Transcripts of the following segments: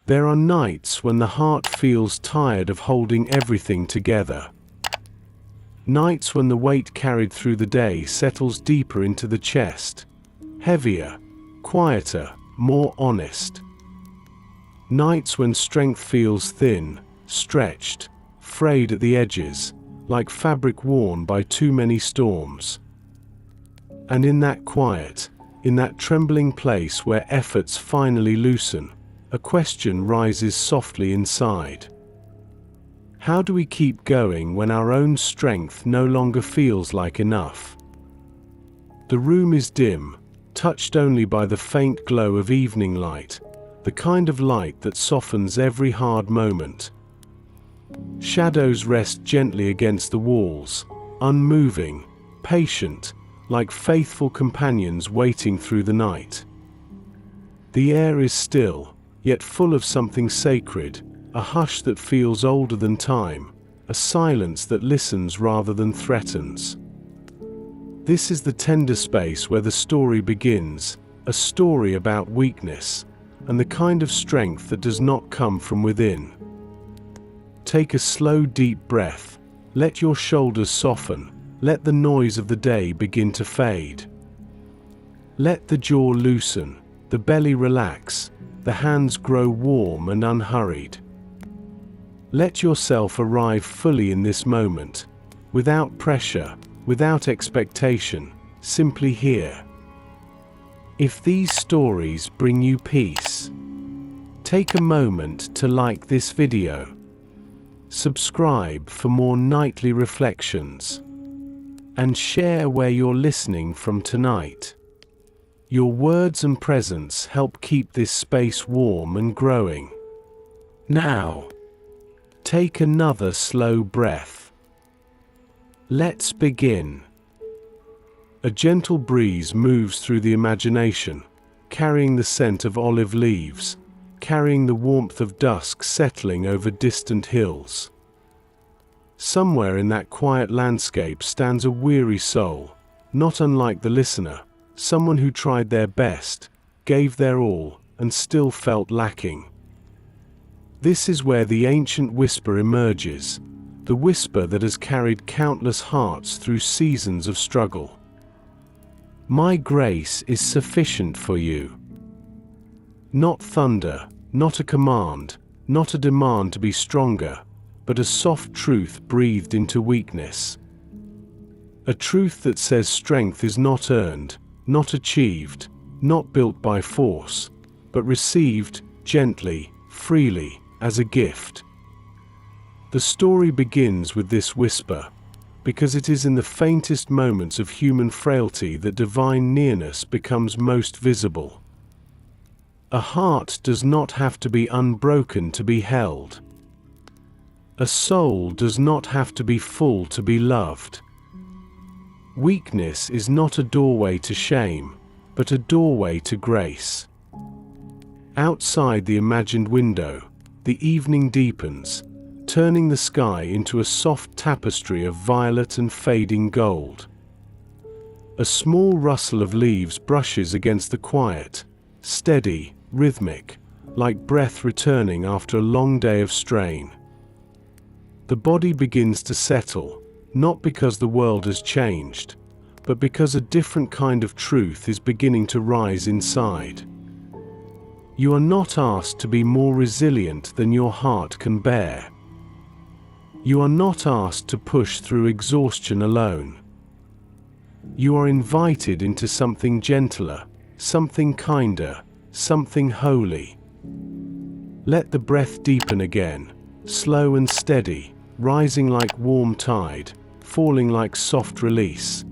There are nights when the heart feels tired of holding everything together. Nights when the weight carried through the day settles deeper into the chest, heavier, quieter, more honest. Nights when strength feels thin, stretched, frayed at the edges, like fabric worn by too many storms. And in that quiet, in that trembling place where efforts finally loosen, a question rises softly inside. How do we keep going when our own strength no longer feels like enough? The room is dim, touched only by the faint glow of evening light, the kind of light that softens every hard moment. Shadows rest gently against the walls, unmoving, patient, like faithful companions waiting through the night. The air is still, yet full of something sacred, a hush that feels older than time, a silence that listens rather than threatens. This is the tender space where the story begins, a story about weakness, and the kind of strength that does not come from within. Take a slow, deep breath. Let your shoulders soften. Let the noise of the day begin to fade. Let the jaw loosen, the belly relax, the hands grow warm and unhurried. Let yourself arrive fully in this moment, without pressure, without expectation, simply here. If these stories bring you peace, take a moment to like this video. Subscribe for more nightly reflections. And share where you're listening from tonight. Your words and presence help keep this space warm and growing. Now, take another slow breath. Let's begin. A gentle breeze moves through the imagination, carrying the scent of olive leaves, carrying the warmth of dusk settling over distant hills. Somewhere in that quiet landscape stands a weary soul, not unlike the listener, someone who tried their best, gave their all, and still felt lacking. This is where the ancient whisper emerges, the whisper that has carried countless hearts through seasons of struggle. My grace is sufficient for you. Not thunder, not a command, not a demand to be stronger, but a soft truth breathed into weakness. A truth that says strength is not earned, not achieved, not built by force, but received, gently, freely, as a gift. The story begins with this whisper, because it is in the faintest moments of human frailty that divine nearness becomes most visible. A heart does not have to be unbroken to be held. A soul does not have to be full to be loved. Weakness is not a doorway to shame, but a doorway to grace. Outside the imagined window, the evening deepens, turning the sky into a soft tapestry of violet and fading gold. A small rustle of leaves brushes against the quiet, steady, rhythmic, like breath returning after a long day of strain. The body begins to settle, not because the world has changed, but because a different kind of truth is beginning to rise inside. You are not asked to be more resilient than your heart can bear. You are not asked to push through exhaustion alone. You are invited into something gentler, something kinder, something holy. Let the breath deepen again, slow and steady, rising like warm tide, falling like soft release.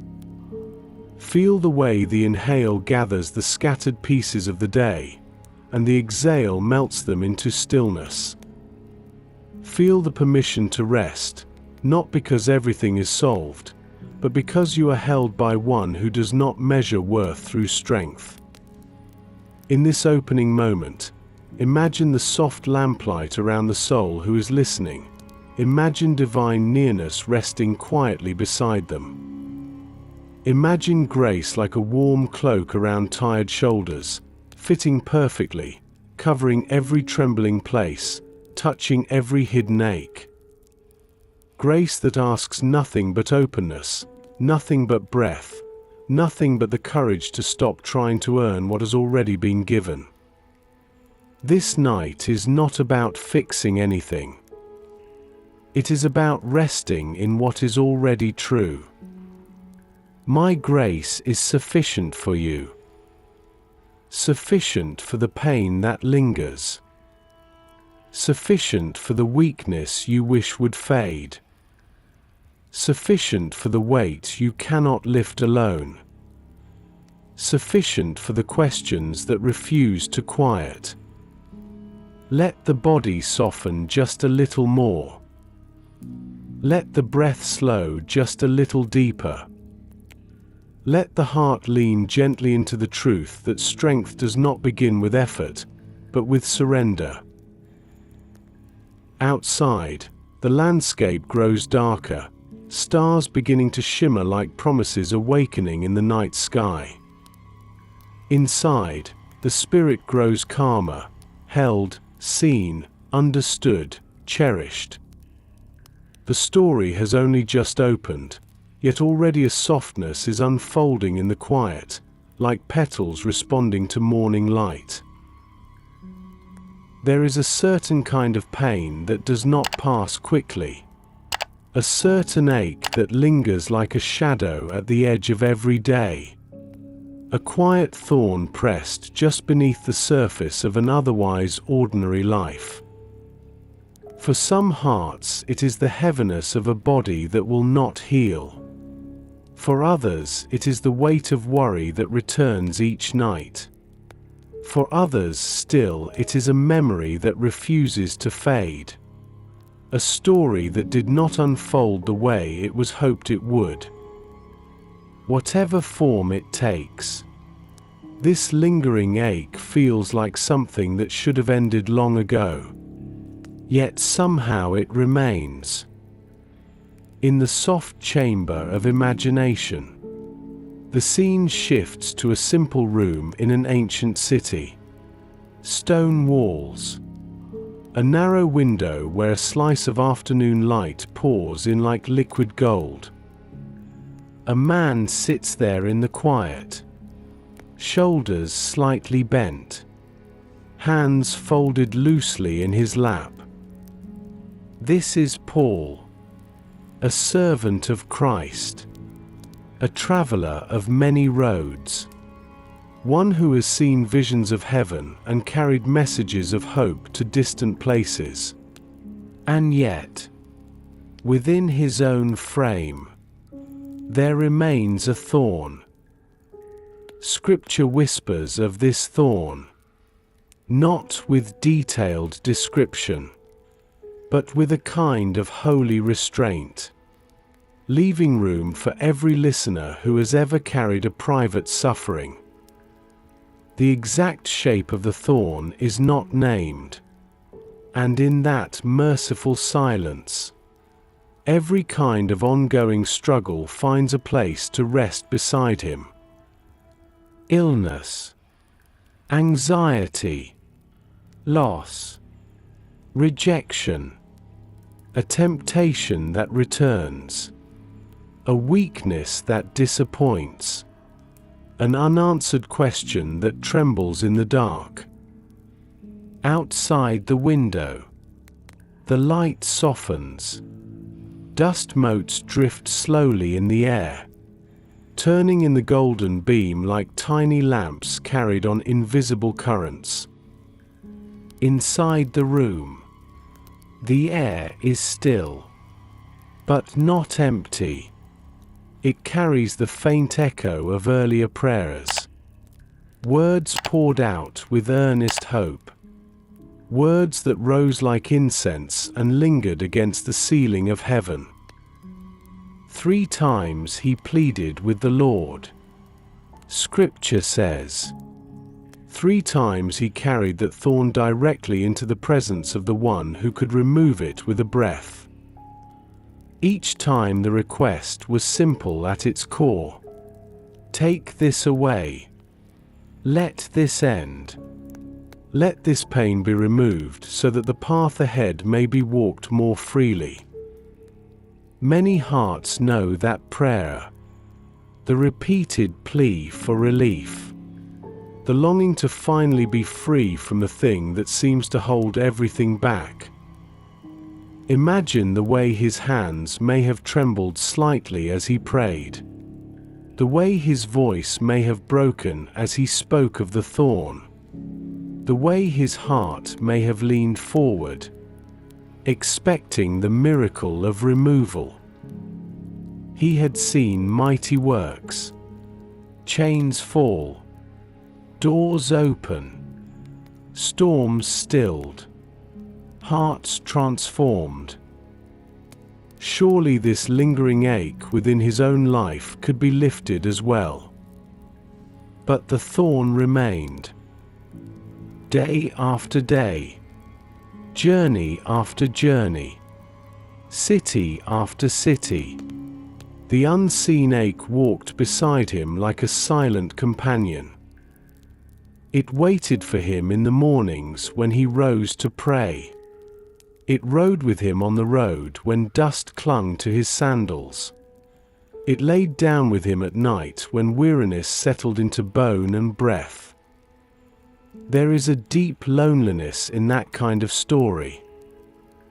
Feel the way the inhale gathers the scattered pieces of the day, and the exhale melts them into stillness. Feel the permission to rest, not because everything is solved, but because you are held by one who does not measure worth through strength. In this opening moment, imagine the soft lamplight around the soul who is listening. Imagine divine nearness resting quietly beside them. Imagine grace like a warm cloak around tired shoulders, fitting perfectly, covering every trembling place, touching every hidden ache. Grace that asks nothing but openness, nothing but breath, nothing but the courage to stop trying to earn what has already been given. This night is not about fixing anything. It is about resting in what is already true. My grace is sufficient for you. Sufficient for the pain that lingers. Sufficient for the weakness you wish would fade. Sufficient for the weight you cannot lift alone. Sufficient for the questions that refuse to quiet. Let the body soften just a little more. Let the breath slow just a little deeper. Let the heart lean gently into the truth that strength does not begin with effort, but with surrender. Outside, the landscape grows darker, stars beginning to shimmer like promises awakening in the night sky. Inside, the spirit grows calmer, held, seen, understood, cherished. The story has only just opened, yet already a softness is unfolding in the quiet, like petals responding to morning light. There is a certain kind of pain that does not pass quickly. A certain ache that lingers like a shadow at the edge of every day. A quiet thorn pressed just beneath the surface of an otherwise ordinary life. For some hearts, it is the heaviness of a body that will not heal. For others, it is the weight of worry that returns each night. For others still, it is a memory that refuses to fade. A story that did not unfold the way it was hoped it would. Whatever form it takes, this lingering ache feels like something that should have ended long ago. Yet somehow it remains. In the soft chamber of imagination, the scene shifts to a simple room in an ancient city. Stone walls. A narrow window where a slice of afternoon light pours in like liquid gold. A man sits there in the quiet, shoulders slightly bent, hands folded loosely in his lap. This is Paul, a servant of Christ, a traveler of many roads, one who has seen visions of heaven and carried messages of hope to distant places. And yet, within his own frame, there remains a thorn. Scripture whispers of this thorn, not with detailed description, but with a kind of holy restraint, leaving room for every listener who has ever carried a private suffering. The exact shape of the thorn is not named, and in that merciful silence, every kind of ongoing struggle finds a place to rest beside him. Illness, anxiety, loss, rejection, a temptation that returns, a weakness that disappoints, an unanswered question that trembles in the dark. Outside the window, the light softens. Dust motes drift slowly in the air, turning in the golden beam like tiny lamps carried on invisible currents. Inside the room, the air is still, but not empty. It carries the faint echo of earlier prayers. Words poured out with earnest hope. Words that rose like incense and lingered against the ceiling of heaven. 3 times he pleaded with the Lord. Scripture says. 3 times he carried that thorn directly into the presence of the one who could remove it with a breath. Each time the request was simple at its core. Take this away. Let this end. Let this pain be removed so that the path ahead may be walked more freely. Many hearts know that prayer, the repeated plea for relief, the longing to finally be free from the thing that seems to hold everything back. Imagine the way his hands may have trembled slightly as he prayed, the way his voice may have broken as he spoke of the thorn, the way his heart may have leaned forward, expecting the miracle of removal. He had seen mighty works, chains fall, doors open, storms stilled, hearts transformed. Surely this lingering ache within his own life could be lifted as well. But the thorn remained. Day after day, journey after journey, city after city, the unseen ache walked beside him like a silent companion. It waited for him in the mornings when he rose to pray. It rode with him on the road when dust clung to his sandals. It laid down with him at night when weariness settled into bone and breath. There is a deep loneliness in that kind of story.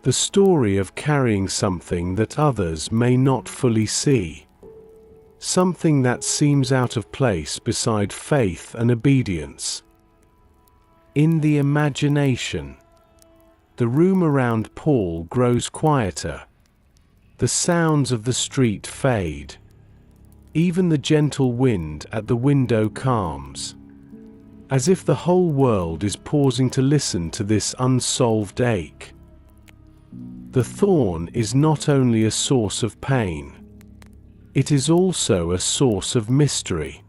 The story of carrying something that others may not fully see. Something that seems out of place beside faith and obedience. In the imagination, the room around Paul grows quieter. The sounds of the street fade. Even the gentle wind at the window calms, as if the whole world is pausing to listen to this unsolved ache. The thorn is not only a source of pain, it is also a source of mystery.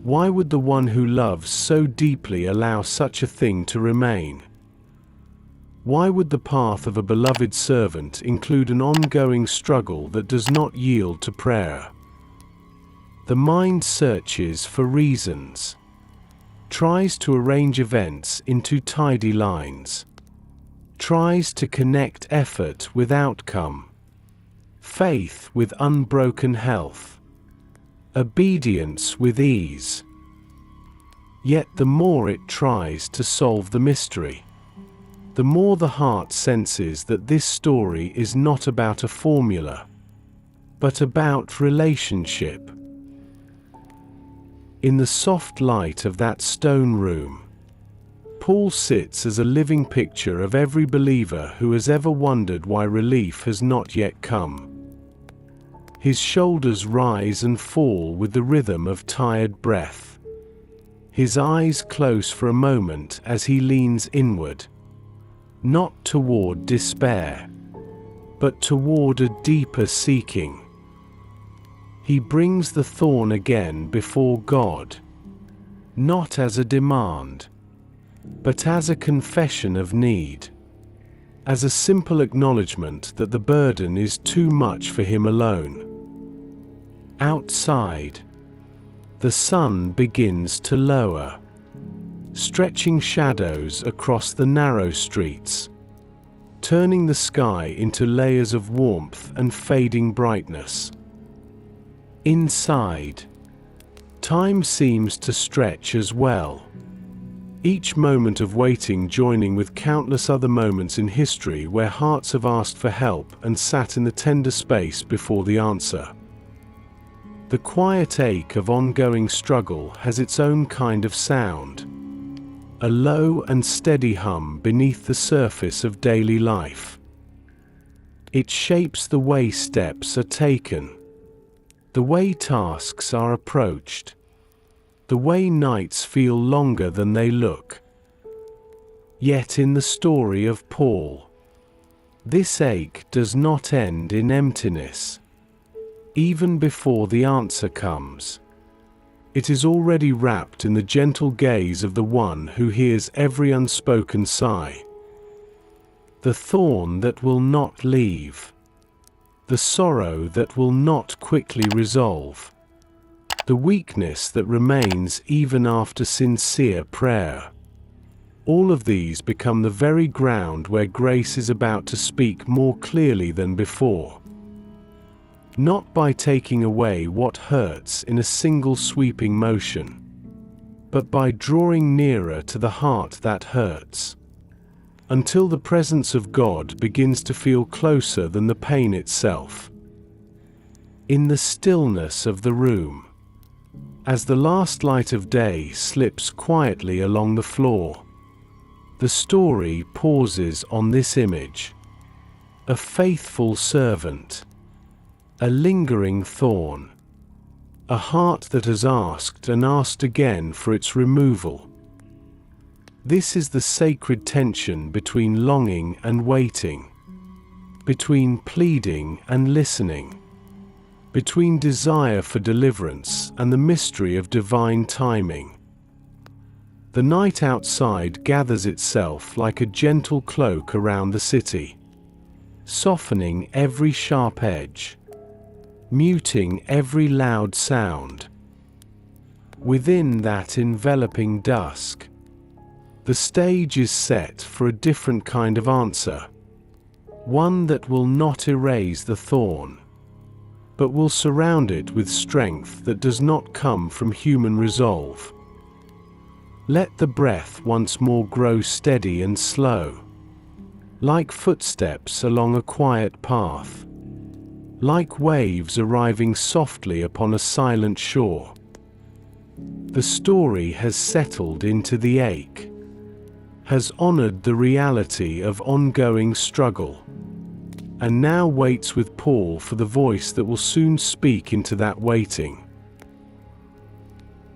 Why would the one who loves so deeply allow such a thing to remain? Why would the path of a beloved servant include an ongoing struggle that does not yield to prayer? The mind searches for reasons, tries to arrange events into tidy lines, tries to connect effort with outcome, faith with unbroken health, obedience with ease. Yet the more it tries to solve the mystery, the more the heart senses that this story is not about a formula, but about relationship. In the soft light of that stone room, Paul sits as a living picture of every believer who has ever wondered why relief has not yet come. His shoulders rise and fall with the rhythm of tired breath. His eyes close for a moment as he leans inward, not toward despair, but toward a deeper seeking. He brings the thorn again before God, not as a demand, but as a confession of need, as a simple acknowledgement that the burden is too much for him alone. Outside, the sun begins to lower, stretching shadows across the narrow streets, turning the sky into layers of warmth and fading brightness. Inside, time seems to stretch as well, each moment of waiting joining with countless other moments in history where hearts have asked for help and sat in the tender space before the answer. The quiet ache of ongoing struggle has its own kind of sound, a low and steady hum beneath the surface of daily life. It shapes the way steps are taken, the way tasks are approached, the way nights feel longer than they look. Yet in the story of Paul, this ache does not end in emptiness. Even before the answer comes, it is already wrapped in the gentle gaze of the one who hears every unspoken sigh. The thorn that will not leave, the sorrow that will not quickly resolve, the weakness that remains even after sincere prayer. All of these become the very ground where grace is about to speak more clearly than before. Not by taking away what hurts in a single sweeping motion, but by drawing nearer to the heart that hurts, until the presence of God begins to feel closer than the pain itself. In the stillness of the room, as the last light of day slips quietly along the floor, the story pauses on this image: a faithful servant, a lingering thorn, a heart that has asked and asked again for its removal. This is the sacred tension between longing and waiting, between pleading and listening, between desire for deliverance and the mystery of divine timing. The night outside gathers itself like a gentle cloak around the city, softening every sharp edge, muting every loud sound. Within that enveloping dusk, the stage is set for a different kind of answer, one that will not erase the thorn, but will surround it with strength that does not come from human resolve. Let the breath once more grow steady and slow, like footsteps along a quiet path, like waves arriving softly upon a silent shore. The story has settled into the ache, has honored the reality of ongoing struggle, and now waits with Paul for the voice that will soon speak into that waiting.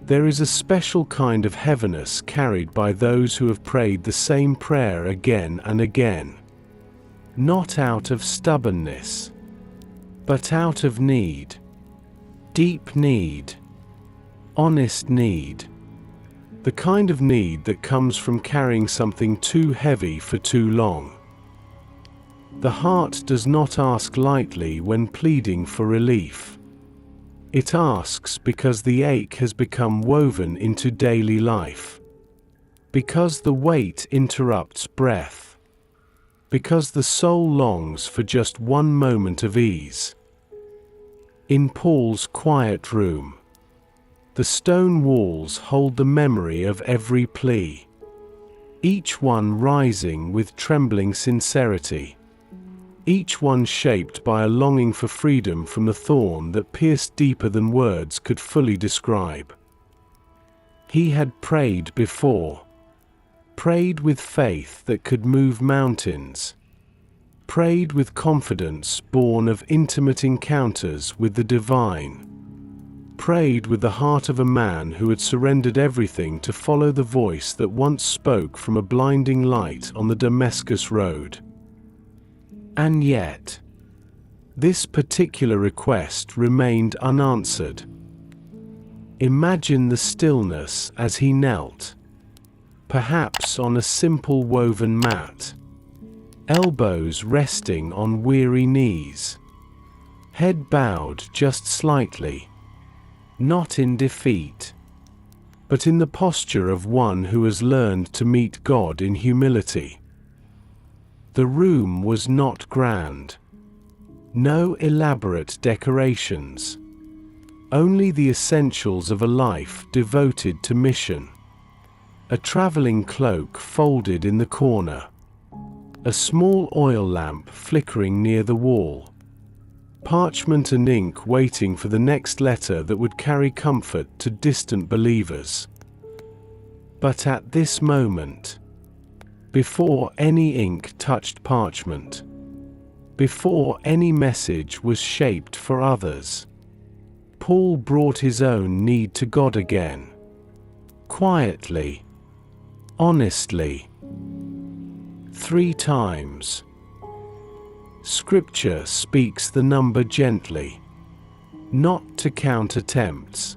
There is a special kind of heaviness carried by those who have prayed the same prayer again and again, not out of stubbornness, but out of need, deep need, honest need, the kind of need that comes from carrying something too heavy for too long. The heart does not ask lightly when pleading for relief. It asks because the ache has become woven into daily life, because the weight interrupts breath, because the soul longs for just one moment of ease. In Paul's quiet room, the stone walls hold the memory of every plea, each one rising with trembling sincerity, each one shaped by a longing for freedom from the thorn that pierced deeper than words could fully describe. He had prayed before, prayed with faith that could move mountains, prayed with confidence born of intimate encounters with the divine, prayed with the heart of a man who had surrendered everything to follow the voice that once spoke from a blinding light on the Damascus road. And yet, this particular request remained unanswered. Imagine the stillness as he knelt, perhaps on a simple woven mat, elbows resting on weary knees, head bowed just slightly, not in defeat, but in the posture of one who has learned to meet God in humility. The room was not grand. No elaborate decorations. Only the essentials of a life devoted to mission. A traveling cloak folded in the corner. A small oil lamp flickering near the wall. Parchment and ink waiting for the next letter that would carry comfort to distant believers. But at this moment, before any ink touched parchment, before any message was shaped for others, Paul brought his own need to God again. Quietly, honestly, 3 times. Scripture speaks the number gently, not to count attempts,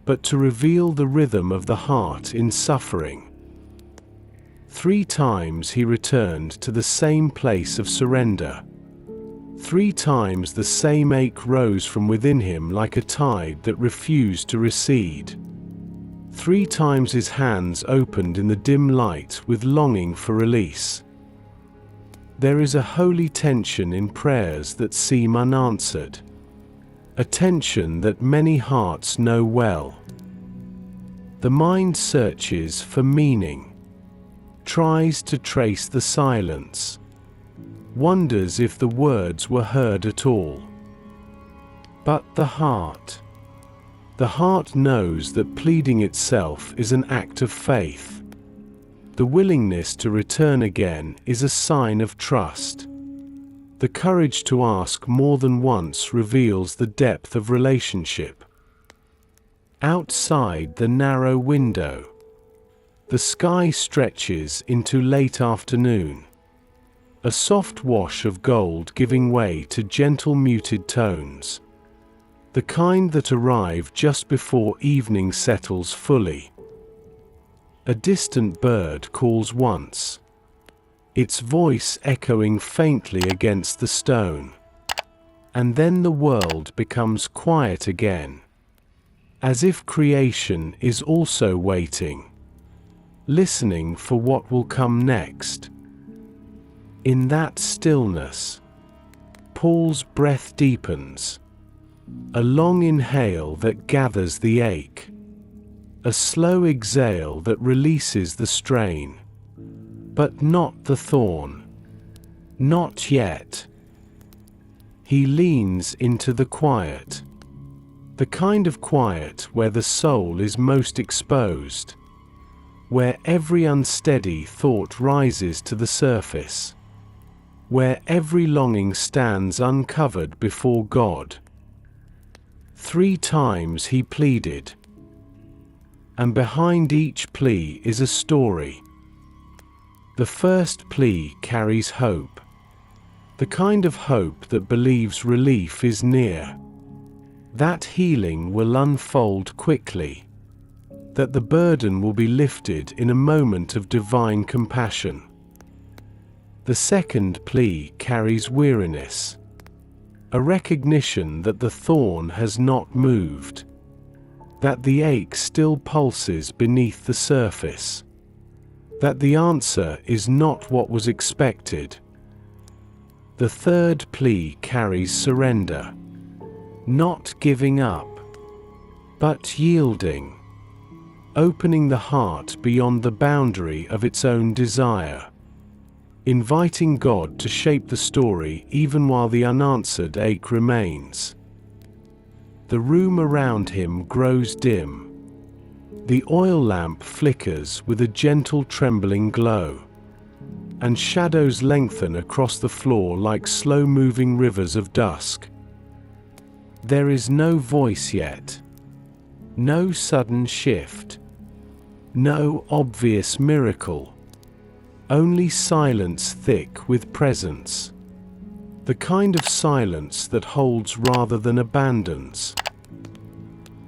but to reveal the rhythm of the heart in suffering. 3 times he returned to the same place of surrender. 3 times the same ache rose from within him like a tide that refused to recede. 3 times his hands opened in the dim light with longing for release. There is a holy tension in prayers that seem unanswered, a tension that many hearts know well. The mind searches for meaning, tries to trace the silence, wonders if the words were heard at all. But the heart knows that pleading itself is an act of faith. The willingness to return again is a sign of trust. The courage to ask more than once reveals the depth of relationship. Outside the narrow window, the sky stretches into late afternoon, a soft wash of gold giving way to gentle muted tones, the kind that arrive just before evening settles fully. A distant bird calls once, its voice echoing faintly against the stone, and then the world becomes quiet again, as if creation is also waiting, listening for what will come next. In that stillness, Paul's breath deepens, a long inhale that gathers the ache, a slow exhale that releases the strain, but not the thorn. Not yet. He leans into the quiet, the kind of quiet where the soul is most exposed, where every unsteady thought rises to the surface, where every longing stands uncovered before God. 3 times he pleaded, and behind each plea is a story. The first plea carries hope, the kind of hope that believes relief is near, that healing will unfold quickly, that the burden will be lifted in a moment of divine compassion. The second plea carries weariness, a recognition that the thorn has not moved, that the ache still pulses beneath the surface, that the answer is not what was expected. The third plea carries surrender, not giving up, but yielding, opening the heart beyond the boundary of its own desire, inviting God to shape the story even while the unanswered ache remains. The room around him grows dim. The oil lamp flickers with a gentle trembling glow, and shadows lengthen across the floor like slow-moving rivers of dusk. There is no voice yet, no sudden shift, no obvious miracle. Only silence thick with presence, the kind of silence that holds rather than abandons.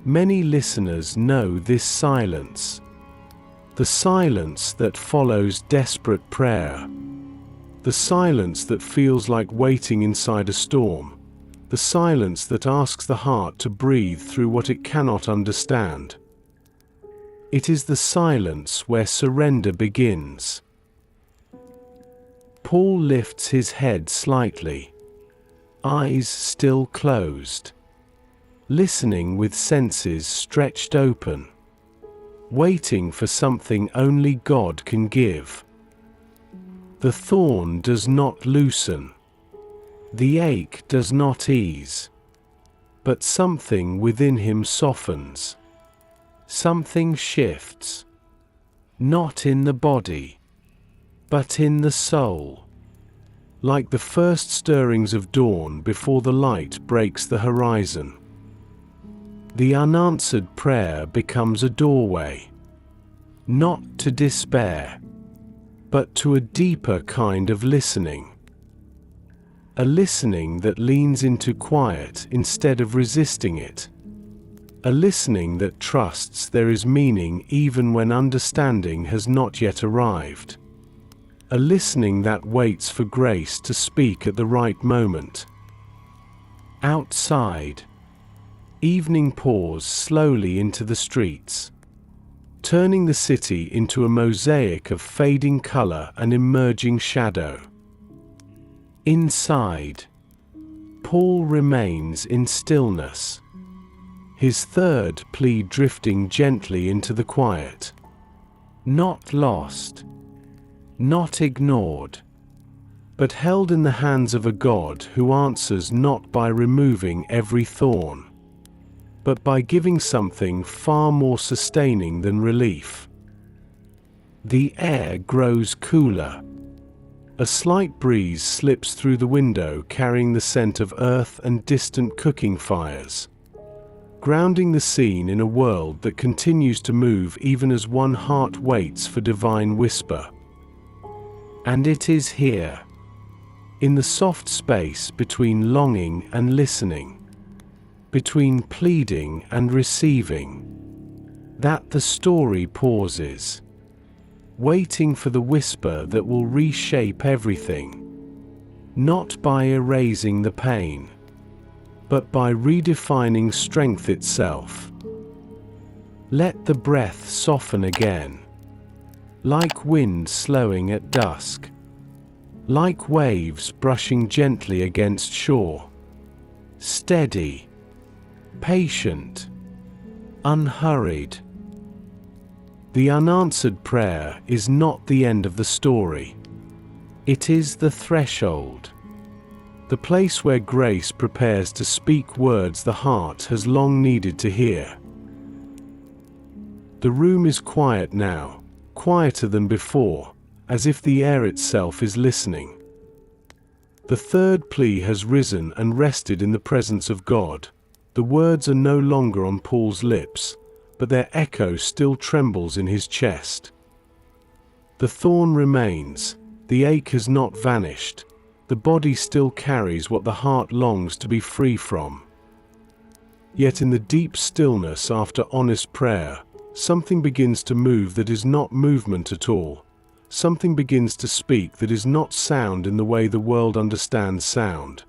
Many listeners know this silence, the silence that follows desperate prayer, the silence that feels like waiting inside a storm, the silence that asks the heart to breathe through what it cannot understand. It is the silence where surrender begins. Paul lifts his head slightly, eyes still closed, listening with senses stretched open, waiting for something only God can give. The thorn does not loosen, the ache does not ease, but something within him softens, something shifts, not in the body, but in the soul, like the first stirrings of dawn before the light breaks the horizon. The unanswered prayer becomes a doorway, not to despair, but to a deeper kind of listening. A listening that leans into quiet instead of resisting it. A listening that trusts there is meaning even when understanding has not yet arrived. A listening that waits for grace to speak at the right moment. Outside, evening pours slowly into the streets. turning the city into a mosaic of fading color and emerging shadow. Inside, Paul remains in stillness, his third plea drifting gently into the quiet. Not lost, not ignored, but held in the hands of a God who answers not by removing every thorn, but by giving something far more sustaining than relief. The air grows cooler. A slight breeze slips through the window carrying the scent of earth and distant cooking fires, grounding the scene in a world that continues to move even as one heart waits for divine whisper. And it is here, in the soft space between longing and listening, between pleading and receiving, that the story pauses, waiting for the whisper that will reshape everything, not by erasing the pain, but by redefining strength itself. Let the breath soften again, like wind slowing at dusk, like waves brushing gently against shore. Steady, patient, unhurried. The unanswered prayer is not the end of the story. It is the threshold, the place where grace prepares to speak words the heart has long needed to hear. The room is quiet now, quieter than before, as if the air itself is listening. The third plea has risen and rested in the presence of God. The words are no longer on Paul's lips, but their echo still trembles in his chest. The thorn remains, the ache has not vanished, the body still carries what the heart longs to be free from. Yet in the deep stillness after honest prayer, something begins to move that is not movement at all. Something begins to speak that is not sound in the way the world understands sound.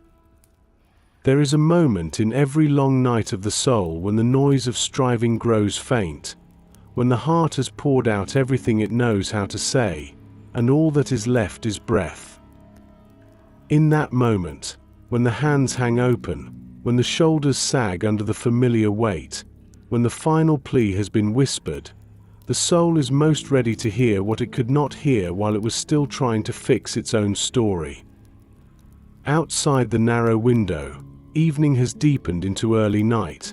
There is a moment in every long night of the soul when the noise of striving grows faint, when the heart has poured out everything it knows how to say, and all that is left is breath. In that moment, when the hands hang open, when the shoulders sag under the familiar weight, when the final plea has been whispered, the soul is most ready to hear what it could not hear while it was still trying to fix its own story. Outside the narrow window, evening has deepened into early night,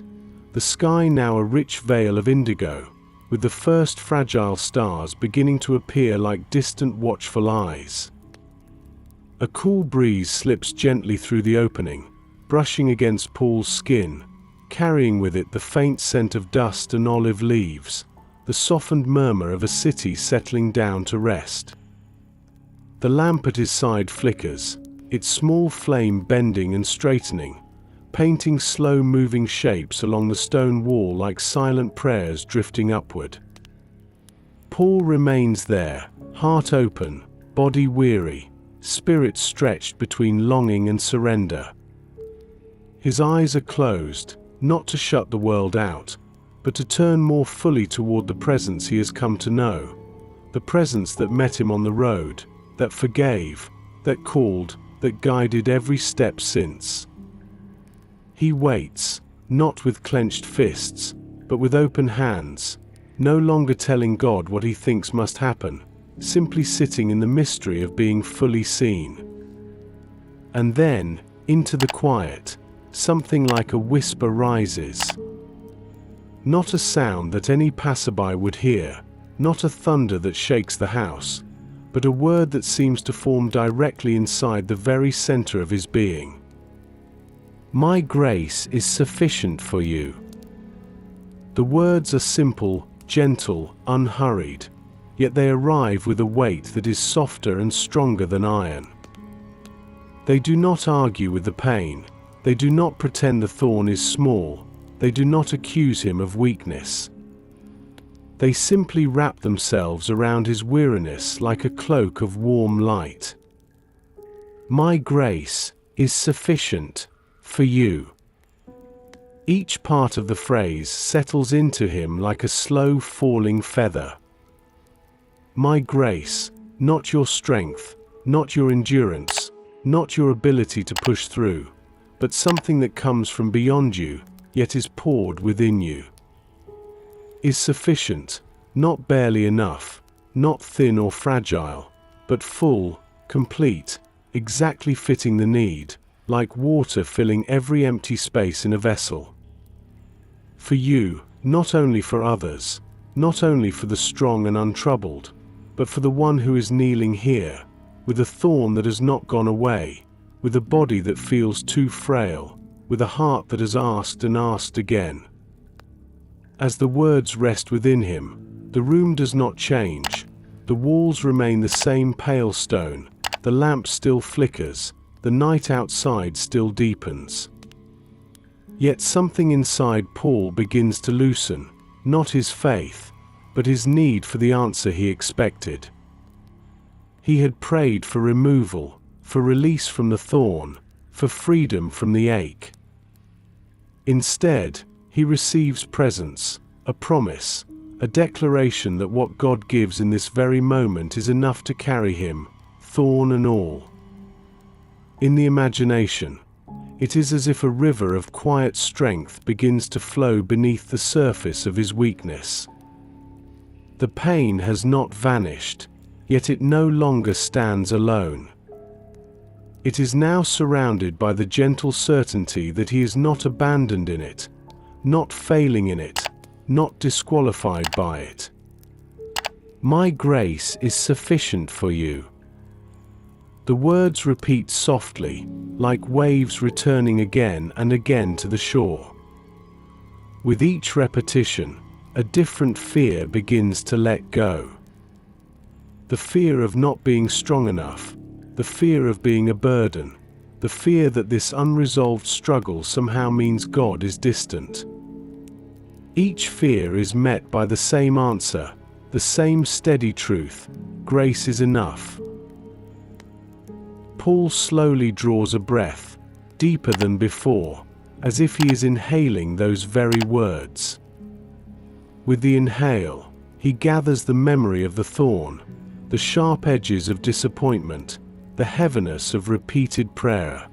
the sky now a rich veil of indigo, with the first fragile stars beginning to appear like distant watchful eyes. A cool breeze slips gently through the opening, brushing against Paul's skin, carrying with it the faint scent of dust and olive leaves, the softened murmur of a city settling down to rest. The lamp at his side flickers, its small flame bending and straightening, painting slow-moving shapes along the stone wall like silent prayers drifting upward. Paul remains there, heart open, body weary, spirit stretched between longing and surrender. His eyes are closed, not to shut the world out, but to turn more fully toward the presence he has come to know, the presence that met him on the road, that forgave, that called, that guided every step since. He waits, not with clenched fists, but with open hands, no longer telling God what he thinks must happen, simply sitting in the mystery of being fully seen. And then, into the quiet, something like a whisper rises. Not a sound that any passerby would hear, not a thunder that shakes the house, but a word that seems to form directly inside the very center of his being. My grace is sufficient for you. The words are simple, gentle, unhurried, yet they arrive with a weight that is softer and stronger than iron. They do not argue with the pain, they do not pretend the thorn is small, they do not accuse him of weakness. They simply wrap themselves around his weariness like a cloak of warm light. My grace is sufficient for you. Each part of the phrase settles into him like a slow falling feather. My grace, not your strength, not your endurance, not your ability to push through, but something that comes from beyond you, yet is poured within you. Is sufficient, not barely enough, not thin or fragile, but full, complete, exactly fitting the need, like water filling every empty space in a vessel. For you, not only for others, not only for the strong and untroubled, but for the one who is kneeling here, with a thorn that has not gone away, with a body that feels too frail, with a heart that has asked and asked again. As the words rest within him, the room does not change, the walls remain the same pale stone, the lamp still flickers, the night outside still deepens. Yet something inside Paul begins to loosen, not his faith, but his need for the answer he expected. He had prayed for removal, for release from the thorn, for freedom from the ache. Instead, he receives presence, a promise, a declaration that what God gives in this very moment is enough to carry him, thorn and all. In the imagination, it is as if a river of quiet strength begins to flow beneath the surface of his weakness. The pain has not vanished, yet it no longer stands alone. It is now surrounded by the gentle certainty that he is not abandoned in it, not failing in it, not disqualified by it. My grace is sufficient for you. The words repeat softly, like waves returning again and again to the shore. With each repetition, a different fear begins to let go. The fear of not being strong enough, the fear of being a burden, the fear that this unresolved struggle somehow means God is distant. Each fear is met by the same answer, the same steady truth: grace is enough. Paul slowly draws a breath, deeper than before, as if he is inhaling those very words. With the inhale, he gathers the memory of the thorn, the sharp edges of disappointment, the heaviness of repeated prayer.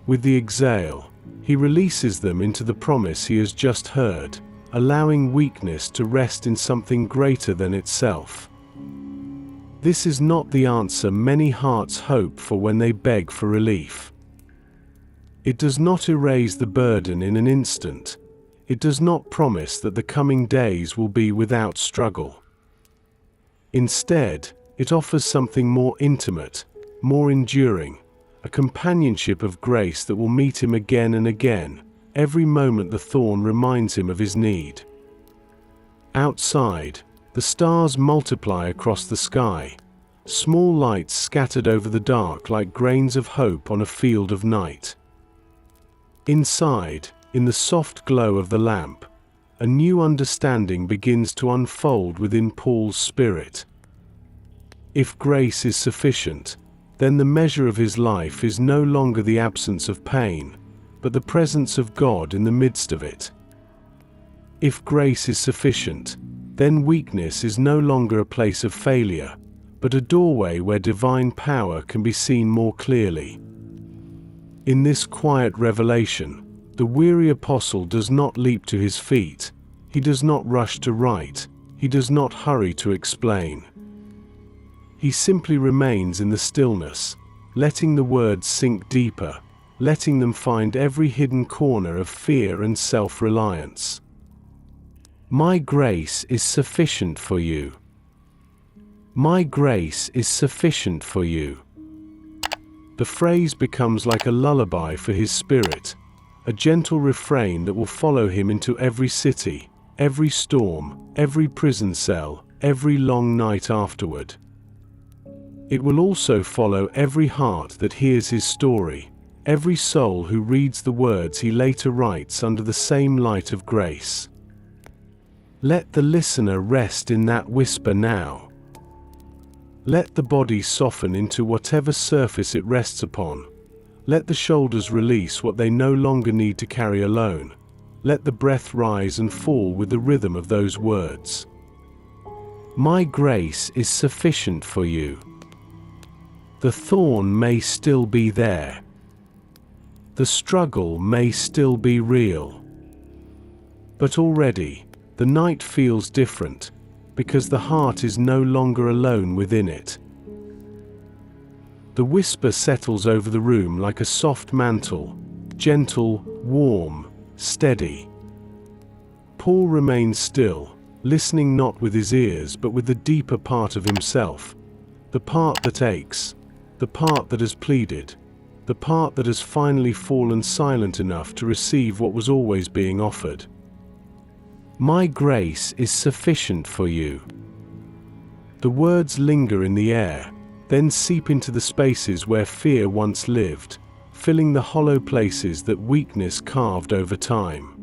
With the exhale, he releases them into the promise he has just heard, allowing weakness to rest in something greater than itself. This is not the answer many hearts hope for when they beg for relief. It does not erase the burden in an instant. It does not promise that the coming days will be without struggle. Instead, it offers something more intimate, more enduring, a companionship of grace that will meet him again and again, every moment the thorn reminds him of his need. Outside, the stars multiply across the sky, small lights scattered over the dark like grains of hope on a field of night. Inside, in the soft glow of the lamp, a new understanding begins to unfold within Paul's spirit. If grace is sufficient, then the measure of his life is no longer the absence of pain, but the presence of God in the midst of it. If grace is sufficient, then weakness is no longer a place of failure, but a doorway where divine power can be seen more clearly. In this quiet revelation, the weary apostle does not leap to his feet, he does not rush to write, he does not hurry to explain. He simply remains in the stillness, letting the words sink deeper, letting them find every hidden corner of fear and self-reliance. My grace is sufficient for you. My grace is sufficient for you. The phrase becomes like a lullaby for his spirit, a gentle refrain that will follow him into every city, every storm, every prison cell, every long night afterward. It will also follow every heart that hears his story, every soul who reads the words he later writes under the same light of grace. Let the listener rest in that whisper now. Let the body soften into whatever surface it rests upon, Let the shoulders release what they no longer need to carry alone. Let the breath rise and fall with the rhythm of those words. My grace is sufficient for you. The thorn may still be there. The struggle may still be real. But already, the night feels different, because the heart is no longer alone within it. The whisper settles over the room like a soft mantle, gentle, warm, steady. Paul remains still, listening not with his ears but with the deeper part of himself, the part that aches, the part that has pleaded, the part that has finally fallen silent enough to receive what was always being offered. My grace is sufficient for you. The words linger in the air, then seep into the spaces where fear once lived, filling the hollow places that weakness carved over time.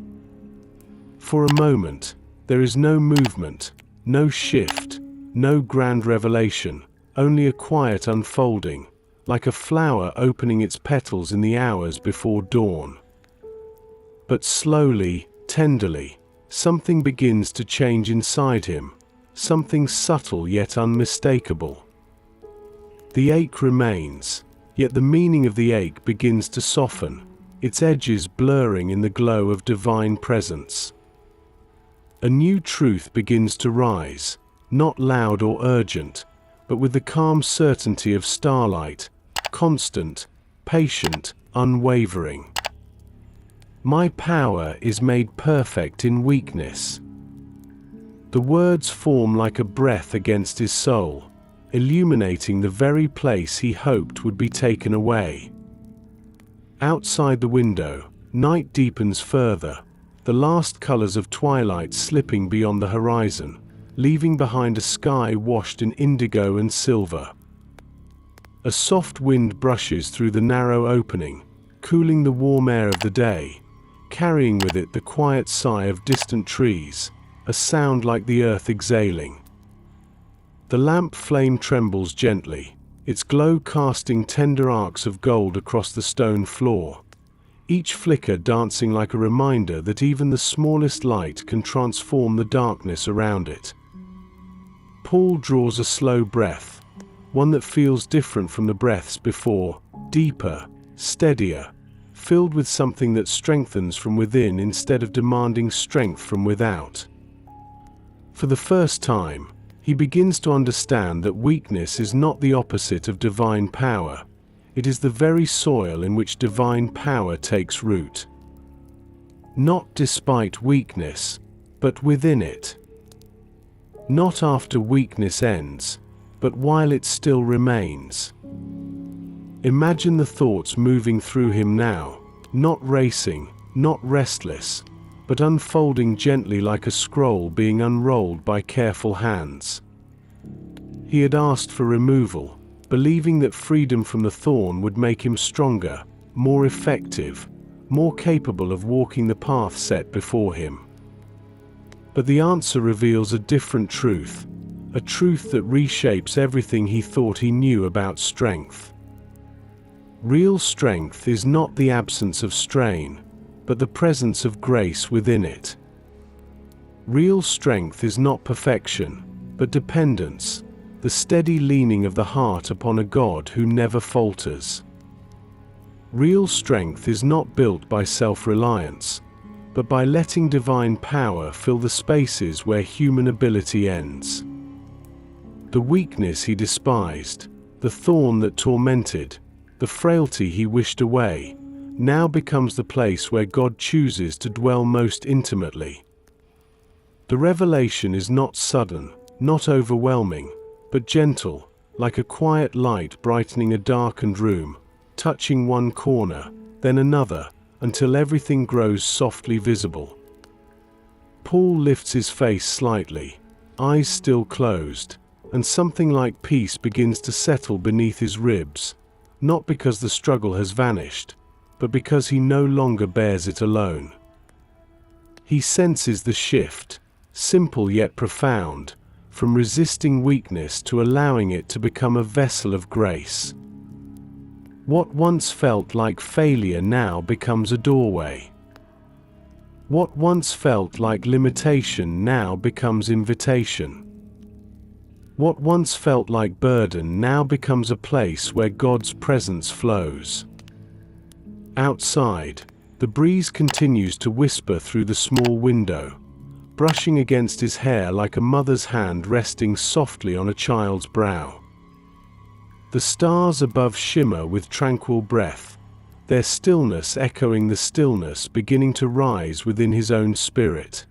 For a moment, there is no movement, no shift, no grand revelation, only a quiet unfolding, like a flower opening its petals in the hours before dawn. But slowly, tenderly, something begins to change inside him, something subtle yet unmistakable. The ache remains, yet the meaning of the ache begins to soften, its edges blurring in the glow of divine presence. A new truth begins to rise, not loud or urgent, but with the calm certainty of starlight, constant, patient, unwavering. My power is made perfect in weakness. The words form like a breath against his soul, illuminating the very place he hoped would be taken away. Outside the window, night deepens further, the last colors of twilight slipping beyond the horizon, leaving behind a sky washed in indigo and silver. A soft wind brushes through the narrow opening, cooling the warm air of the day, carrying with it the quiet sigh of distant trees, a sound like the earth exhaling. The lamp flame trembles gently, its glow casting tender arcs of gold across the stone floor, each flicker dancing like a reminder that even the smallest light can transform the darkness around it. Paul draws a slow breath, one that feels different from the breaths before, deeper, steadier, filled with something that strengthens from within instead of demanding strength from without. For the first time, he begins to understand that weakness is not the opposite of divine power. It is the very soil in which divine power takes root. Not despite weakness, but within it. Not after weakness ends, but while it still remains. Imagine the thoughts moving through him now, not racing, not restless, but unfolding gently like a scroll being unrolled by careful hands. He had asked for removal, believing that freedom from the thorn would make him stronger, more effective, more capable of walking the path set before him. But the answer reveals a different truth, a truth that reshapes everything he thought he knew about strength. Real strength is not the absence of strain, but the presence of grace within it. Real strength is not perfection, but dependence, the steady leaning of the heart upon a God who never falters. Real strength is not built by self-reliance, but by letting divine power fill the spaces where human ability ends. The weakness he despised, the thorn that tormented, the frailty he wished away, now becomes the place where God chooses to dwell most intimately. The revelation is not sudden, not overwhelming, but gentle, like a quiet light brightening a darkened room, touching one corner, then another, until everything grows softly visible. Paul lifts his face slightly, eyes still closed, and something like peace begins to settle beneath his ribs, not because the struggle has vanished, but because he no longer bears it alone. He senses the shift, simple yet profound, from resisting weakness to allowing it to become a vessel of grace. What once felt like failure now becomes a doorway. What once felt like limitation now becomes invitation. What once felt like burden now becomes a place where God's presence flows. Outside, the breeze continues to whisper through the small window, brushing against his hair like a mother's hand resting softly on a child's brow. The stars above shimmer with tranquil breath, their stillness echoing the stillness beginning to rise within his own spirit.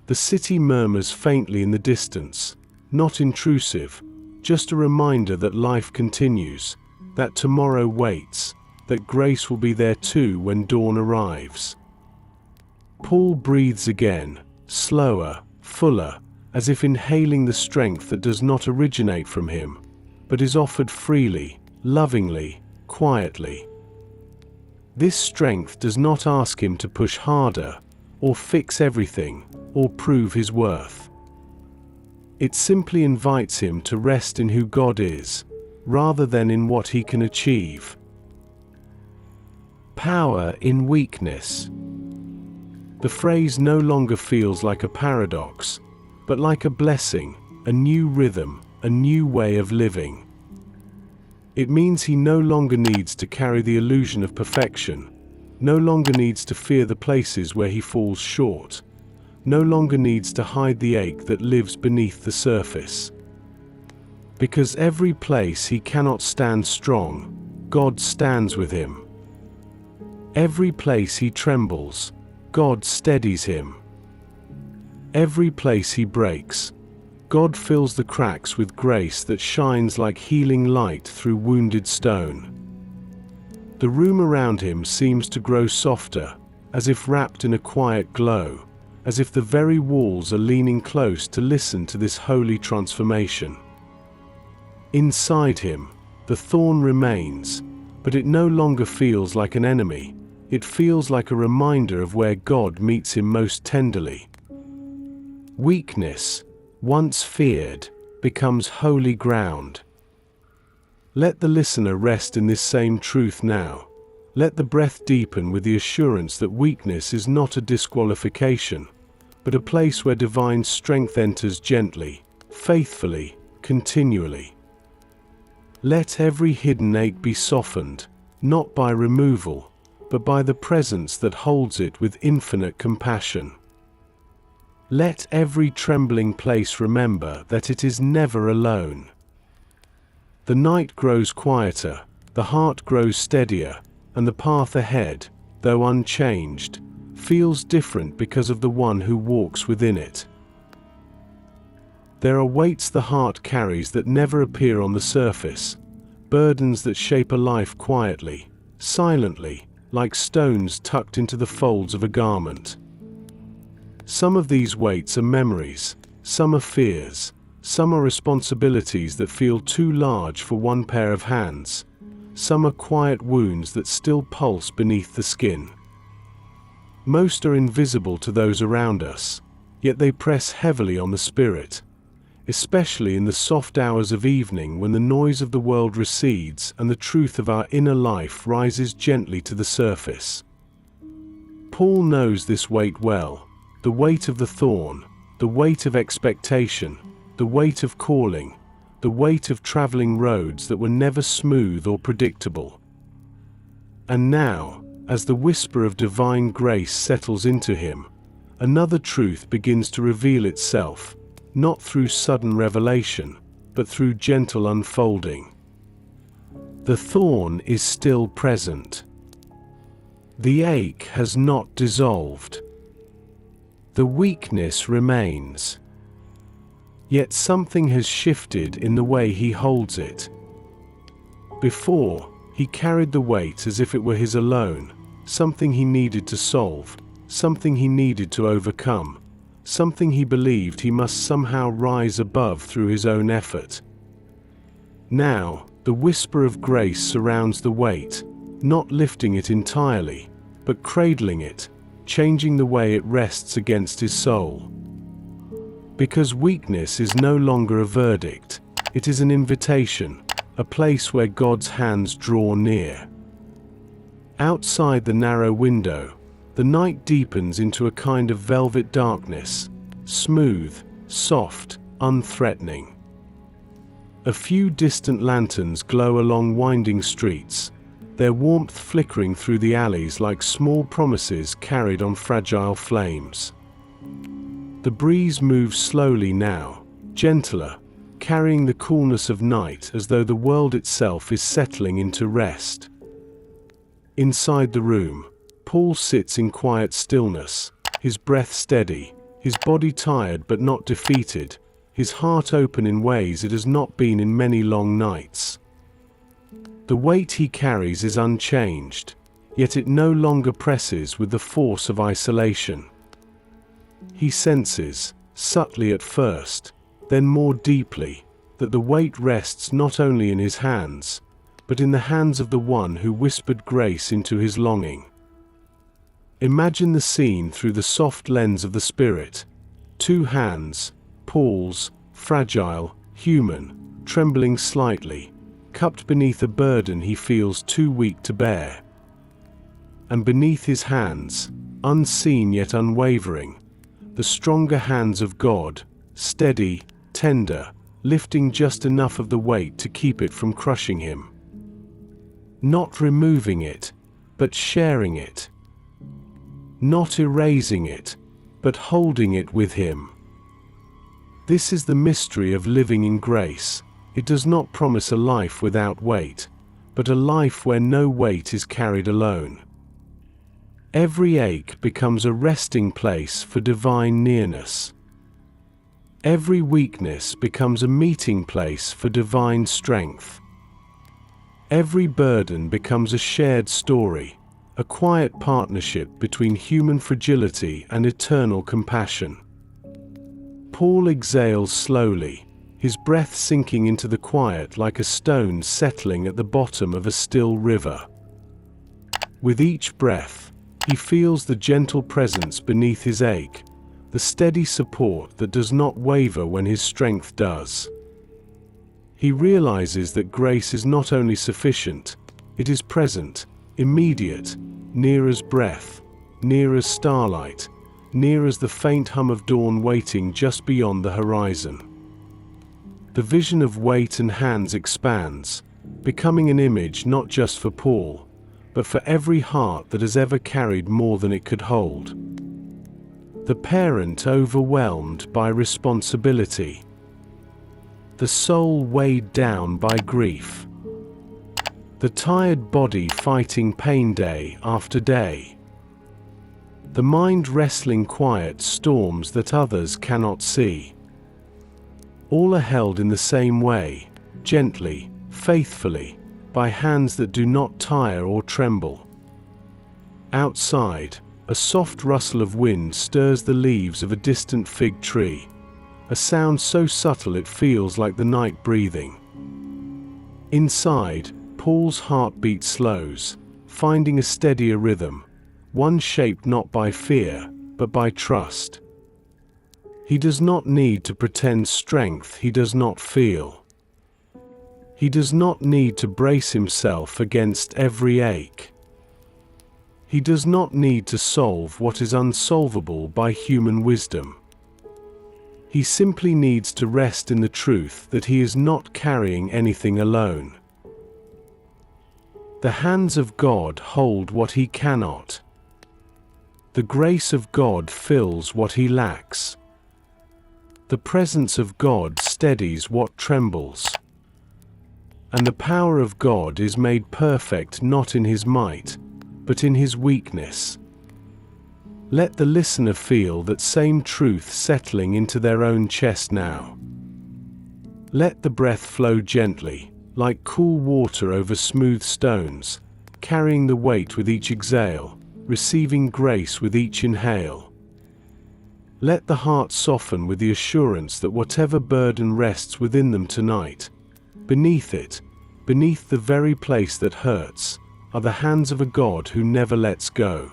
The city murmurs faintly in the distance, not intrusive, just a reminder that life continues, that tomorrow waits, that grace will be there too when dawn arrives. Paul breathes again, slower, fuller, as if inhaling the strength that does not originate from him, but is offered freely, lovingly, quietly. This strength does not ask him to push harder, or fix everything, or prove his worth. It simply invites him to rest in who God is, rather than in what he can achieve. Power in weakness. The phrase no longer feels like a paradox, but like a blessing, a new rhythm, a new way of living. It means he no longer needs to carry the illusion of perfection, no longer needs to fear the places where he falls short, no longer needs to hide the ache that lives beneath the surface. Because every place he cannot stand strong, God stands with him. Every place he trembles, God steadies him. Every place he breaks, God fills the cracks with grace that shines like healing light through wounded stone. The room around him seems to grow softer, as if wrapped in a quiet glow, as if the very walls are leaning close to listen to this holy transformation. Inside him, the thorn remains, but it no longer feels like an enemy. It feels like a reminder of where God meets him most tenderly. Weakness, once feared, becomes holy ground. Let the listener rest in this same truth now. Let the breath deepen with the assurance that weakness is not a disqualification, but a place where divine strength enters gently, faithfully, continually. Let every hidden ache be softened, not by removal, but by the presence that holds it with infinite compassion. Let every trembling place remember that it is never alone. The night grows quieter, the heart grows steadier, and the path ahead, though unchanged, feels different because of the one who walks within it. There are weights the heart carries that never appear on the surface, burdens that shape a life quietly, silently, like stones tucked into the folds of a garment. Some of these weights are memories, some are fears, some are responsibilities that feel too large for one pair of hands, some are quiet wounds that still pulse beneath the skin. Most are invisible to those around us, yet they press heavily on the spirit, especially in the soft hours of evening when the noise of the world recedes and the truth of our inner life rises gently to the surface. Paul knows this weight well, the weight of the thorn, the weight of expectation, the weight of calling, the weight of traveling roads that were never smooth or predictable. And now, as the whisper of divine grace settles into him, another truth begins to reveal itself, not through sudden revelation, but through gentle unfolding. The thorn is still present. The ache has not dissolved. The weakness remains. Yet something has shifted in the way he holds it. Before, he carried the weight as if it were his alone, something he needed to solve, something he needed to overcome, something he believed he must somehow rise above through his own effort. Now, the whisper of grace surrounds the weight, not lifting it entirely, but cradling it, changing the way it rests against his soul. Because weakness is no longer a verdict, it is an invitation, a place where God's hands draw near. Outside the narrow window, the night deepens into a kind of velvet darkness, smooth, soft, unthreatening. A few distant lanterns glow along winding streets, their warmth flickering through the alleys like small promises carried on fragile flames. The breeze moves slowly now, gentler, carrying the coolness of night as though the world itself is settling into rest. Inside the room, Paul sits in quiet stillness, his breath steady, his body tired but not defeated, his heart open in ways it has not been in many long nights. The weight he carries is unchanged, yet it no longer presses with the force of isolation. He senses, subtly at first, then more deeply, that the weight rests not only in his hands, but in the hands of the one who whispered grace into his longing. Imagine the scene through the soft lens of the Spirit. Two hands, Paul's, fragile, human, trembling slightly, cupped beneath a burden he feels too weak to bear. And beneath his hands, unseen yet unwavering, the stronger hands of God, steady, tender, lifting just enough of the weight to keep it from crushing him. Not removing it, but sharing it. Not erasing it, but holding it with him. This is the mystery of living in grace. It does not promise a life without weight, but a life where no weight is carried alone. Every ache becomes a resting place for divine nearness. Every weakness becomes a meeting place for divine strength. Every burden becomes a shared story, a quiet partnership between human fragility and eternal compassion. Paul exhales slowly, his breath sinking into the quiet like a stone settling at the bottom of a still river. With each breath, he feels the gentle presence beneath his ache, the steady support that does not waver when his strength does. He realizes that grace is not only sufficient, it is present, immediate, near as breath, near as starlight, near as the faint hum of dawn waiting just beyond the horizon. The vision of weight and hands expands, becoming an image not just for Paul, but for every heart that has ever carried more than it could hold. The parent overwhelmed by responsibility. The soul weighed down by grief. The tired body fighting pain day after day. The mind wrestling quiet storms that others cannot see. All are held in the same way, gently, faithfully, by hands that do not tire or tremble. Outside, a soft rustle of wind stirs the leaves of a distant fig tree, a sound so subtle it feels like the night breathing. Inside, Paul's heartbeat slows, finding a steadier rhythm, one shaped not by fear, but by trust. He does not need to pretend strength he does not feel. He does not need to brace himself against every ache. He does not need to solve what is unsolvable by human wisdom. He simply needs to rest in the truth that he is not carrying anything alone. The hands of God hold what he cannot. The grace of God fills what he lacks. The presence of God steadies what trembles. And the power of God is made perfect not in his might, but in his weakness. Let the listener feel that same truth settling into their own chest now. Let the breath flow gently, like cool water over smooth stones, carrying the weight with each exhale, receiving grace with each inhale. Let the heart soften with the assurance that whatever burden rests within them tonight, beneath it, beneath the very place that hurts, are the hands of a God who never lets go.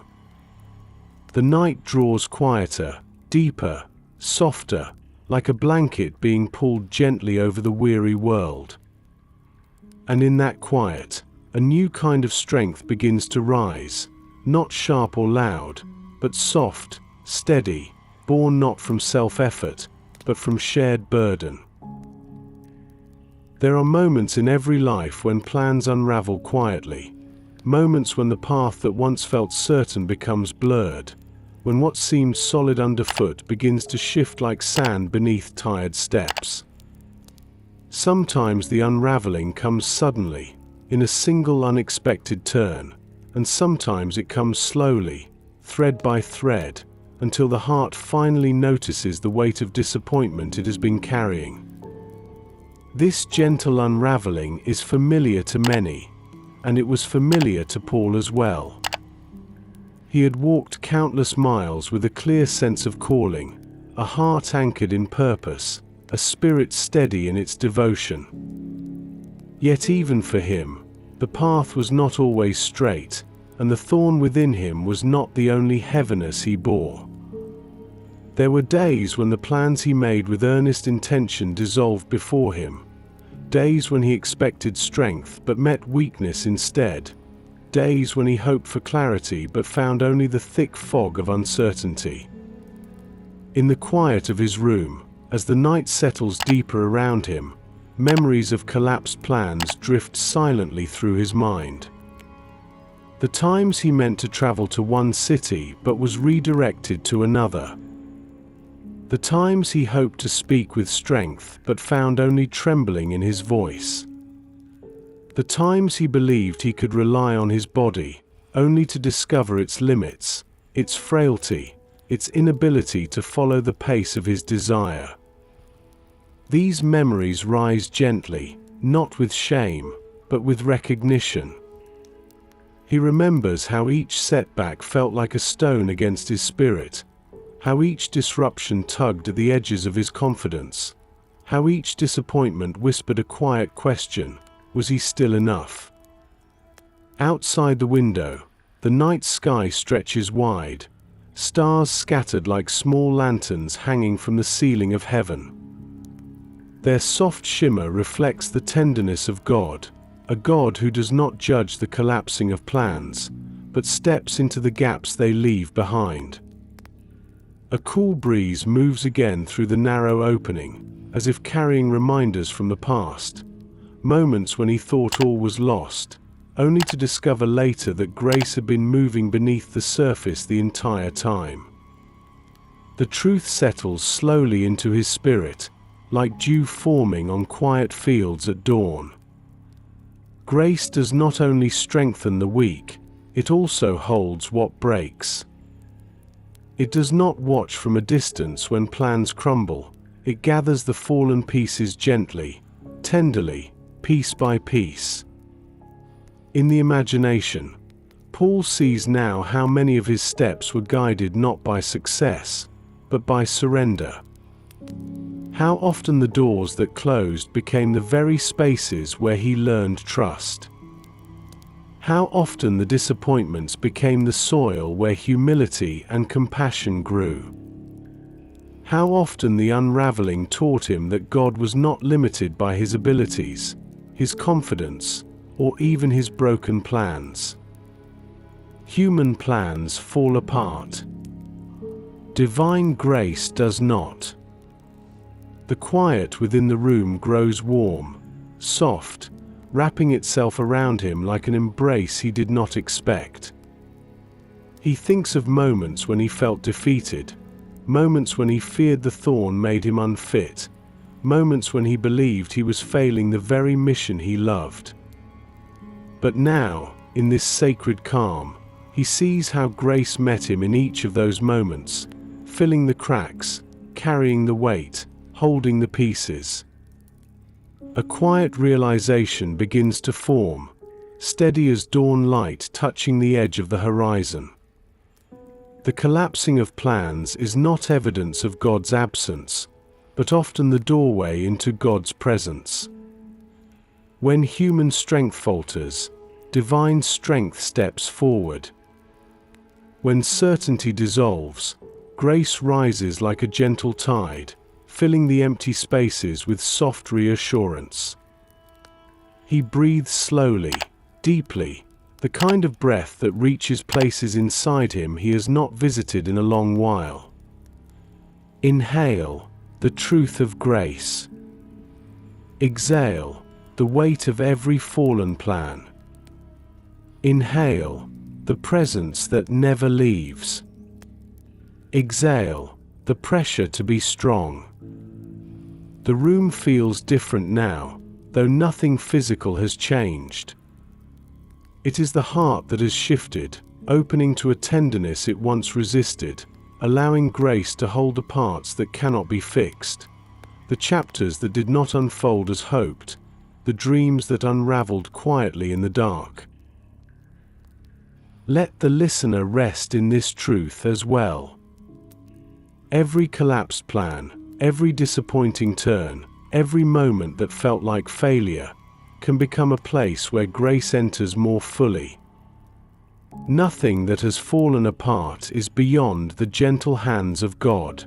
The night draws quieter, deeper, softer, like a blanket being pulled gently over the weary world. And in that quiet, a new kind of strength begins to rise, not sharp or loud, but soft, steady, born not from self-effort, but from shared burden. There are moments in every life when plans unravel quietly, moments when the path that once felt certain becomes blurred, when what seemed solid underfoot begins to shift like sand beneath tired steps. Sometimes the unraveling comes suddenly, in a single unexpected turn, and sometimes it comes slowly, thread by thread, until the heart finally notices the weight of disappointment it has been carrying. This gentle unraveling is familiar to many, and it was familiar to Paul as well. He had walked countless miles with a clear sense of calling, a heart anchored in purpose, a spirit steady in its devotion. Yet even for him, the path was not always straight, and the thorn within him was not the only heaviness he bore. There were days when the plans he made with earnest intention dissolved before him, days when he expected strength but met weakness instead, days when he hoped for clarity but found only the thick fog of uncertainty. In the quiet of his room, as the night settles deeper around him, memories of collapsed plans drift silently through his mind. The times he meant to travel to one city but was redirected to another. The times he hoped to speak with strength but found only trembling in his voice. The times he believed he could rely on his body, only to discover its limits, its frailty, its inability to follow the pace of his desire. These memories rise gently, not with shame, but with recognition. He remembers how each setback felt like a stone against his spirit, how each disruption tugged at the edges of his confidence, how each disappointment whispered a quiet question: was he still enough? Outside the window, the night sky stretches wide, stars scattered like small lanterns hanging from the ceiling of heaven. Their soft shimmer reflects the tenderness of God, a God who does not judge the collapsing of plans, but steps into the gaps they leave behind. A cool breeze moves again through the narrow opening, as if carrying reminders from the past, moments when he thought all was lost, only to discover later that grace had been moving beneath the surface the entire time. The truth settles slowly into his spirit, like dew forming on quiet fields at dawn. Grace does not only strengthen the weak, it also holds what breaks. It does not watch from a distance when plans crumble, it gathers the fallen pieces gently, tenderly, piece by piece. In the imagination, Paul sees now how many of his steps were guided not by success, but by surrender. How often the doors that closed became the very spaces where he learned trust. How often the disappointments became the soil where humility and compassion grew. How often the unraveling taught him that God was not limited by his abilities, his confidence, or even his broken plans. Human plans fall apart. Divine grace does not. The quiet within the room grows warm, soft, wrapping itself around him like an embrace he did not expect. He thinks of moments when he felt defeated, moments when he feared the thorn made him unfit, moments when he believed he was failing the very mission he loved. But now, in this sacred calm, he sees how grace met him in each of those moments, filling the cracks, carrying the weight, holding the pieces. A quiet realization begins to form, steady as dawn light touching the edge of the horizon. The collapsing of plans is not evidence of God's absence, but often the doorway into God's presence. When human strength falters, divine strength steps forward. When certainty dissolves, grace rises like a gentle tide, filling the empty spaces with soft reassurance. He breathes slowly, deeply, the kind of breath that reaches places inside him he has not visited in a long while. Inhale, the truth of grace. Exhale, the weight of every fallen plan. Inhale, the presence that never leaves. Exhale, the pressure to be strong. The room feels different now, though nothing physical has changed. It is the heart that has shifted, opening to a tenderness it once resisted, allowing grace to hold the parts that cannot be fixed, the chapters that did not unfold as hoped, the dreams that unraveled quietly in the dark. Let the listener rest in this truth as well. Every collapsed plan, every disappointing turn, every moment that felt like failure, can become a place where grace enters more fully. Nothing that has fallen apart is beyond the gentle hands of God.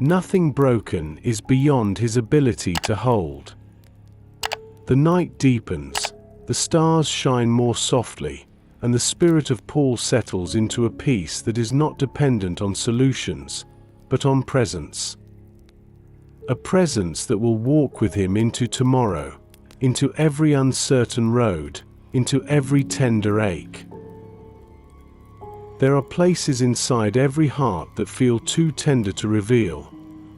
Nothing broken is beyond His ability to hold. The night deepens, the stars shine more softly, and the spirit of Paul settles into a peace that is not dependent on solutions, but on presence. A presence that will walk with him into tomorrow, into every uncertain road, into every tender ache. There are places inside every heart that feel too tender to reveal,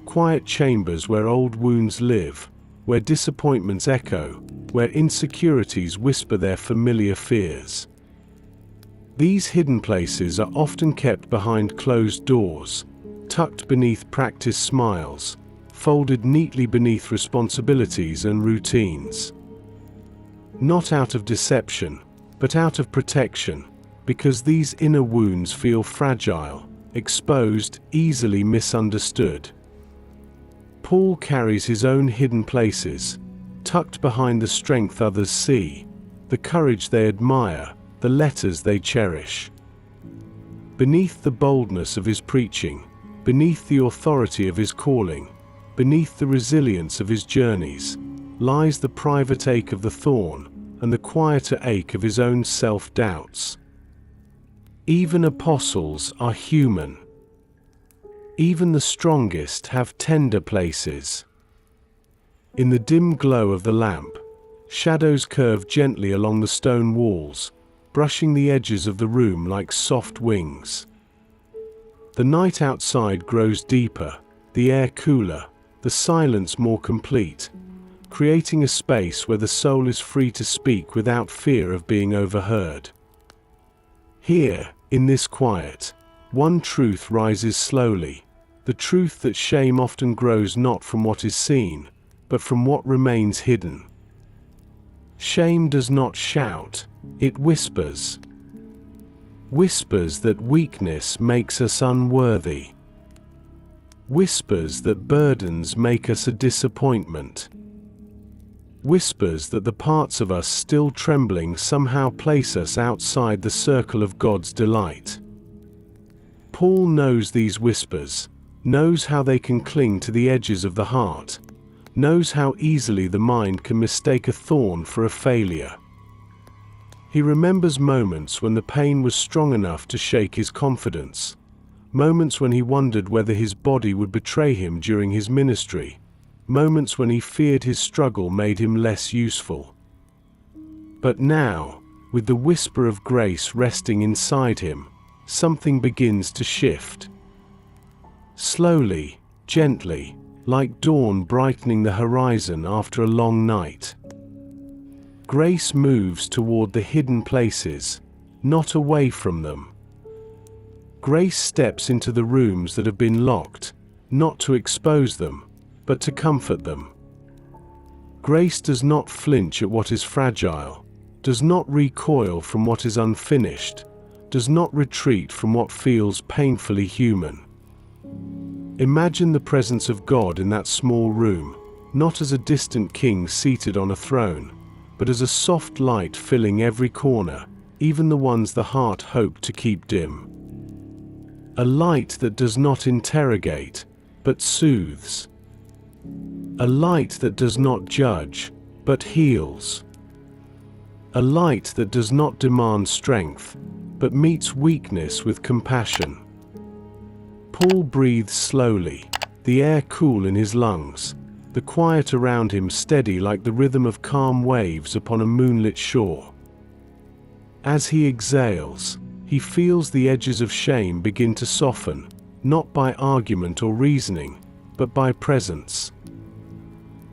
quiet chambers where old wounds live, where disappointments echo, where insecurities whisper their familiar fears. These hidden places are often kept behind closed doors, tucked beneath practiced smiles, folded neatly beneath responsibilities and routines. Not out of deception, but out of protection, because these inner wounds feel fragile, exposed, easily misunderstood. Paul carries his own hidden places, tucked behind the strength others see, the courage they admire, the letters they cherish. Beneath the boldness of his preaching, beneath the authority of his calling, beneath the resilience of his journeys, lies the private ache of the thorn and the quieter ache of his own self-doubts. Even apostles are human. Even the strongest have tender places. In the dim glow of the lamp, shadows curve gently along the stone walls, brushing the edges of the room like soft wings. The night outside grows deeper, the air cooler, the silence more complete, creating a space where the soul is free to speak without fear of being overheard. Here, in this quiet, one truth rises slowly, the truth that shame often grows not from what is seen, but from what remains hidden. Shame does not shout, it whispers. Whispers that weakness makes us unworthy. Whispers that burdens make us a disappointment. Whispers that the parts of us still trembling somehow place us outside the circle of God's delight. Paul knows these whispers, knows how they can cling to the edges of the heart, knows how easily the mind can mistake a thorn for a failure. He remembers moments when the pain was strong enough to shake his confidence, moments when he wondered whether his body would betray him during his ministry, moments when he feared his struggle made him less useful. But now, with the whisper of grace resting inside him, something begins to shift. Slowly, gently, like dawn brightening the horizon after a long night. Grace moves toward the hidden places, not away from them. Grace steps into the rooms that have been locked, not to expose them, but to comfort them. Grace does not flinch at what is fragile, does not recoil from what is unfinished, does not retreat from what feels painfully human. Imagine the presence of God in that small room, not as a distant king seated on a throne, but as a soft light filling every corner, even the ones the heart hoped to keep dim. A light that does not interrogate, but soothes. A light that does not judge, but heals. A light that does not demand strength, but meets weakness with compassion. Paul breathes slowly, the air cool in his lungs, the quiet around him steady like the rhythm of calm waves upon a moonlit shore. As he exhales, he feels the edges of shame begin to soften, not by argument or reasoning, but by presence.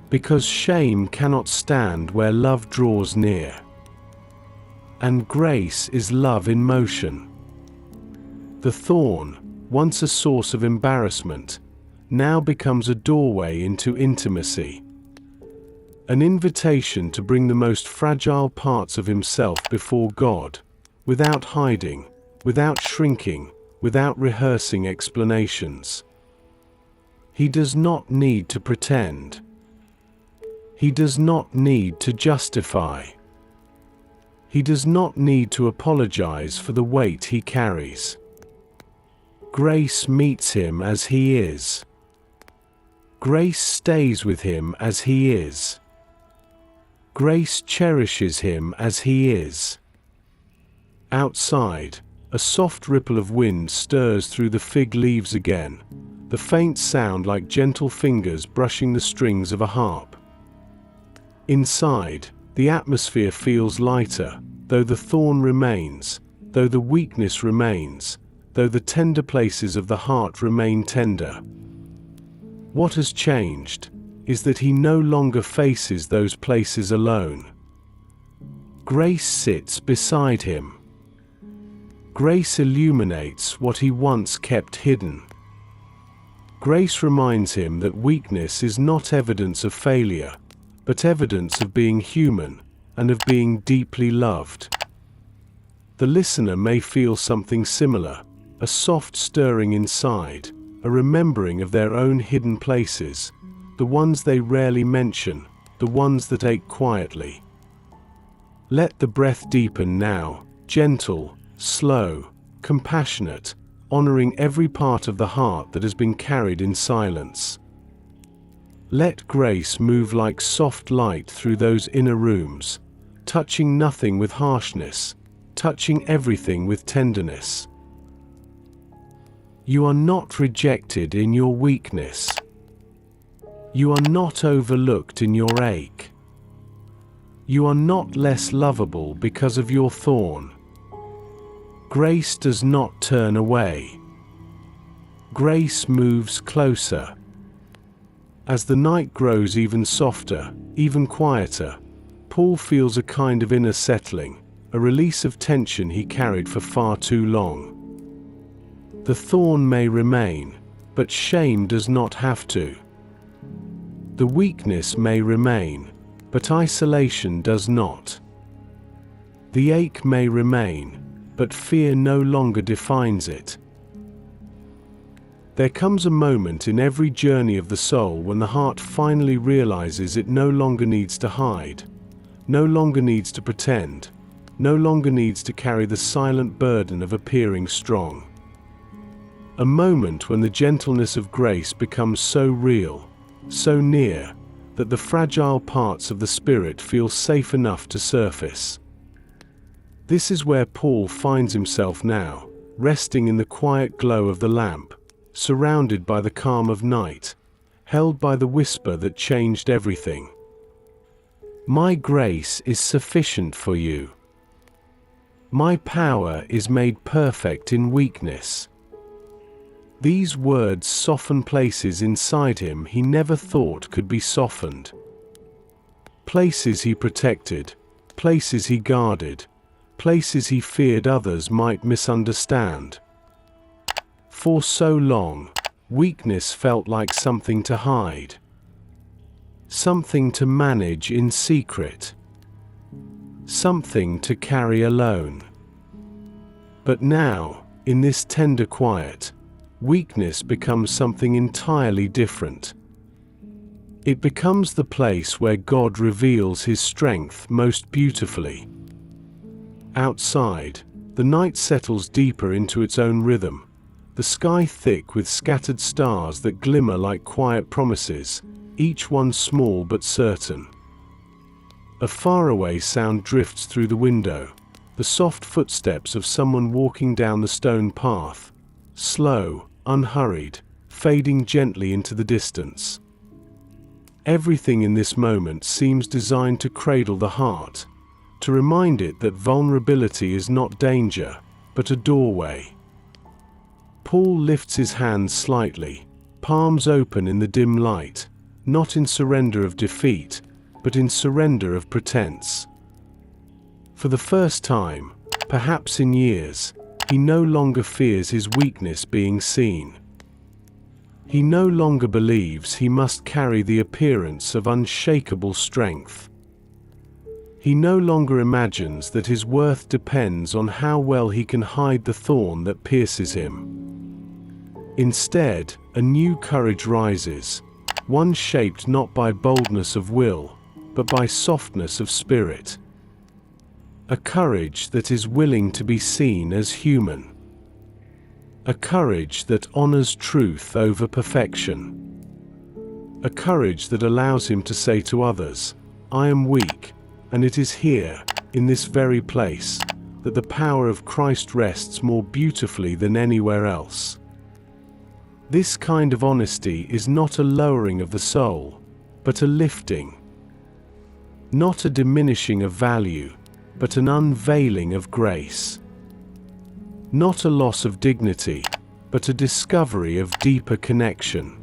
Because shame cannot stand where love draws near. And grace is love in motion. The thorn, once a source of embarrassment, now becomes a doorway into intimacy. An invitation to bring the most fragile parts of himself before God, without hiding, without shrinking, without rehearsing explanations. He does not need to pretend. He does not need to justify. He does not need to apologize for the weight he carries. Grace meets him as he is. Grace stays with him as he is. Grace cherishes him as he is. Outside, a soft ripple of wind stirs through the fig leaves again, the faint sound like gentle fingers brushing the strings of a harp. Inside, the atmosphere feels lighter, though the thorn remains, though the weakness remains, though the tender places of the heart remain tender. What has changed is that he no longer faces those places alone. Grace sits beside him. Grace illuminates what he once kept hidden. Grace reminds him that weakness is not evidence of failure, but evidence of being human and of being deeply loved. The listener may feel something similar, a soft stirring inside, a remembering of their own hidden places, the ones they rarely mention, the ones that ache quietly. Let the breath deepen now, gentle, slow, compassionate, honoring every part of the heart that has been carried in silence. Let grace move like soft light through those inner rooms, touching nothing with harshness, touching everything with tenderness. You are not rejected in your weakness. You are not overlooked in your ache. You are not less lovable because of your thorn. Grace does not turn away. Grace moves closer. As the night grows even softer, even quieter, Paul feels a kind of inner settling, a release of tension he carried for far too long. The thorn may remain, but shame does not have to. The weakness may remain, but isolation does not. The ache may remain, but fear no longer defines it. There comes a moment in every journey of the soul when the heart finally realizes it no longer needs to hide, no longer needs to pretend, no longer needs to carry the silent burden of appearing strong. A moment when the gentleness of grace becomes so real, so near, that the fragile parts of the spirit feel safe enough to surface. This is where Paul finds himself now, resting in the quiet glow of the lamp, surrounded by the calm of night, held by the whisper that changed everything. My grace is sufficient for you. My power is made perfect in weakness. These words soften places inside him he never thought could be softened. Places he protected, places he guarded, places he feared others might misunderstand. For so long, weakness felt like something to hide, something to manage in secret, something to carry alone. But now, in this tender quiet, weakness becomes something entirely different. It becomes the place where God reveals His strength most beautifully. Outside, the night settles deeper into its own rhythm, the sky thick with scattered stars that glimmer like quiet promises, each one small but certain. A faraway sound drifts through the window, the soft footsteps of someone walking down the stone path, slow, unhurried, fading gently into the distance. Everything in this moment seems designed to cradle the heart, to remind it that vulnerability is not danger, but a doorway. Paul lifts his hands slightly, palms open in the dim light, not in surrender of defeat, but in surrender of pretense. For the first time, perhaps in years, he no longer fears his weakness being seen. He no longer believes he must carry the appearance of unshakable strength. He no longer imagines that his worth depends on how well he can hide the thorn that pierces him. Instead, a new courage rises, one shaped not by boldness of will, but by softness of spirit. A courage that is willing to be seen as human. A courage that honors truth over perfection. A courage that allows him to say to others, "I am weak, and it is here, in this very place, that the power of Christ rests more beautifully than anywhere else." This kind of honesty is not a lowering of the soul, but a lifting. Not a diminishing of value, but an unveiling of grace. Not a loss of dignity, but a discovery of deeper connection.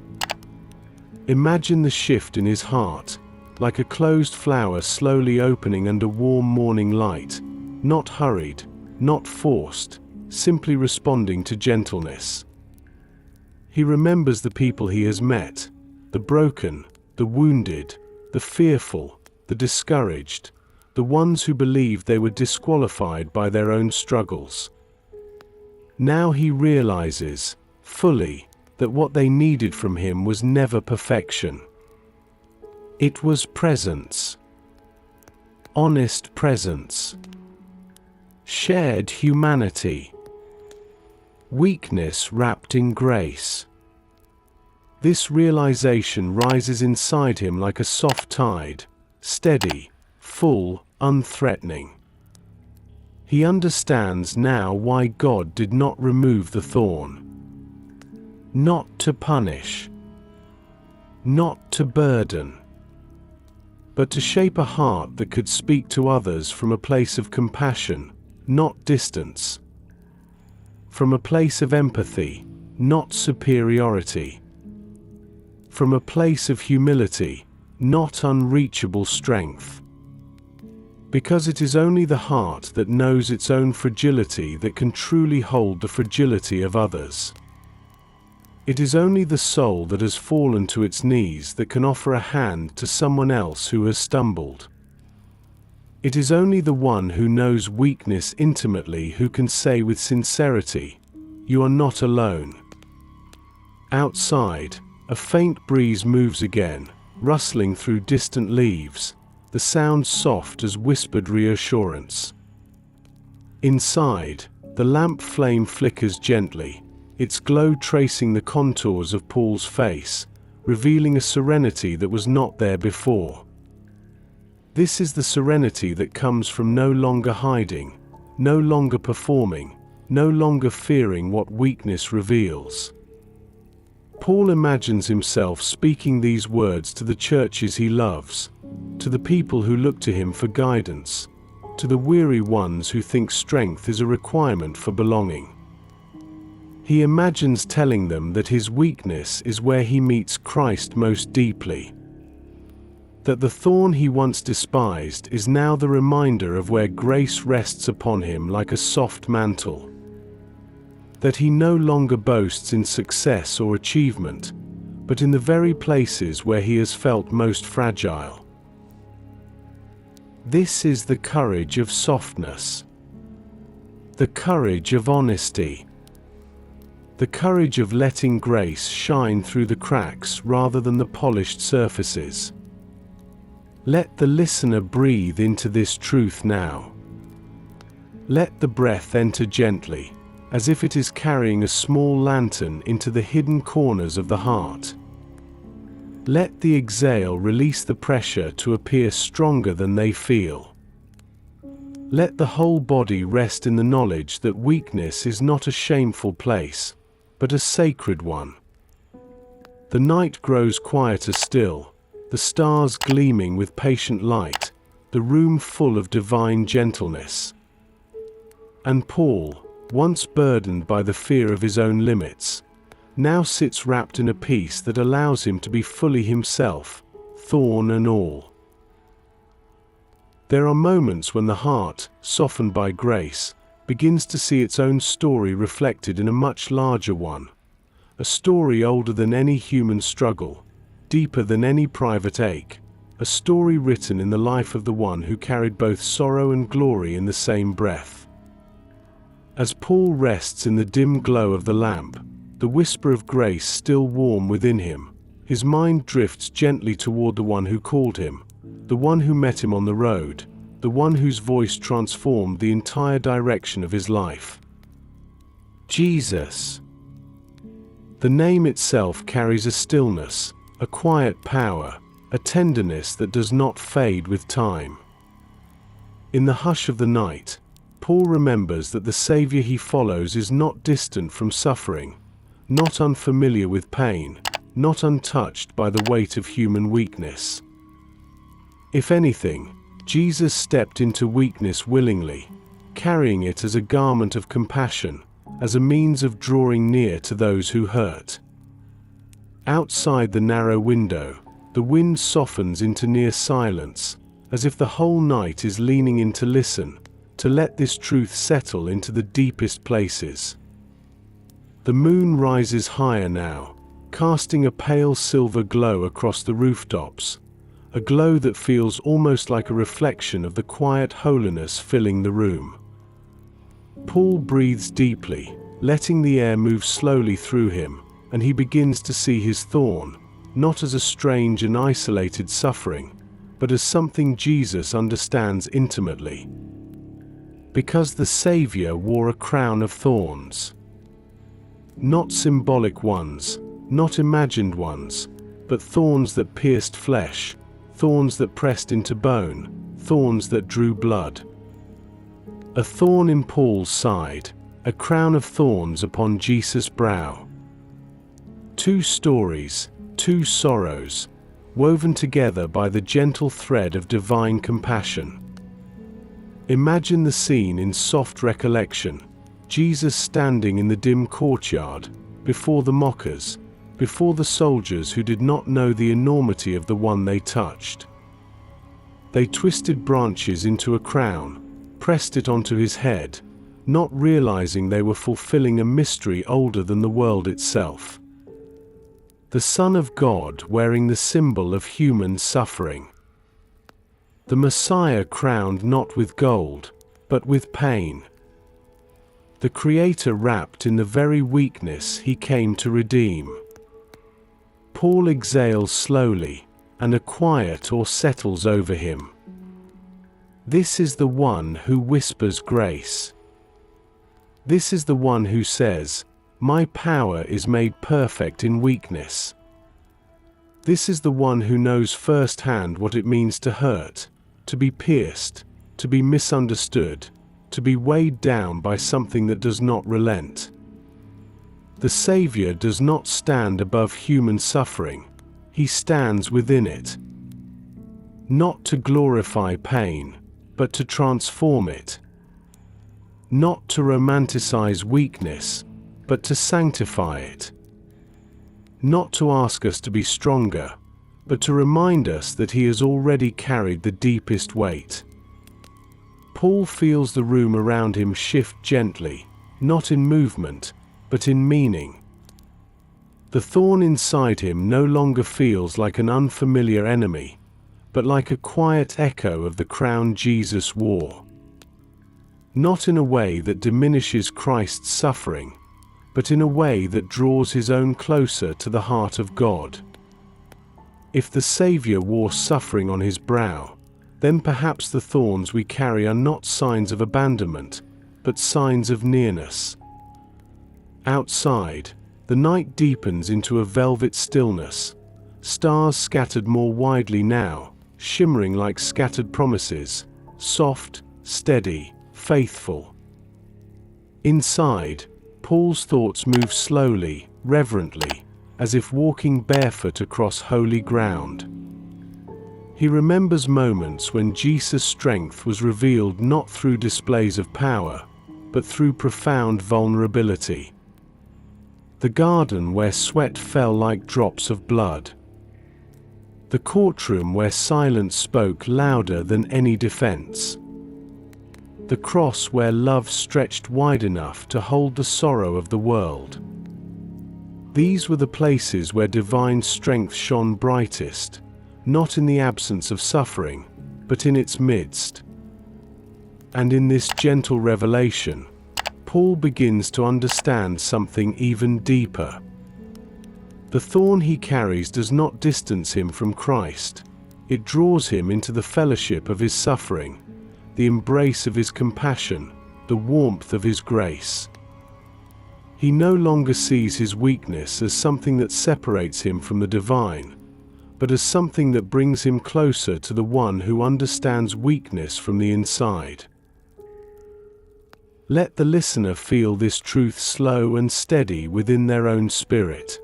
Imagine the shift in his heart, like a closed flower slowly opening under warm morning light, not hurried, not forced, simply responding to gentleness. He remembers the people he has met, the broken, the wounded, the fearful, the discouraged, the ones who believed they were disqualified by their own struggles. Now he realizes, fully, that what they needed from him was never perfection. It was presence. Honest presence. Shared humanity. Weakness wrapped in grace. This realization rises inside him like a soft tide, steady, full, unthreatening. He understands now why God did not remove the thorn. Not to punish. Not to burden. But to shape a heart that could speak to others from a place of compassion, not distance. From a place of empathy, not superiority. From a place of humility, not unreachable strength. Because it is only the heart that knows its own fragility that can truly hold the fragility of others. It is only the soul that has fallen to its knees that can offer a hand to someone else who has stumbled. It is only the one who knows weakness intimately who can say with sincerity, "You are not alone." Outside, a faint breeze moves again, rustling through distant leaves, the sound soft as whispered reassurance. Inside, the lamp flame flickers gently, its glow tracing the contours of Paul's face, revealing a serenity that was not there before. This is the serenity that comes from no longer hiding, no longer performing, no longer fearing what weakness reveals. Paul imagines himself speaking these words to the churches he loves, to the people who look to him for guidance, to the weary ones who think strength is a requirement for belonging. He imagines telling them that his weakness is where he meets Christ most deeply. That the thorn he once despised is now the reminder of where grace rests upon him like a soft mantle. That he no longer boasts in success or achievement, but in the very places where he has felt most fragile. This is the courage of softness. The courage of honesty. The courage of letting grace shine through the cracks rather than the polished surfaces. Let the listener breathe into this truth now. Let the breath enter gently, as if it is carrying a small lantern into the hidden corners of the heart. Let the exhale release the pressure to appear stronger than they feel. Let the whole body rest in the knowledge that weakness is not a shameful place, but a sacred one. The night grows quieter still, the stars gleaming with patient light, the room full of divine gentleness. And Paul, once burdened by the fear of his own limits, now sits wrapped in a peace that allows him to be fully himself, thorn and all. There are moments when the heart, softened by grace, begins to see its own story reflected in a much larger one. A story older than any human struggle, deeper than any private ache, a story written in the life of the one who carried both sorrow and glory in the same breath. As Paul rests in the dim glow of the lamp, the whisper of grace still warm within him, his mind drifts gently toward the one who called him, the one who met him on the road, the one whose voice transformed the entire direction of his life. Jesus. The name itself carries a stillness, a quiet power, a tenderness that does not fade with time. In the hush of the night, Paul remembers that the Savior he follows is not distant from suffering, not unfamiliar with pain, not untouched by the weight of human weakness. If anything, Jesus stepped into weakness willingly, carrying it as a garment of compassion, as a means of drawing near to those who hurt. Outside the narrow window, the wind softens into near silence, as if the whole night is leaning in to listen, to let this truth settle into the deepest places. The moon rises higher now, casting a pale silver glow across the rooftops, a glow that feels almost like a reflection of the quiet holiness filling the room. Paul breathes deeply, letting the air move slowly through him, and he begins to see his thorn, not as a strange and isolated suffering, but as something Jesus understands intimately. Because the Savior wore a crown of thorns. Not symbolic ones, not imagined ones, but thorns that pierced flesh, thorns that pressed into bone, thorns that drew blood. A thorn in Paul's side, a crown of thorns upon Jesus' brow. Two stories, two sorrows, woven together by the gentle thread of divine compassion. Imagine the scene in soft recollection, Jesus standing in the dim courtyard, before the mockers, before the soldiers who did not know the enormity of the one they touched. They twisted branches into a crown, pressed it onto his head, not realizing they were fulfilling a mystery older than the world itself. The Son of God wearing the symbol of human suffering. The Messiah crowned not with gold, but with pain. The Creator wrapped in the very weakness he came to redeem. Paul exhales slowly, and a quiet awe settles over him. This is the one who whispers grace. This is the one who says, "My power is made perfect in weakness." This is the one who knows firsthand what it means to hurt, to be pierced, to be misunderstood, to be weighed down by something that does not relent. The Savior does not stand above human suffering, he stands within it. Not to glorify pain, but to transform it. Not to romanticize weakness, but to sanctify it. Not to ask us to be stronger, but to remind us that he has already carried the deepest weight. Paul feels the room around him shift gently, not in movement, but in meaning. The thorn inside him no longer feels like an unfamiliar enemy, but like a quiet echo of the crown Jesus wore. Not in a way that diminishes Christ's suffering, but in a way that draws his own closer to the heart of God. If the Savior wore suffering on his brow, then perhaps the thorns we carry are not signs of abandonment, but signs of nearness. Outside, the night deepens into a velvet stillness, stars scattered more widely now, shimmering like scattered promises, soft, steady, faithful. Inside, Paul's thoughts move slowly, reverently, as if walking barefoot across holy ground. He remembers moments when Jesus' strength was revealed not through displays of power, but through profound vulnerability. The garden where sweat fell like drops of blood. The courtroom where silence spoke louder than any defense. The cross where love stretched wide enough to hold the sorrow of the world. These were the places where divine strength shone brightest, not in the absence of suffering, but in its midst. And in this gentle revelation, Paul begins to understand something even deeper. The thorn he carries does not distance him from Christ. It draws him into the fellowship of his suffering, the embrace of his compassion, the warmth of his grace. He no longer sees his weakness as something that separates him from the divine, but as something that brings him closer to the one who understands weakness from the inside. Let the listener feel this truth slow and steady within their own spirit.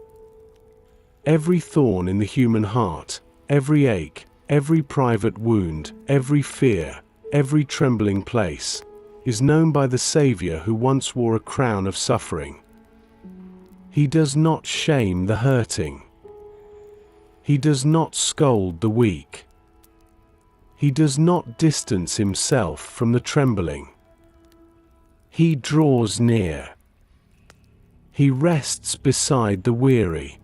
Every thorn in the human heart, every ache, every private wound, every fear, every trembling place, is known by the Savior who once wore a crown of suffering. He does not shame the hurting. He does not scold the weak. He does not distance himself from the trembling. He draws near. He rests beside the weary.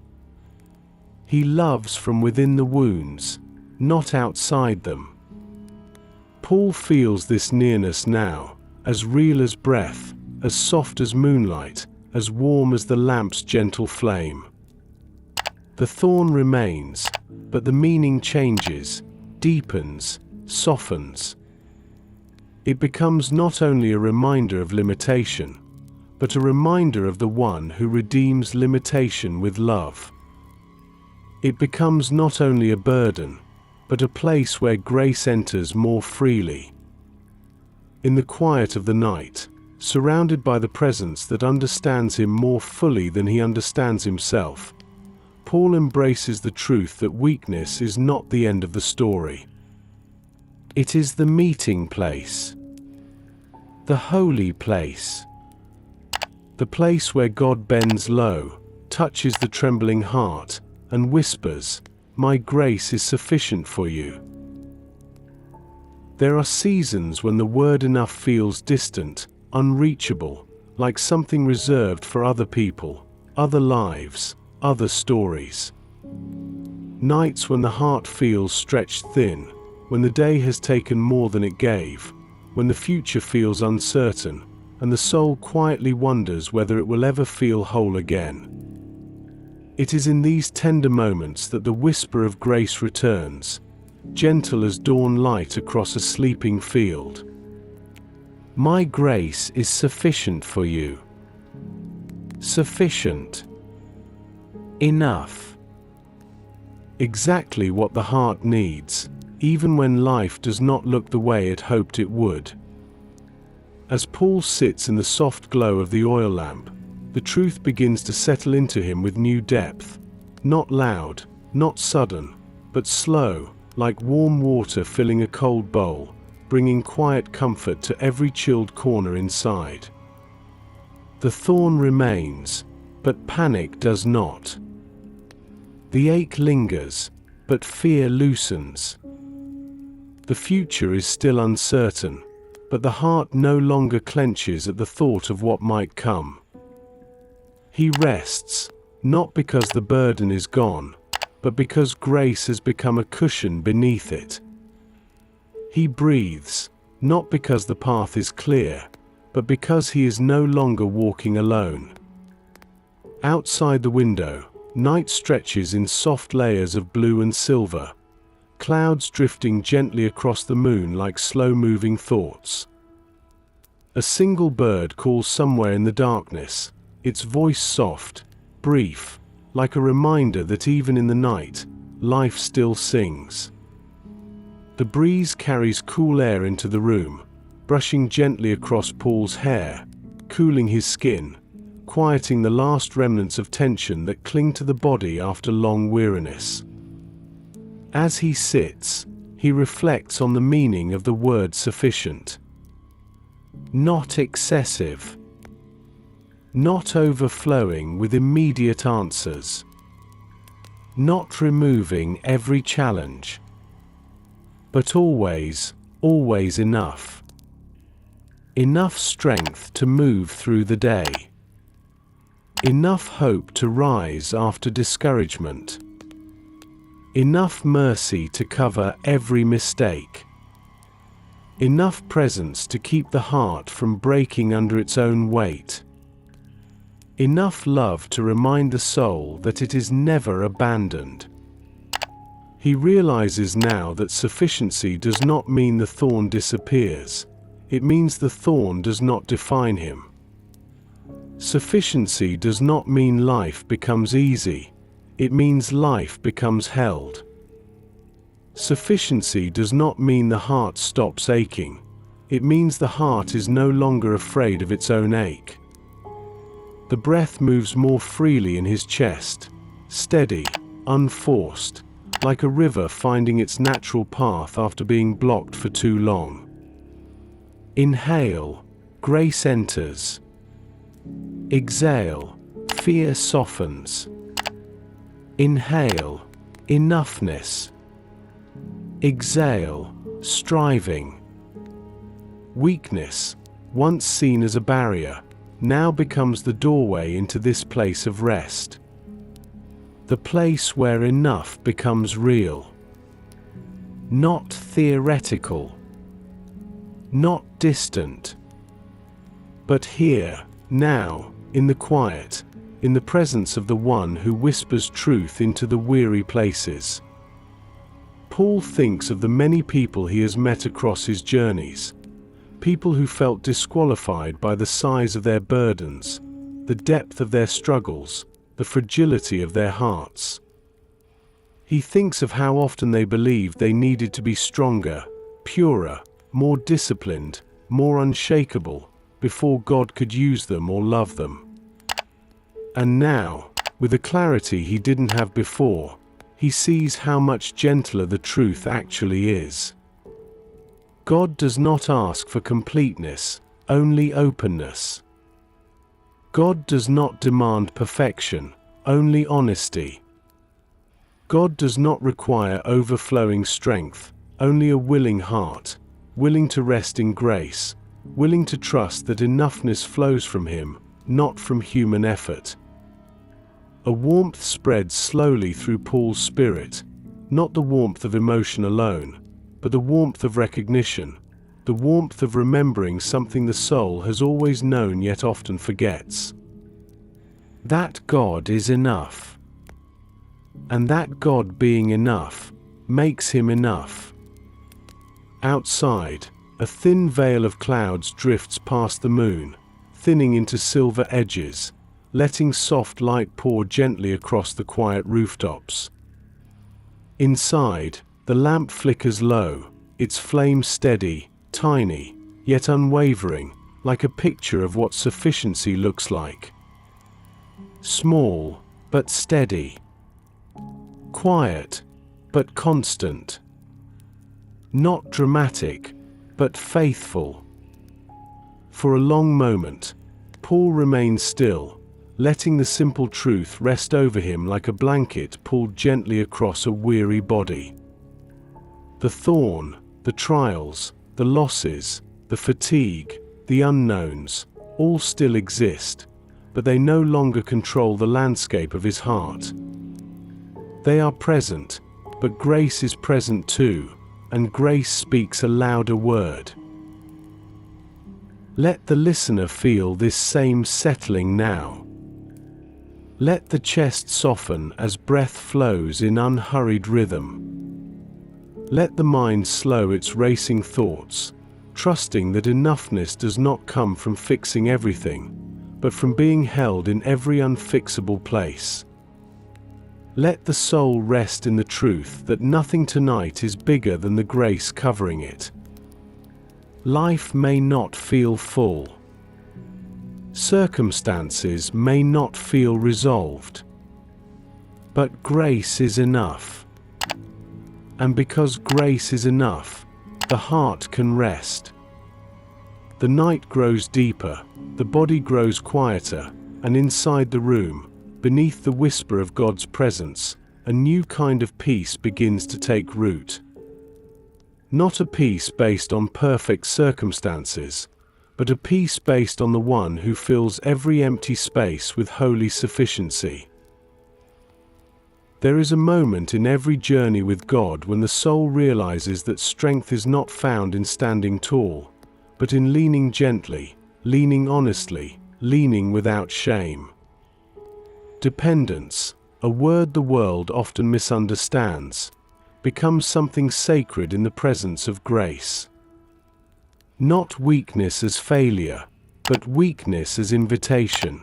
He loves from within the wounds, not outside them. Paul feels this nearness now, as real as breath, as soft as moonlight, as warm as the lamp's gentle flame. The thorn remains, but the meaning changes, deepens, softens. It becomes not only a reminder of limitation, but a reminder of the one who redeems limitation with love. It becomes not only a burden, but a place where grace enters more freely. In the quiet of the night, surrounded by the presence that understands him more fully than he understands himself, Paul embraces the truth that weakness is not the end of the story. It is the meeting place, the holy place, the place where God bends low, touches the trembling heart, and whispers, "My grace is sufficient for you." There are seasons when the word enough feels distant, unreachable, like something reserved for other people, other lives, other stories. Nights when the heart feels stretched thin, when the day has taken more than it gave, when the future feels uncertain, and the soul quietly wonders whether it will ever feel whole again. It is in these tender moments that the whisper of grace returns, gentle as dawn light across a sleeping field. My grace is sufficient for you. Sufficient. Enough. Exactly what the heart needs, even when life does not look the way it hoped it would. As Paul sits in the soft glow of the oil lamp, the truth begins to settle into him with new depth, not loud, not sudden, but slow, like warm water filling a cold bowl, bringing quiet comfort to every chilled corner inside. The thorn remains, but panic does not. The ache lingers, but fear loosens. The future is still uncertain, but the heart no longer clenches at the thought of what might come. He rests, not because the burden is gone, but because grace has become a cushion beneath it. He breathes, not because the path is clear, but because he is no longer walking alone. Outside the window, night stretches in soft layers of blue and silver, clouds drifting gently across the moon like slow-moving thoughts. A single bird calls somewhere in the darkness, its voice soft, brief, like a reminder that even in the night, life still sings. The breeze carries cool air into the room, brushing gently across Paul's hair, cooling his skin, quieting the last remnants of tension that cling to the body after long weariness. As he sits, he reflects on the meaning of the word sufficient. Not excessive. Not overflowing with immediate answers. Not removing every challenge. But always, always enough. Enough strength to move through the day. Enough hope to rise after discouragement. Enough mercy to cover every mistake. Enough presence to keep the heart from breaking under its own weight. Enough love to remind the soul that it is never abandoned. He realizes now that sufficiency does not mean the thorn disappears. It means the thorn does not define him. Sufficiency does not mean life becomes easy. It means life becomes held. Sufficiency does not mean the heart stops aching. It means the heart is no longer afraid of its own ache. The breath moves more freely in his chest, steady, unforced, like a river finding its natural path after being blocked for too long. Inhale, grace enters. Exhale, fear softens. Inhale, enoughness. Exhale, striving. Weakness, once seen as a barrier, now becomes the doorway into this place of rest. The place where enough becomes real. Not theoretical. Not distant. But here, now, in the quiet, in the presence of the one who whispers truth into the weary places. Paul thinks of the many people he has met across his journeys. People who felt disqualified by the size of their burdens, the depth of their struggles, the fragility of their hearts. He thinks of how often they believed they needed to be stronger, purer, more disciplined, more unshakable, before God could use them or love them. And now, with a clarity he didn't have before, he sees how much gentler the truth actually is. God does not ask for completeness, only openness. God does not demand perfection, only honesty. God does not require overflowing strength, only a willing heart, willing to rest in grace, willing to trust that enoughness flows from him, not from human effort. A warmth spreads slowly through Paul's spirit, not the warmth of emotion alone, but the warmth of recognition, the warmth of remembering something the soul has always known yet often forgets. That God is enough. And that God being enough, makes him enough. Outside, a thin veil of clouds drifts past the moon, thinning into silver edges, letting soft light pour gently across the quiet rooftops. Inside, the lamp flickers low, its flame steady, tiny, yet unwavering, like a picture of what sufficiency looks like. Small, but steady. Quiet, but constant. Not dramatic, but faithful. For a long moment, Paul remains still, letting the simple truth rest over him like a blanket pulled gently across a weary body. The thorn, the trials, the losses, the fatigue, the unknowns, all still exist, but they no longer control the landscape of his heart. They are present, but grace is present too, and grace speaks a louder word. Let the listener feel this same settling now. Let the chest soften as breath flows in unhurried rhythm. Let the mind slow its racing thoughts, trusting that enoughness does not come from fixing everything, but from being held in every unfixable place. Let the soul rest in the truth that nothing tonight is bigger than the grace covering it. Life may not feel full. Circumstances may not feel resolved. But grace is enough. And because grace is enough, the heart can rest. The night grows deeper, the body grows quieter, and inside the room, beneath the whisper of God's presence, a new kind of peace begins to take root. Not a peace based on perfect circumstances, but a peace based on the one who fills every empty space with holy sufficiency. There is a moment in every journey with God when the soul realizes that strength is not found in standing tall, but in leaning gently, leaning honestly, leaning without shame. Dependence, a word the world often misunderstands, becomes something sacred in the presence of grace. Not weakness as failure, but weakness as invitation.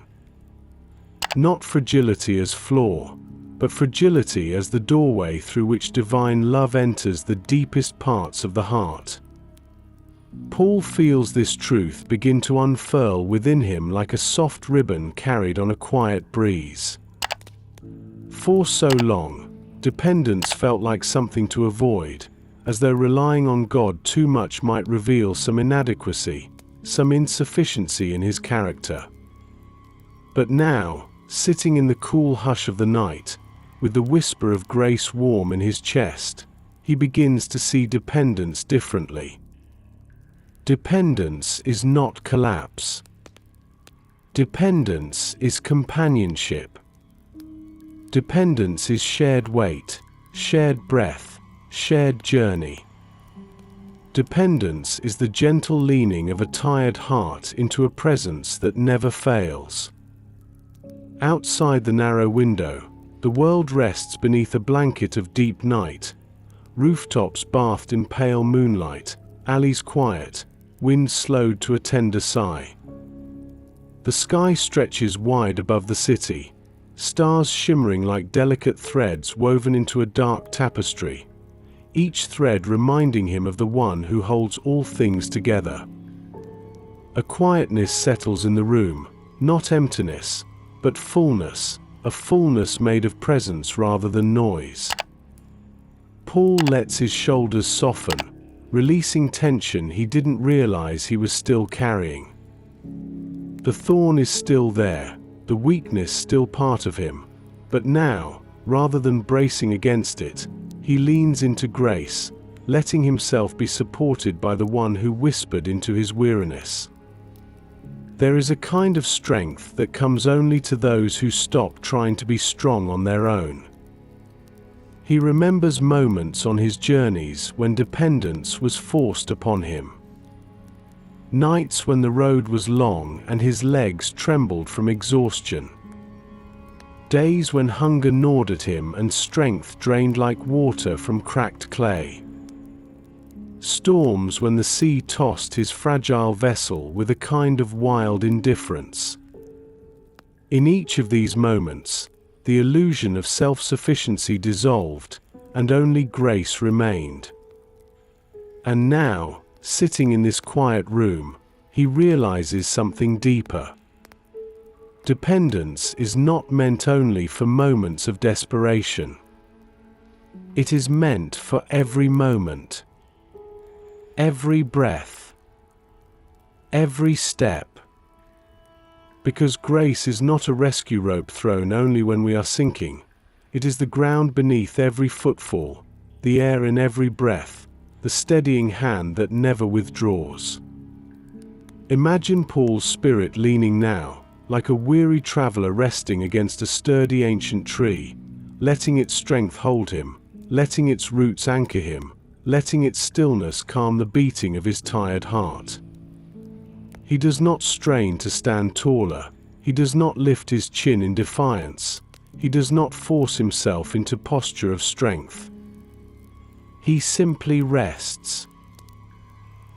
Not fragility as flaw, but fragility as the doorway through which divine love enters the deepest parts of the heart. Paul feels this truth begin to unfurl within him like a soft ribbon carried on a quiet breeze. For so long, dependence felt like something to avoid, as though relying on God too much might reveal some inadequacy, some insufficiency in his character. But now, sitting in the cool hush of the night, with the whisper of grace warm in his chest, he begins to see dependence differently. Dependence is not collapse. Dependence is companionship. Dependence is shared weight, shared breath, shared journey. Dependence is the gentle leaning of a tired heart into a presence that never fails. Outside the narrow window, the world rests beneath a blanket of deep night, rooftops bathed in pale moonlight, alleys quiet, wind slowed to a tender sigh. The sky stretches wide above the city, stars shimmering like delicate threads woven into a dark tapestry, each thread reminding him of the one who holds all things together. A quietness settles in the room, not emptiness, but fullness, a fullness made of presence rather than noise. Paul lets his shoulders soften, releasing tension he didn't realize he was still carrying. The thorn is still there, the weakness still part of him, but now, rather than bracing against it, he leans into grace, letting himself be supported by the one who whispered into his weariness. There is a kind of strength that comes only to those who stop trying to be strong on their own. He remembers moments on his journeys when dependence was forced upon him. Nights when the road was long and his legs trembled from exhaustion. Days when hunger gnawed at him and strength drained like water from cracked clay. Storms when the sea tossed his fragile vessel with a kind of wild indifference. In each of these moments, the illusion of self-sufficiency dissolved, and only grace remained. And now, sitting in this quiet room, he realizes something deeper. Dependence is not meant only for moments of desperation. It is meant for every moment, every breath, every step. Because grace is not a rescue rope thrown only when we are sinking. It is the ground beneath every footfall, the air in every breath, the steadying hand that never withdraws. Imagine Paul's spirit leaning now, like a weary traveler resting against a sturdy ancient tree, letting its strength hold him, letting its roots anchor him, letting its stillness calm the beating of his tired heart. He does not strain to stand taller, he does not lift his chin in defiance, he does not force himself into posture of strength. He simply rests.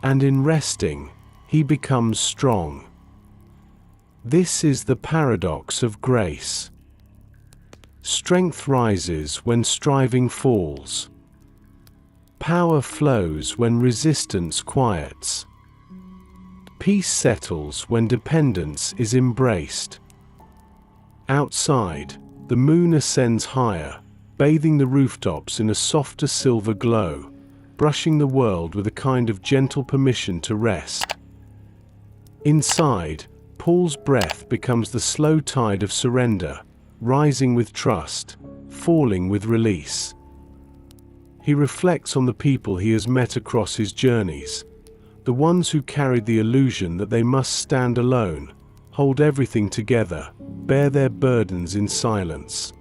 And in resting, he becomes strong. This is the paradox of grace. Strength rises when striving falls. Power flows when resistance quiets. Peace settles when dependence is embraced. Outside, the moon ascends higher, bathing the rooftops in a softer silver glow, brushing the world with a kind of gentle permission to rest. Inside, Paul's breath becomes the slow tide of surrender, rising with trust, falling with release. He reflects on the people he has met across his journeys, the ones who carried the illusion that they must stand alone, hold everything together, bear their burdens in silence.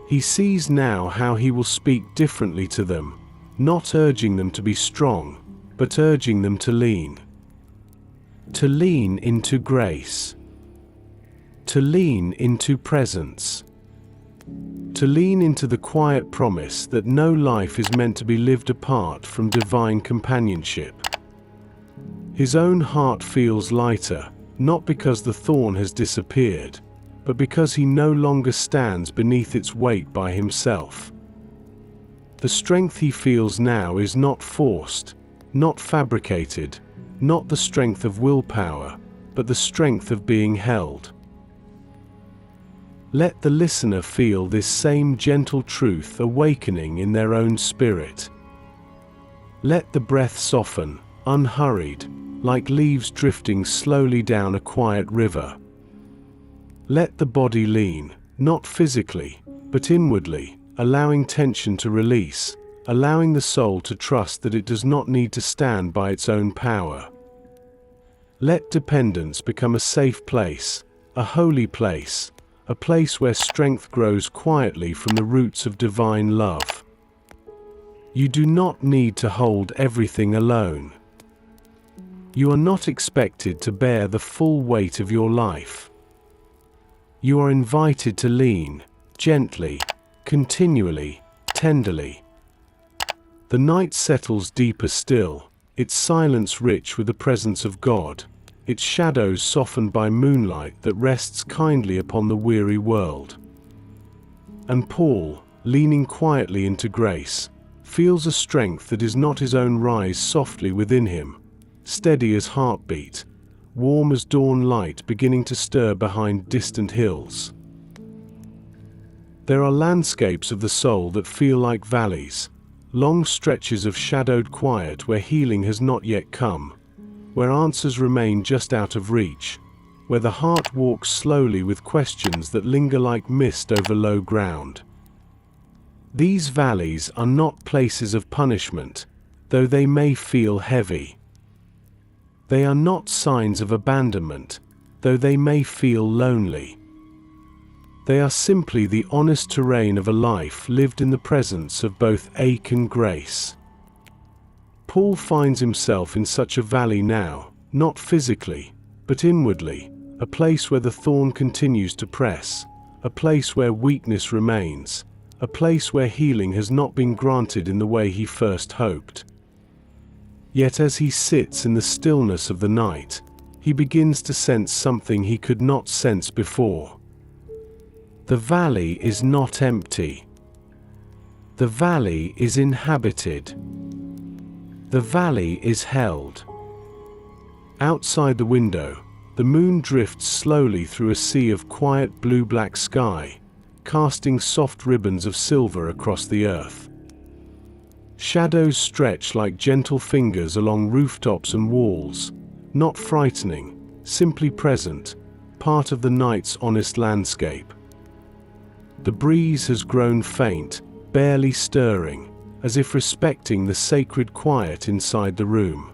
He sees now how he will speak differently to them, not urging them to be strong, but urging them to lean. To lean into grace. To lean into presence. To lean into the quiet promise that no life is meant to be lived apart from divine companionship. His own heart feels lighter, not because the thorn has disappeared, but because he no longer stands beneath its weight by himself. The strength he feels now is not forced, not fabricated, not the strength of willpower, but the strength of being held. Let the listener feel this same gentle truth awakening in their own spirit. Let the breath soften, unhurried, like leaves drifting slowly down a quiet river. Let the body lean, not physically, but inwardly, allowing tension to release, allowing the soul to trust that it does not need to stand by its own power. Let dependence become a safe place, a holy place, a place where strength grows quietly from the roots of divine love. You do not need to hold everything alone. You are not expected to bear the full weight of your life. You are invited to lean, gently, continually, tenderly. The night settles deeper still, its silence rich with the presence of God, its shadows softened by moonlight that rests kindly upon the weary world. And Paul, leaning quietly into grace, feels a strength that is not his own rise softly within him, steady as heartbeat, warm as dawn light beginning to stir behind distant hills. There are landscapes of the soul that feel like valleys, long stretches of shadowed quiet where healing has not yet come, where answers remain just out of reach, where the heart walks slowly with questions that linger like mist over low ground. These valleys are not places of punishment, though they may feel heavy. They are not signs of abandonment, though they may feel lonely. They are simply the honest terrain of a life lived in the presence of both ache and grace. Paul finds himself in such a valley now, not physically, but inwardly, a place where the thorn continues to press, a place where weakness remains, a place where healing has not been granted in the way he first hoped. Yet as he sits in the stillness of the night, he begins to sense something he could not sense before. The valley is not empty. The valley is inhabited. The valley is held. Outside the window, the moon drifts slowly through a sea of quiet blue-black sky, casting soft ribbons of silver across the earth. Shadows stretch like gentle fingers along rooftops and walls, not frightening, simply present, part of the night's honest landscape. The breeze has grown faint, barely stirring, as if respecting the sacred quiet inside the room.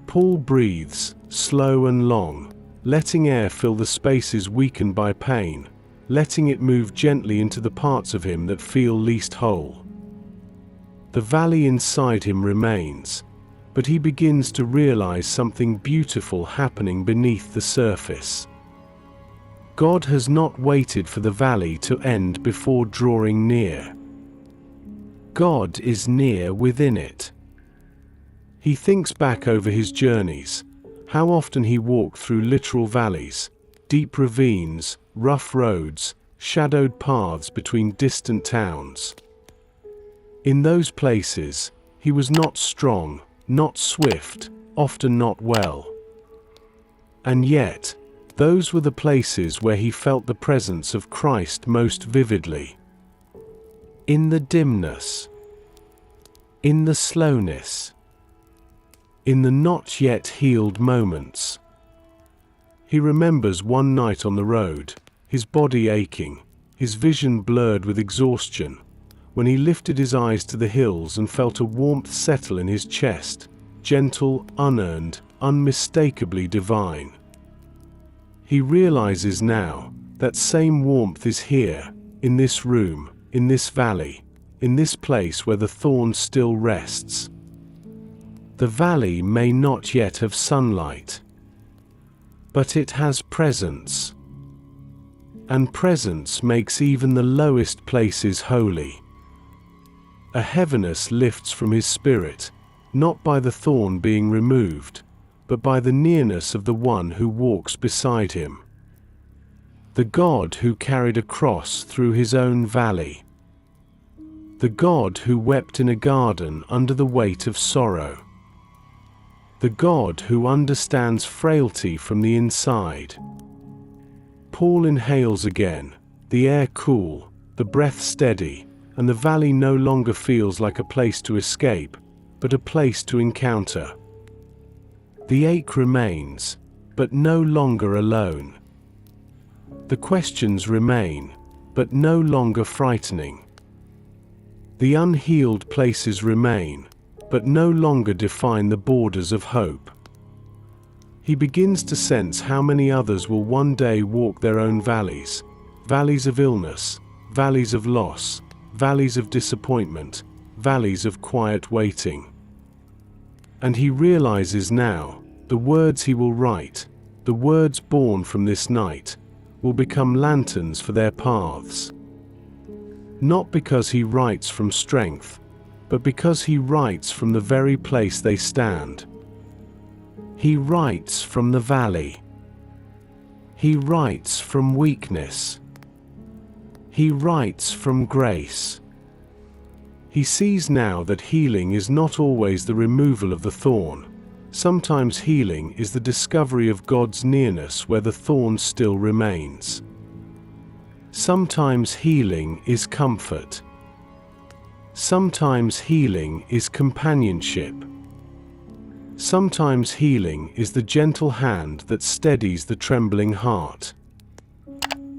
Paul breathes, slow and long, letting air fill the spaces weakened by pain, letting it move gently into the parts of him that feel least whole. The valley inside him remains, but he begins to realize something beautiful happening beneath the surface. God has not waited for the valley to end before drawing near. God is near within it. He thinks back over his journeys, how often he walked through literal valleys, deep ravines, rough roads, shadowed paths between distant towns. In those places, he was not strong, not swift, often not well. And yet, those were the places where he felt the presence of Christ most vividly. In the dimness, in the slowness, in the not yet healed moments. He remembers one night on the road, his body aching, his vision blurred with exhaustion, when he lifted his eyes to the hills and felt a warmth settle in his chest, gentle, unearned, unmistakably divine. He realizes now that same warmth is here, in this room, in this valley, in this place where the thorn still rests. The valley may not yet have sunlight, but it has presence. And presence makes even the lowest places holy. A heaviness lifts from his spirit, not by the thorn being removed, but by the nearness of the one who walks beside him. The God who carried a cross through his own valley. The God who wept in a garden under the weight of sorrow. The God who understands frailty from the inside. Paul inhales again, the air cool, the breath steady, and the valley no longer feels like a place to escape, but a place to encounter. The ache remains, but no longer alone. The questions remain, but no longer frightening. The unhealed places remain, but no longer define the borders of hope. He begins to sense how many others will one day walk their own valleys, valleys of illness, valleys of loss, valleys of disappointment, valleys of quiet waiting. And he realizes now, the words he will write, the words born from this night, will become lanterns for their paths. Not because he writes from strength, but because he writes from the very place they stand. He writes from the valley. He writes from weakness. He writes from grace. He sees now that healing is not always the removal of the thorn. Sometimes healing is the discovery of God's nearness where the thorn still remains. Sometimes healing is comfort. Sometimes healing is companionship. Sometimes healing is the gentle hand that steadies the trembling heart.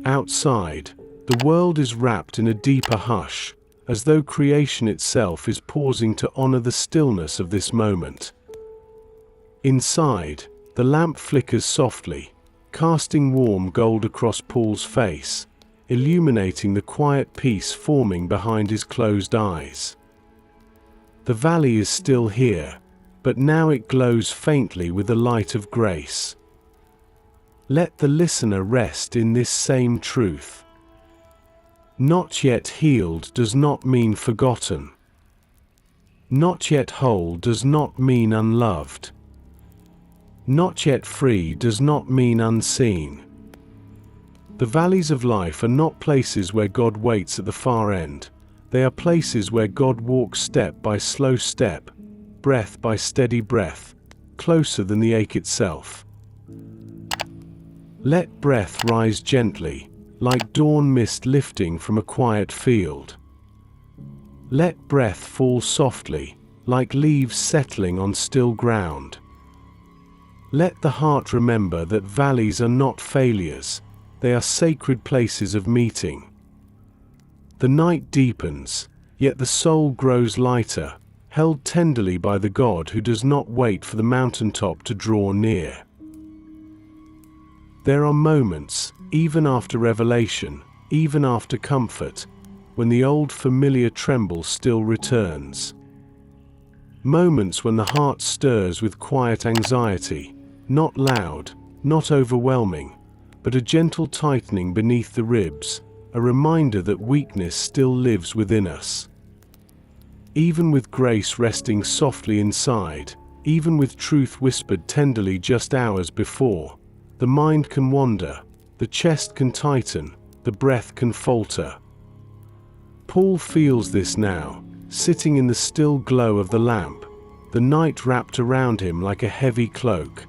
Outside, the world is wrapped in a deeper hush, as though creation itself is pausing to honor the stillness of this moment. Inside, the lamp flickers softly, casting warm gold across Paul's face, illuminating the quiet peace forming behind his closed eyes. The valley is still here, but now it glows faintly with the light of grace. Let the listener rest in this same truth. Not yet healed does not mean forgotten. Not yet whole does not mean unloved. Not yet free does not mean unseen. The valleys of life are not places where God waits at the far end. They are places where God walks step by slow step, breath by steady breath, closer than the ache itself. Let breath rise gently, like dawn mist lifting from a quiet field. Let breath fall softly, like leaves settling on still ground. Let the heart remember that valleys are not failures, they are sacred places of meeting. The night deepens, yet the soul grows lighter, held tenderly by the God who does not wait for the mountaintop to draw near. There are moments, even after revelation, even after comfort, when the old familiar tremble still returns. Moments when the heart stirs with quiet anxiety, not loud, not overwhelming, but a gentle tightening beneath the ribs, a reminder that weakness still lives within us. Even with grace resting softly inside, even with truth whispered tenderly just hours before, the mind can wander, the chest can tighten, the the breath can falter. Paul feels this now, sitting in the still glow of the lamp, the night wrapped around him like a heavy cloak.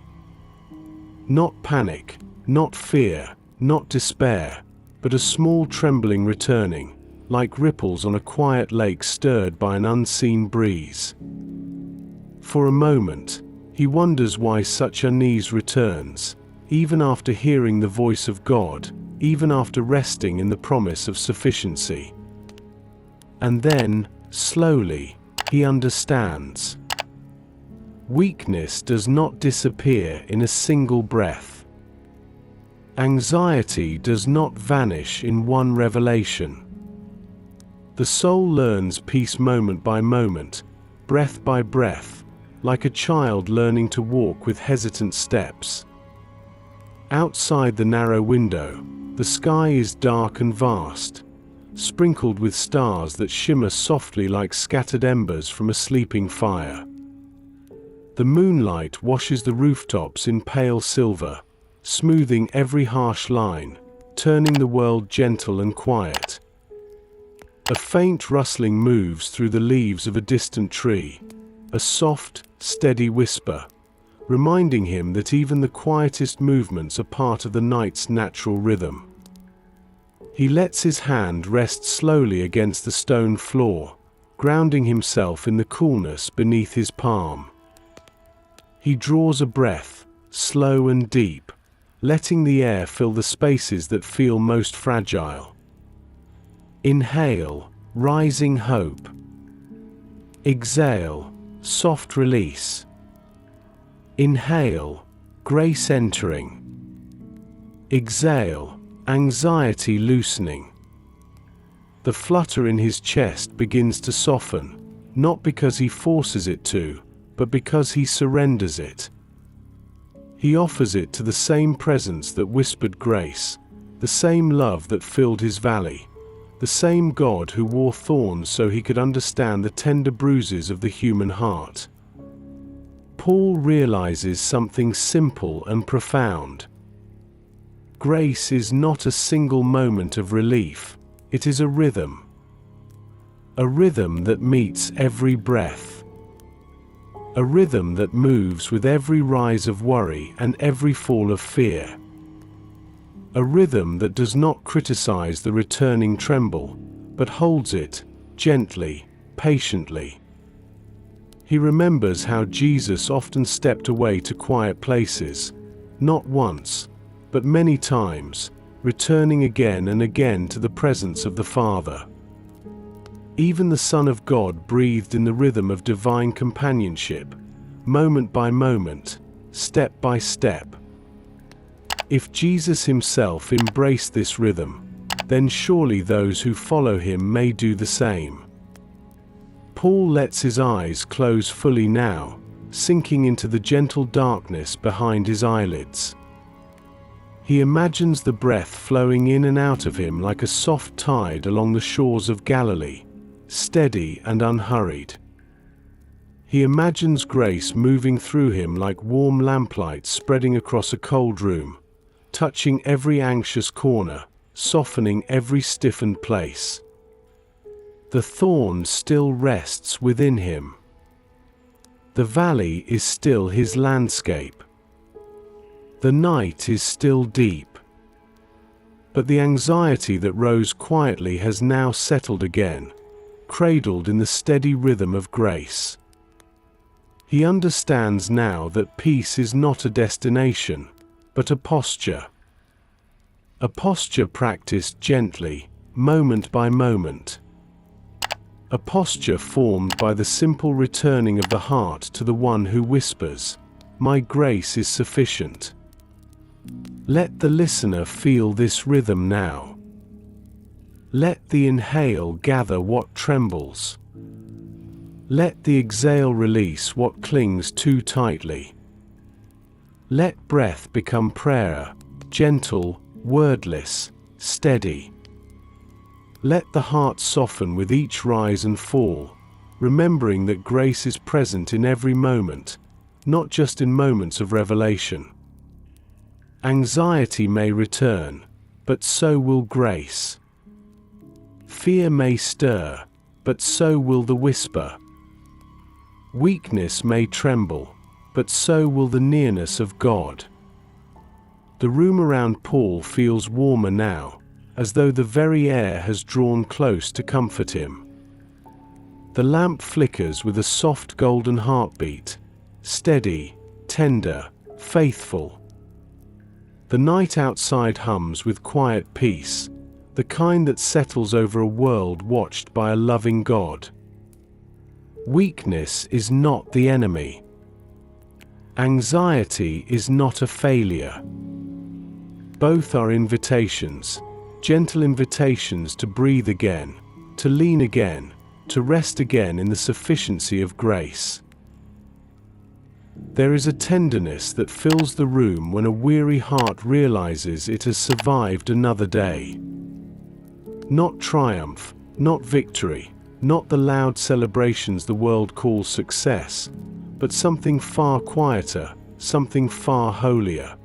Not panic, not fear, not despair, but a small trembling returning, like ripples on a quiet lake stirred by an unseen breeze. For a moment, he wonders why such unease returns, even after hearing the voice of God, even after resting in the promise of sufficiency. And then, slowly, he understands. Weakness does not disappear in a single breath. Anxiety does not vanish in one revelation. The soul learns peace moment by moment, breath by breath, like a child learning to walk with hesitant steps. Outside the narrow window, the sky is dark and vast, sprinkled with stars that shimmer softly like scattered embers from a sleeping fire. The moonlight washes the rooftops in pale silver, smoothing every harsh line, turning the world gentle and quiet. A faint rustling moves through the leaves of a distant tree, a soft, steady whisper, reminding him that even the quietest movements are part of the night's natural rhythm. He lets his hand rest slowly against the stone floor, grounding himself in the coolness beneath his palm. He draws a breath, slow and deep, letting the air fill the spaces that feel most fragile. Inhale, rising hope. Exhale, soft release. Inhale, grace entering. Exhale, anxiety loosening. The flutter in his chest begins to soften, not because he forces it to, but because he surrenders it. He offers it to the same presence that whispered grace, the same love that filled his valley, the same God who wore thorns so he could understand the tender bruises of the human heart. Paul realizes something simple and profound. Grace is not a single moment of relief, it is a rhythm. A rhythm that meets every breath. A rhythm that moves with every rise of worry and every fall of fear. A rhythm that does not criticize the returning tremble, but holds it, gently, patiently. He remembers how Jesus often stepped away to quiet places, not once, but many times, returning again and again to the presence of the Father. Even the Son of God breathed in the rhythm of divine companionship, moment by moment, step by step. If Jesus himself embraced this rhythm, then surely those who follow him may do the same. Paul lets his eyes close fully now, sinking into the gentle darkness behind his eyelids. He imagines the breath flowing in and out of him like a soft tide along the shores of Galilee, steady and unhurried. He imagines grace moving through him like warm lamplight spreading across a cold room, touching every anxious corner, softening every stiffened place. The thorn still rests within him. The valley is still his landscape. The night is still deep. But the anxiety that rose quietly has now settled again, cradled in the steady rhythm of grace. He understands now that peace is not a destination, but a posture. A posture practiced gently, moment by moment. A posture formed by the simple returning of the heart to the one who whispers, "My grace is sufficient." Let the listener feel this rhythm now. Let the inhale gather what trembles. Let the exhale release what clings too tightly. Let breath become prayer, gentle, wordless, steady. Let the heart soften with each rise and fall, remembering that grace is present in every moment, not just in moments of revelation. Anxiety may return, but so will grace. Fear may stir, but so will the whisper. Weakness may tremble, but so will the nearness of God. The room around Paul feels warmer now, as though the very air has drawn close to comfort him. The lamp flickers with a soft golden heartbeat, steady, tender, faithful. The night outside hums with quiet peace, the kind that settles over a world watched by a loving God. Weakness is not the enemy. Anxiety is not a failure. Both are invitations, gentle invitations to breathe again, to lean again, to rest again in the sufficiency of grace. There is a tenderness that fills the room when a weary heart realizes it has survived another day. Not triumph, not victory, not the loud celebrations the world calls success, but something far quieter, something far holier.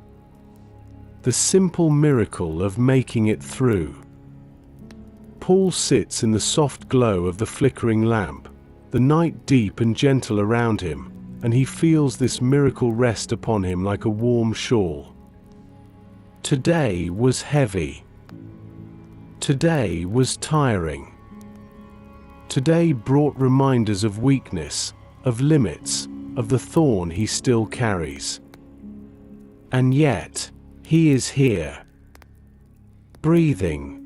The simple miracle of making it through. Paul sits in the soft glow of the flickering lamp, the night deep and gentle around him, and he feels this miracle rest upon him like a warm shawl. Today was heavy. Today was tiring. Today brought reminders of weakness, of limits, of the thorn he still carries. And yet, he is here, breathing,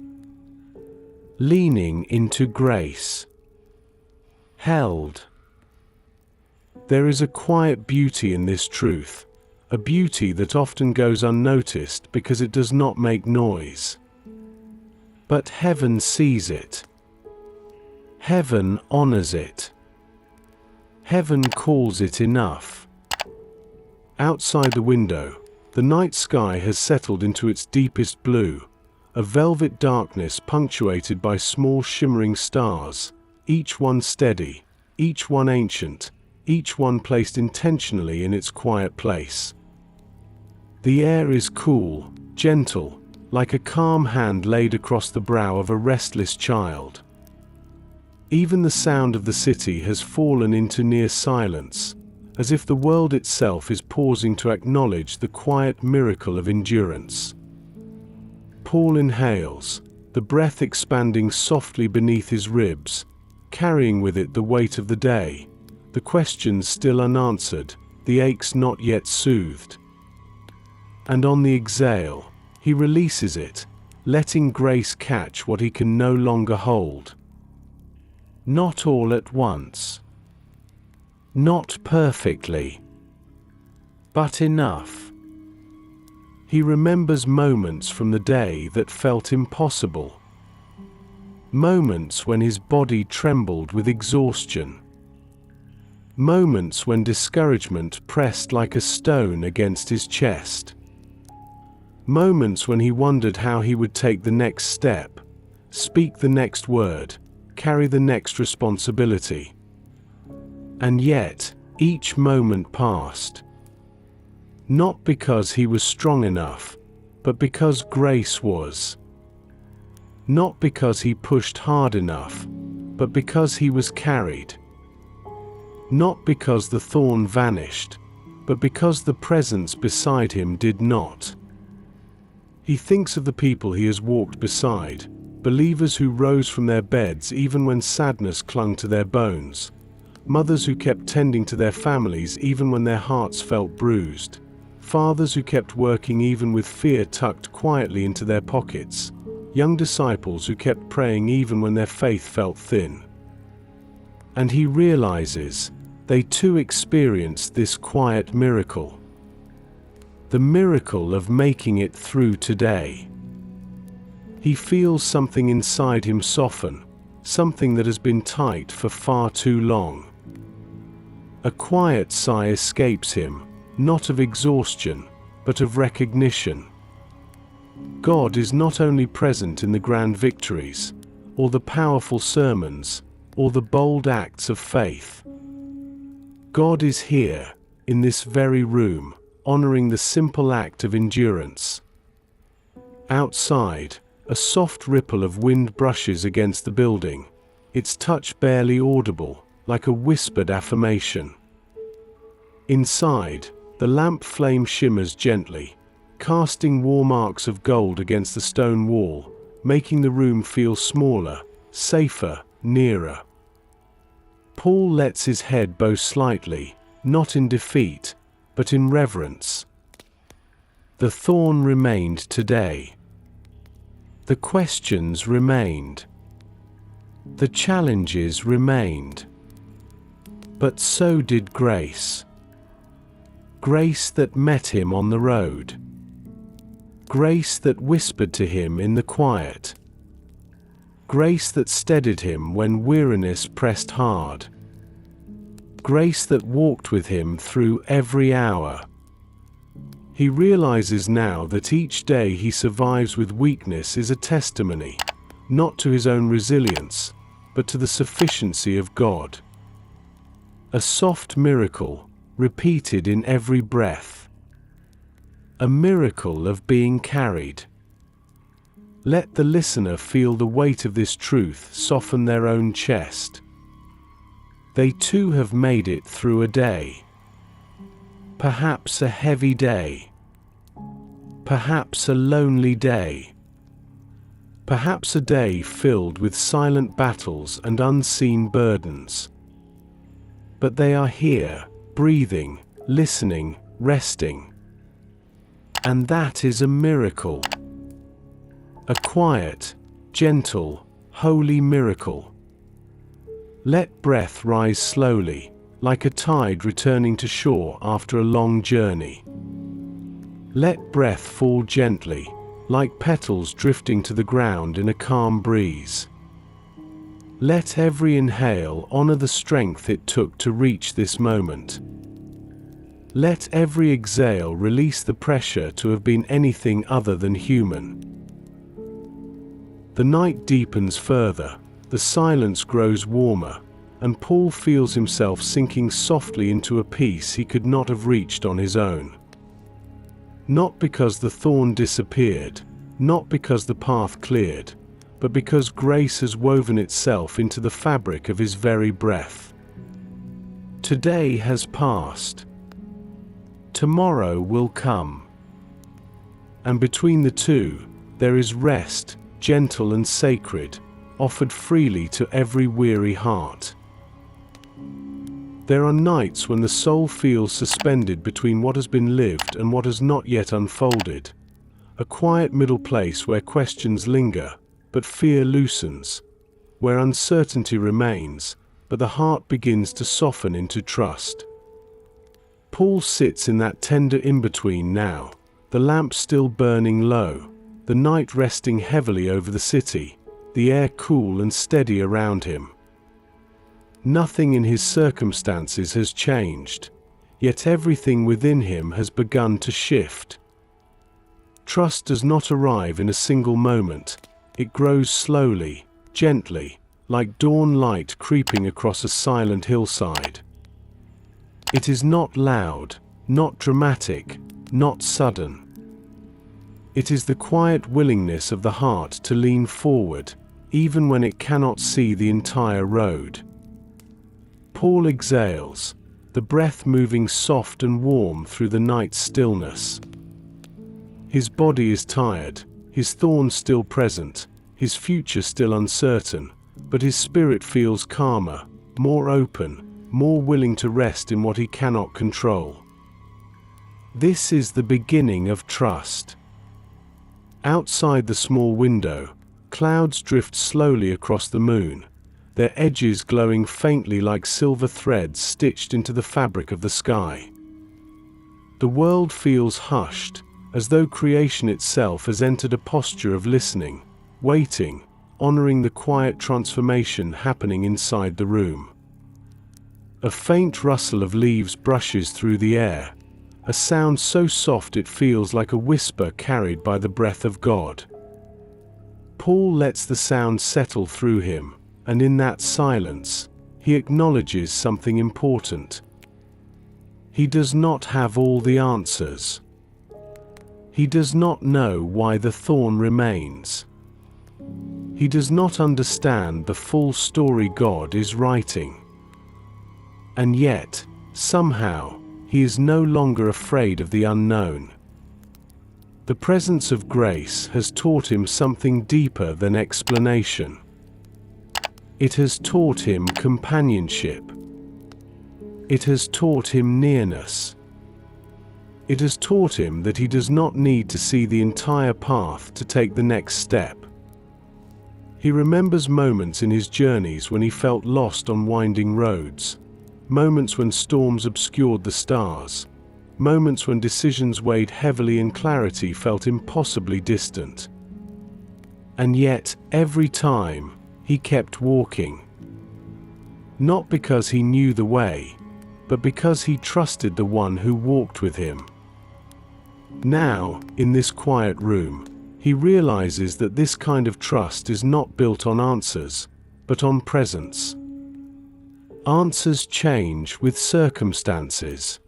leaning into grace, held. There is a quiet beauty in this truth, a beauty that often goes unnoticed because it does not make noise. But heaven sees it. Heaven honors it. Heaven calls it enough. Outside the window, the night sky has settled into its deepest blue, a velvet darkness punctuated by small shimmering stars, each one steady, each one ancient, each one placed intentionally in its quiet place. The air is cool, gentle, like a calm hand laid across the brow of a restless child. Even the sound of the city has fallen into near silence, as if the world itself is pausing to acknowledge the quiet miracle of endurance. Paul inhales, the breath expanding softly beneath his ribs, carrying with it the weight of the day, the questions still unanswered, the aches not yet soothed. And on the exhale, he releases it, letting grace catch what he can no longer hold. Not all at once. Not perfectly. But enough. He remembers moments from the day that felt impossible. Moments when his body trembled with exhaustion. Moments when discouragement pressed like a stone against his chest. Moments when he wondered how he would take the next step, speak the next word, carry the next responsibility. And yet, each moment passed. Not because he was strong enough, but because grace was. Not because he pushed hard enough, but because he was carried. Not because the thorn vanished, but because the presence beside him did not. He thinks of the people he has walked beside, believers who rose from their beds even when sadness clung to their bones, mothers who kept tending to their families even when their hearts felt bruised, fathers who kept working even with fear tucked quietly into their pockets, young disciples who kept praying even when their faith felt thin. And he realizes, they too experienced this quiet miracle. The miracle of making it through today. He feels something inside him soften, something that has been tight for far too long. A quiet sigh escapes him, not of exhaustion, but of recognition. God is not only present in the grand victories, or the powerful sermons, or the bold acts of faith. God is here, in this very room, honoring the simple act of endurance. Outside, a soft ripple of wind brushes against the building, its touch barely audible, like a whispered affirmation. Inside, the lamp flame shimmers gently, casting warm arcs of gold against the stone wall, making the room feel smaller, safer, nearer. Paul lets his head bow slightly, not in defeat, but in reverence. The thorn remained today. The questions remained. The challenges remained. But so did grace. Grace that met him on the road. Grace that whispered to him in the quiet. Grace that steadied him when weariness pressed hard. Grace that walked with him through every hour. He realizes now that each day he survives with weakness is a testimony, not to his own resilience, but to the sufficiency of God. A soft miracle, repeated in every breath. A miracle of being carried. Let the listener feel the weight of this truth soften their own chest. They too have made it through a day. Perhaps a heavy day. Perhaps a lonely day. Perhaps a day filled with silent battles and unseen burdens. But they are here, breathing, listening, resting. And that is a miracle. A quiet, gentle, holy miracle. Let breath rise slowly, like a tide returning to shore after a long journey. Let breath fall gently, like petals drifting to the ground in a calm breeze. Let every inhale honor the strength it took to reach this moment. Let every exhale release the pressure to have been anything other than human. The night deepens further, the silence grows warmer, and Paul feels himself sinking softly into a peace he could not have reached on his own. Not because the thorn disappeared, not because the path cleared, but because grace has woven itself into the fabric of his very breath. Today has passed. Tomorrow will come. And between the two, there is rest, gentle and sacred, offered freely to every weary heart. There are nights when the soul feels suspended between what has been lived and what has not yet unfolded, a quiet middle place where questions linger, but fear loosens, where uncertainty remains, but the heart begins to soften into trust. Paul sits in that tender in-between now, the lamp still burning low, the night resting heavily over the city, the air cool and steady around him. Nothing in his circumstances has changed, yet everything within him has begun to shift. Trust does not arrive in a single moment. It grows slowly, gently, like dawn light creeping across a silent hillside. It is not loud, not dramatic, not sudden. It is the quiet willingness of the heart to lean forward, even when it cannot see the entire road. Paul exhales, the breath moving soft and warm through the night's stillness. His body is tired, his thorn still present, his future still uncertain, but his spirit feels calmer, more open, more willing to rest in what he cannot control. This is the beginning of trust. Outside the small window, clouds drift slowly across the moon, their edges glowing faintly like silver threads stitched into the fabric of the sky. The world feels hushed, as though creation itself has entered a posture of listening, waiting, honoring the quiet transformation happening inside the room. A faint rustle of leaves brushes through the air, a sound so soft it feels like a whisper carried by the breath of God. Paul lets the sound settle through him, and in that silence, he acknowledges something important. He does not have all the answers. He does not know why the thorn remains. He does not understand the full story God is writing. And yet, somehow, he is no longer afraid of the unknown. The presence of grace has taught him something deeper than explanation. It has taught him companionship. It has taught him nearness. It has taught him that he does not need to see the entire path to take the next step. He remembers moments in his journeys when he felt lost on winding roads, moments when storms obscured the stars, moments when decisions weighed heavily and clarity felt impossibly distant. And yet, every time, he kept walking. Not because he knew the way, but because he trusted the one who walked with him. Now, in this quiet room, he realizes that this kind of trust is not built on answers, but on presence. Answers change with circumstances.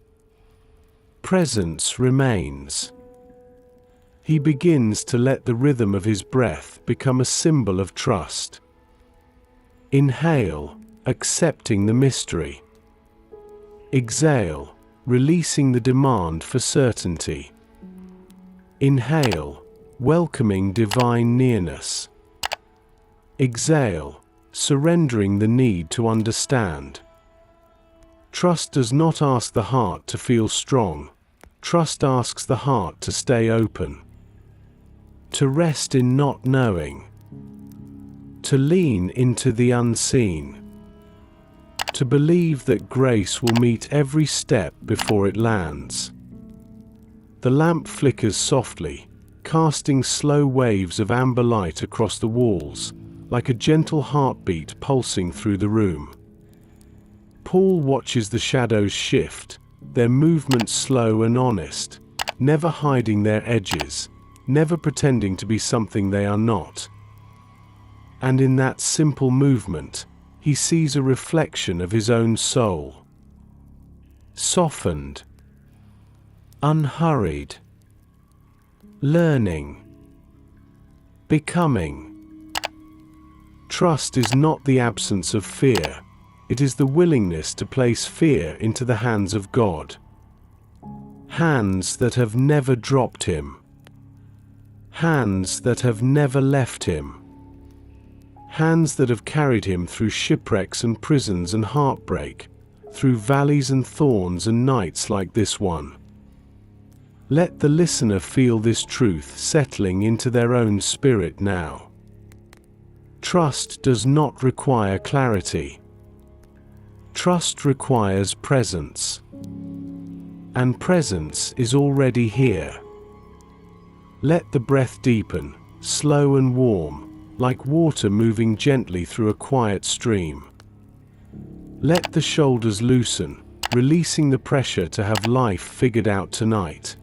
Presence remains. He begins to let the rhythm of his breath become a symbol of trust. Inhale, accepting the mystery. Exhale, releasing the demand for certainty. Inhale, welcoming divine nearness. Exhale, surrendering the need to understand. Trust does not ask the heart to feel strong. Trust asks the heart to stay open. To rest in not knowing. To lean into the unseen. To believe that grace will meet every step before it lands. The lamp flickers softly, casting slow waves of amber light across the walls, like a gentle heartbeat pulsing through the room. Paul watches the shadows shift, their movements slow and honest, never hiding their edges, never pretending to be something they are not. And in that simple movement, he sees a reflection of his own soul. Softened. Unhurried. Learning. Becoming. Trust is not the absence of fear. It is the willingness to place fear into the hands of God. Hands that have never dropped him. Hands that have never left him. Hands that have carried him through shipwrecks and prisons and heartbreak, through valleys and thorns and nights like this one. Let the listener feel this truth settling into their own spirit now. Trust does not require clarity. Trust requires presence. And presence is already here. Let the breath deepen, slow and warm, like water moving gently through a quiet stream. Let the shoulders loosen, releasing the pressure to have life figured out tonight.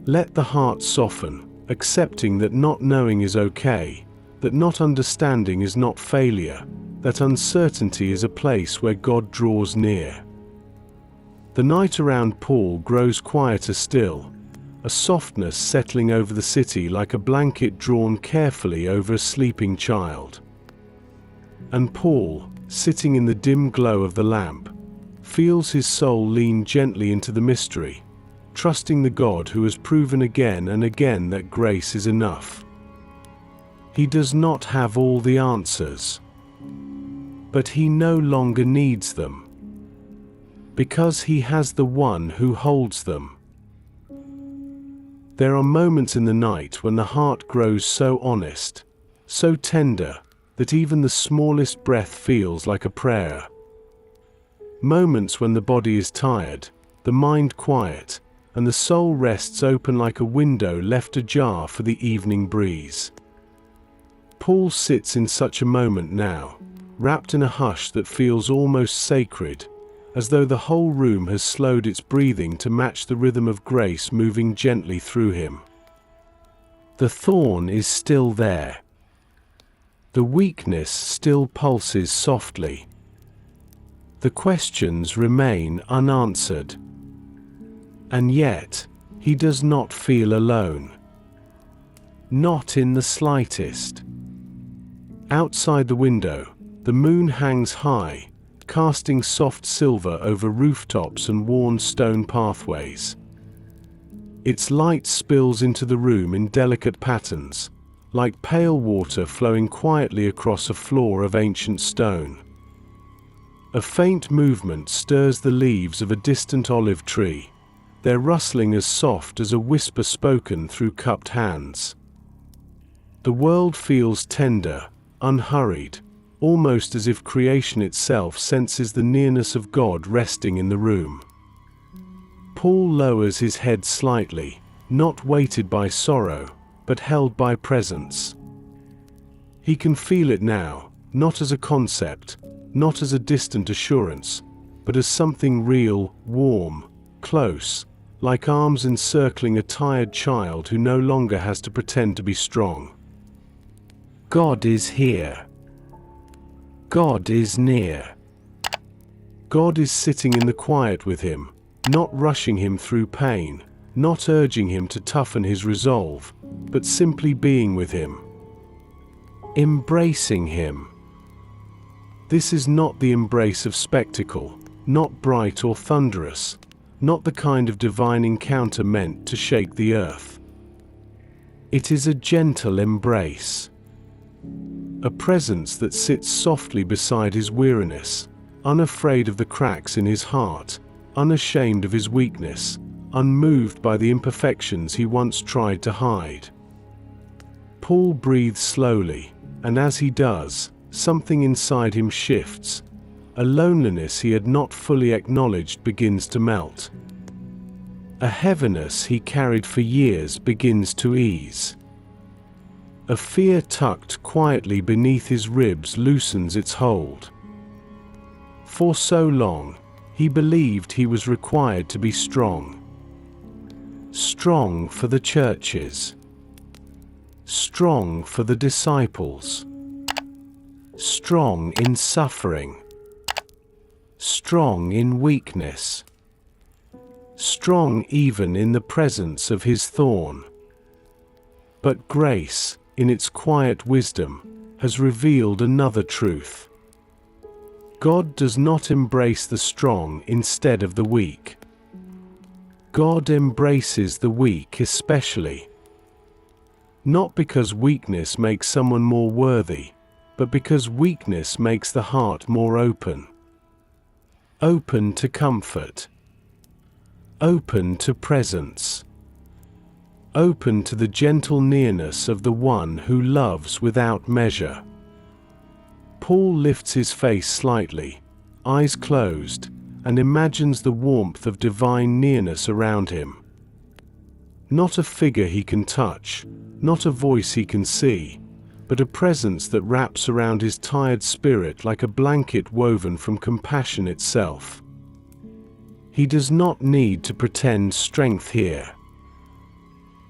Let the heart soften, accepting that not knowing is okay, that not understanding is not failure, that uncertainty is a place where God draws near. The night around Paul grows quieter still, a softness settling over the city like a blanket drawn carefully over a sleeping child. And Paul, sitting in the dim glow of the lamp, feels his soul lean gently into the mystery, trusting the God who has proven again and again that grace is enough. He does not have all the answers, but he no longer needs them, because he has the one who holds them. There are moments in the night when the heart grows so honest, so tender, that even the smallest breath feels like a prayer. Moments when the body is tired, the mind quiet, and the soul rests open like a window left ajar for the evening breeze. Paul sits in such a moment now, wrapped in a hush that feels almost sacred, as though the whole room has slowed its breathing to match the rhythm of grace moving gently through him. The thorn is still there. The weakness still pulses softly. The questions remain unanswered. And yet, he He does not feel alone. Not in the slightest. Outside the window, the moon hangs high, casting soft silver over rooftops and worn stone pathways. Its light spills into the room in delicate patterns, like pale water flowing quietly across a floor of ancient stone. A faint movement stirs the leaves of a distant olive tree, their rustling as soft as a whisper spoken through cupped hands. The world feels tender, unhurried, almost as if creation itself senses the nearness of God resting in the room. Paul lowers his head slightly, not weighted by sorrow, but held by presence. He can feel it now, not as a concept, not as a distant assurance, but as something real, warm, close, like arms encircling a tired child who no longer has to pretend to be strong. God is here. God is near. God is sitting in the quiet with him, not rushing him through pain, not urging him to toughen his resolve, but simply being with him. Embracing him. This is not the embrace of spectacle, not bright or thunderous, not the kind of divine encounter meant to shake the earth. It is a gentle embrace. A presence that sits softly beside his weariness, unafraid of the cracks in his heart, unashamed of his weakness, unmoved by the imperfections he once tried to hide. Paul breathes slowly, and as he does, something inside him shifts. A loneliness he had not fully acknowledged begins to melt. A heaviness he carried for years begins to ease. A fear tucked quietly beneath his ribs loosens its hold. For so long, he believed he was required to be strong. Strong for the churches. Strong for the disciples. Strong in suffering. Strong in weakness. Strong even in the presence of his thorn. But grace, in its quiet wisdom, has revealed another truth. God does not embrace the strong instead of the weak. God embraces the weak especially. Not because weakness makes someone more worthy, but because weakness makes the heart more open. Open to comfort. Open to presence. Open to the gentle nearness of the one who loves without measure. Paul lifts his face slightly, eyes closed, and imagines the warmth of divine nearness around him. Not a figure he can touch, not a voice he can see, but a presence that wraps around his tired spirit like a blanket woven from compassion itself. He does not need to pretend strength here.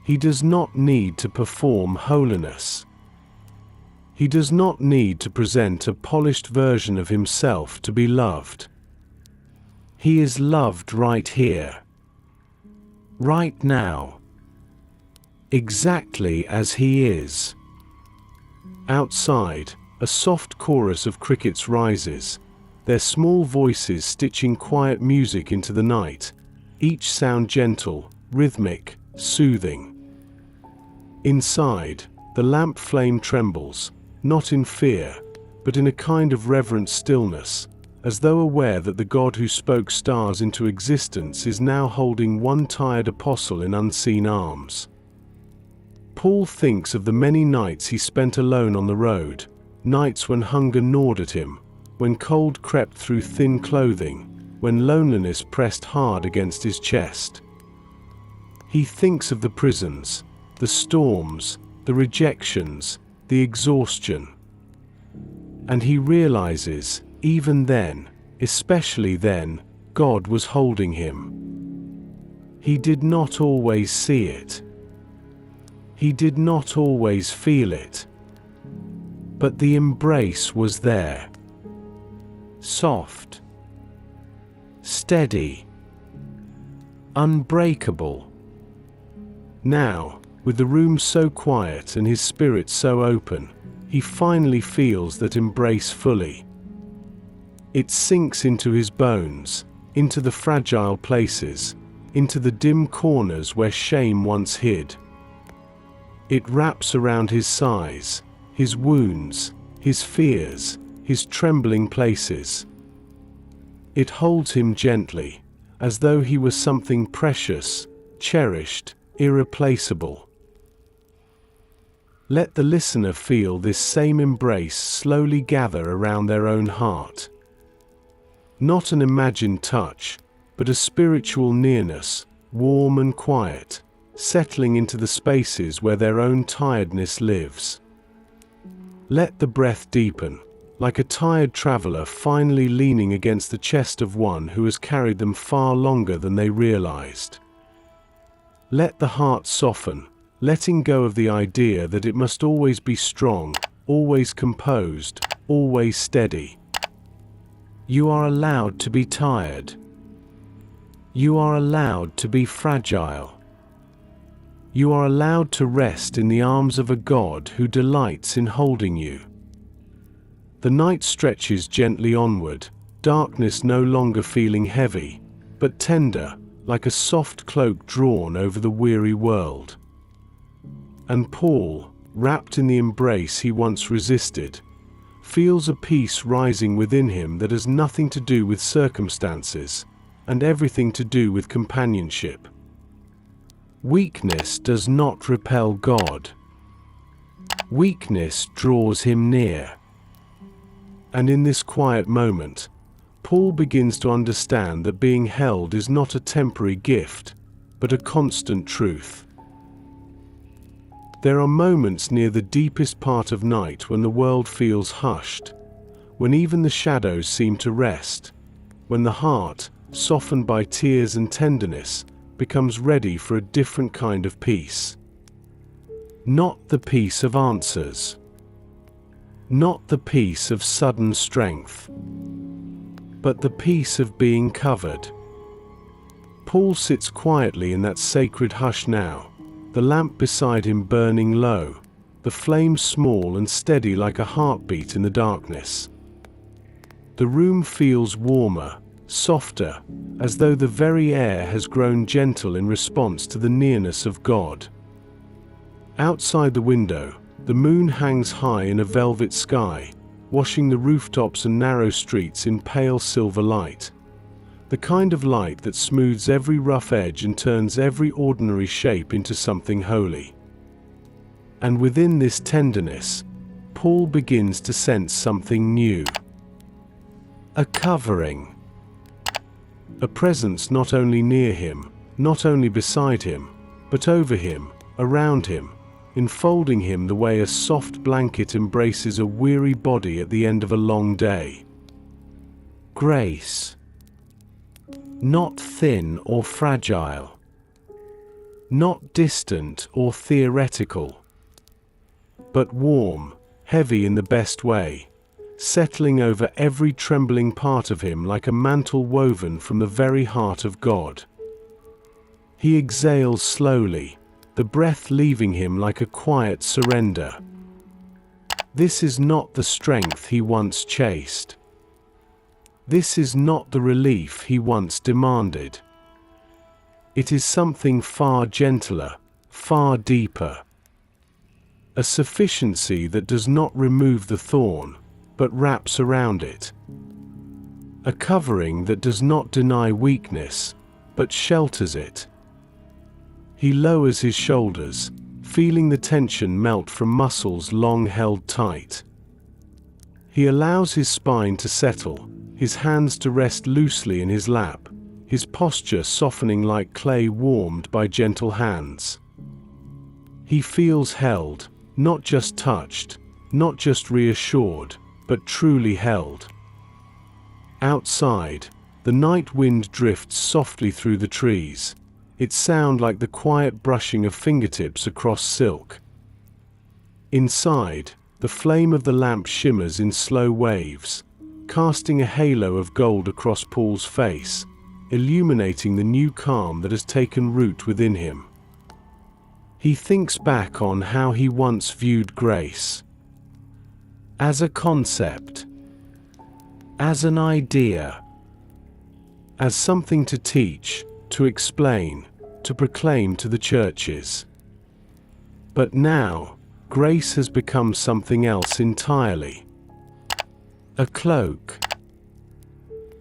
He does not need to perform holiness. He does not need to present a polished version of himself to be loved. He is loved right here. Right now. Exactly as he is. Outside, a soft chorus of crickets rises, their small voices stitching quiet music into the night, each sound gentle, rhythmic, soothing. Inside, the lamp flame trembles, not in fear, but in a kind of reverent stillness, as though aware that the God who spoke stars into existence is now holding one tired apostle in unseen arms. Paul thinks of the many nights he spent alone on the road, nights when hunger gnawed at him, when cold crept through thin clothing, when loneliness pressed hard against his chest. He thinks of the prisons, the storms, the rejections, the exhaustion. And he realizes, even then, especially then, God was holding him. He did not always see it. He did not always feel it. But the embrace was there. Soft. Steady. Unbreakable. Now, with the room so quiet and his spirit so open, he finally feels that embrace fully. It sinks into his bones, into the fragile places, into the dim corners where shame once hid. It wraps around his sighs, his wounds, his fears, his trembling places. It holds him gently, as though he were something precious, cherished, irreplaceable. Let the listener feel this same embrace slowly gather around their own heart. Not an imagined touch, but a spiritual nearness, warm and quiet, settling into the spaces where their own tiredness lives. Let the breath deepen, like a tired traveler finally leaning against the chest of one who has carried them far longer than they realized. Let the heart soften, letting go of the idea that it must always be strong, always composed, always steady. You are allowed to be tired. You are allowed to be fragile. You are allowed to rest in the arms of a God who delights in holding you. The night stretches gently onward, darkness no longer feeling heavy, but tender, like a soft cloak drawn over the weary world. And Paul, wrapped in the embrace he once resisted, feels a peace rising within him that has nothing to do with circumstances, and everything to do with companionship. Weakness does not repel God. Weakness draws him near. And in this quiet moment, Paul begins to understand that being held is not a temporary gift, but a constant truth. There are moments near the deepest part of night when the world feels hushed, when even the shadows seem to rest, when the heart, softened by tears and tenderness, becomes ready for a different kind of peace. Not the peace of answers. Not the peace of sudden strength, but the peace of being covered. Paul sits quietly in that sacred hush now, the lamp beside him burning low, the flame small and steady like a heartbeat in the darkness. The room feels warmer, softer, as though the very air has grown gentle in response to the nearness of God. Outside the window, the moon hangs high in a velvet sky, washing the rooftops and narrow streets in pale silver light. The kind of light that smooths every rough edge and turns every ordinary shape into something holy. And within this tenderness, Paul begins to sense something new. A covering. A presence not only near him, not only beside him, but over him, around him, enfolding him the way a soft blanket embraces a weary body at the end of a long day. Grace. Not thin or fragile. Not distant or theoretical. But warm, heavy in the best way, settling over every trembling part of him like a mantle woven from the very heart of God. He exhales slowly, the breath leaving him like a quiet surrender. This is not the strength he once chased. This is not the relief he once demanded. It is something far gentler, far deeper. A sufficiency that does not remove the thorn, but wraps around it. A covering that does not deny weakness, but shelters it. He lowers his shoulders, feeling the tension melt from muscles long held tight. He allows his spine to settle, his hands to rest loosely in his lap, his posture softening like clay warmed by gentle hands. He feels held, not just touched, not just reassured, but truly held. Outside, the night wind drifts softly through the trees, its sound like the quiet brushing of fingertips across silk. Inside, the flame of the lamp shimmers in slow waves, casting a halo of gold across Paul's face, illuminating the new calm that has taken root within him. He thinks back on how he once viewed grace. As a concept. As an idea. As something to teach, to explain, to proclaim to the churches. But now, grace has become something else entirely. A cloak.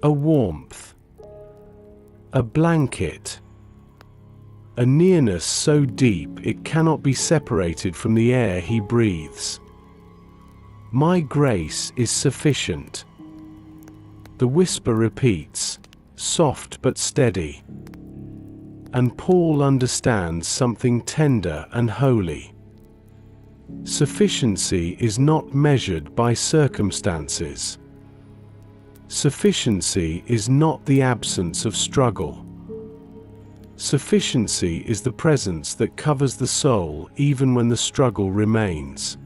A warmth. A blanket. A nearness so deep it cannot be separated from the air he breathes. My grace is sufficient. The whisper repeats, soft but steady. And Paul understands something tender and holy. Sufficiency is not measured by circumstances. Sufficiency is not the absence of struggle. Sufficiency is the presence that covers the soul even when the struggle remains.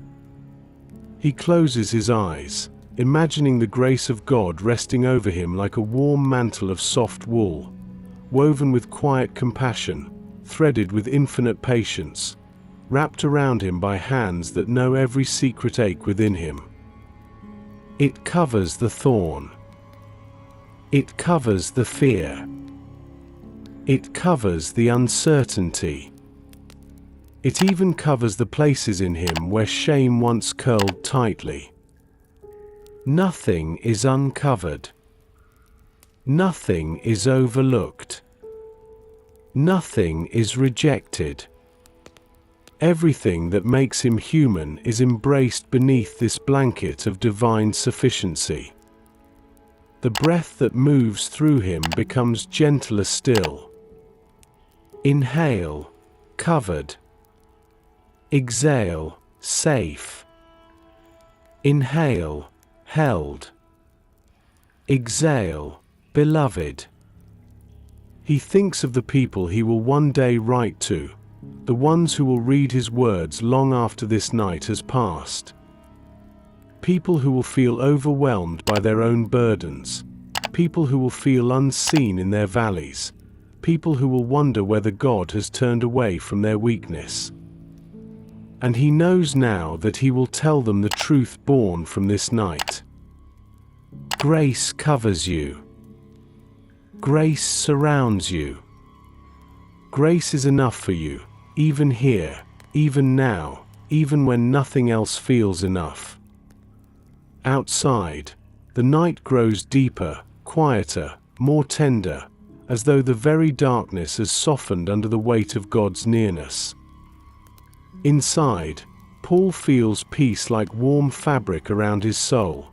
He closes his eyes, imagining the grace of God resting over him like a warm mantle of soft wool, woven with quiet compassion, threaded with infinite patience, wrapped around him by hands that know every secret ache within him. It covers the thorn. It covers the fear. It covers the uncertainty. It even covers the places in him where shame once curled tightly. Nothing is uncovered. Nothing is overlooked. Nothing is rejected. Everything that makes him human is embraced beneath this blanket of divine sufficiency. The breath that moves through him becomes gentler still. Inhale, covered. Exhale, safe. Inhale, held. Exhale, beloved. He thinks of the people he will one day write to, the ones who will read his words long after this night has passed. People who will feel overwhelmed by their own burdens, people who will feel unseen in their valleys, people who will wonder whether God has turned away from their weakness. And he knows now that he will tell them the truth born from this night. Grace covers you. Grace surrounds you. Grace is enough for you, even here, even now, even when nothing else feels enough. Outside, the night grows deeper, quieter, more tender, as though the very darkness has softened under the weight of God's nearness. Inside, Paul feels peace like warm fabric around his soul,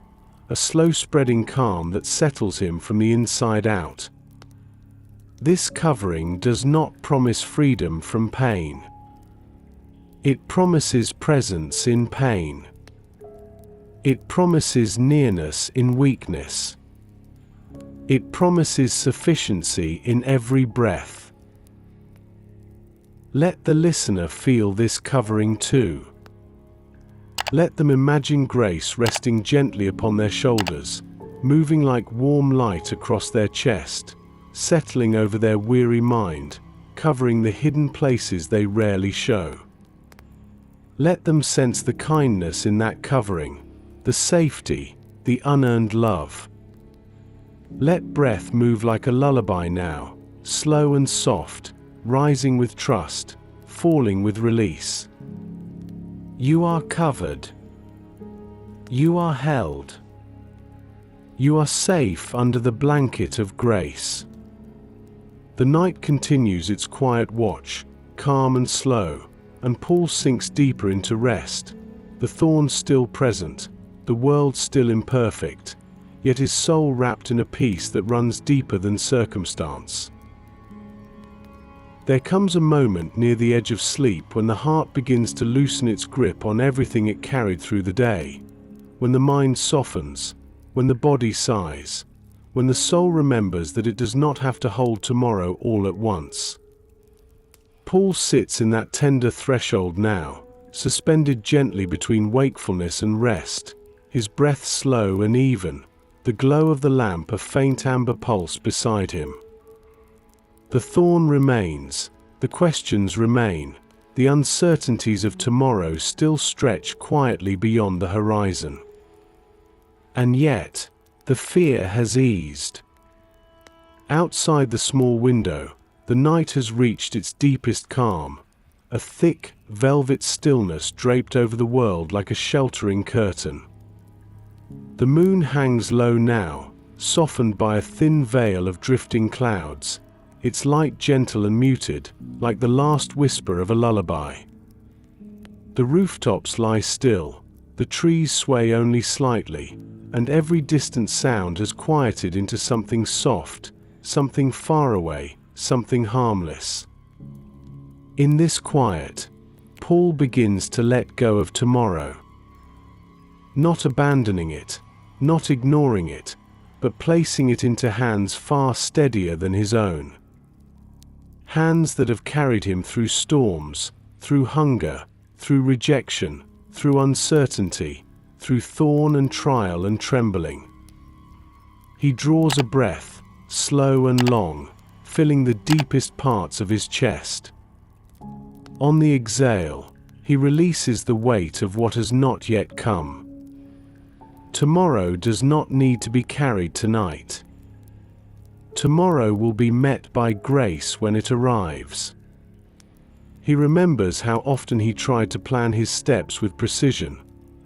a slow-spreading calm that settles him from the inside out. This covering does not promise freedom from pain. It promises presence in pain. It promises nearness in weakness. It promises sufficiency in every breath. Let the listener feel this covering too. Let them imagine grace resting gently upon their shoulders, moving like warm light across their chest, settling over their weary mind, covering the hidden places they rarely show. Let them sense the kindness in that covering, the safety, the unearned love. Let breath move like a lullaby now, slow and soft, rising with trust, falling with release. You are covered. You are held. You are safe under the blanket of grace. The night continues its quiet watch, calm and slow, and Paul sinks deeper into rest, the thorns still present, the world still imperfect, yet his soul wrapped in a peace that runs deeper than circumstance. There comes a moment near the edge of sleep when the heart begins to loosen its grip on everything it carried through the day, when the mind softens, when the body sighs, when the soul remembers that it does not have to hold tomorrow all at once. Paul sits in that tender threshold now, suspended gently between wakefulness and rest, his breath slow and even, the glow of the lamp a faint amber pulse beside him. The thorn remains, the questions remain, the uncertainties of tomorrow still stretch quietly beyond the horizon. And yet, the fear has eased. Outside the small window, the night has reached its deepest calm, a thick, velvet stillness draped over the world like a sheltering curtain. The moon hangs low now, softened by a thin veil of drifting clouds, its light gentle and muted, like the last whisper of a lullaby. The rooftops lie still, the trees sway only slightly, and every distant sound has quieted into something soft, something far away, something harmless. In this quiet, Paul begins to let go of tomorrow. Not abandoning it, not ignoring it, but placing it into hands far steadier than his own. Hands that have carried him through storms, through hunger, through rejection, through uncertainty, through thorn and trial and trembling. He draws a breath, slow and long, filling the deepest parts of his chest. On the exhale, he releases the weight of what has not yet come. Tomorrow does not need to be carried tonight. Tomorrow will be met by grace when it arrives. He remembers how often he tried to plan his steps with precision,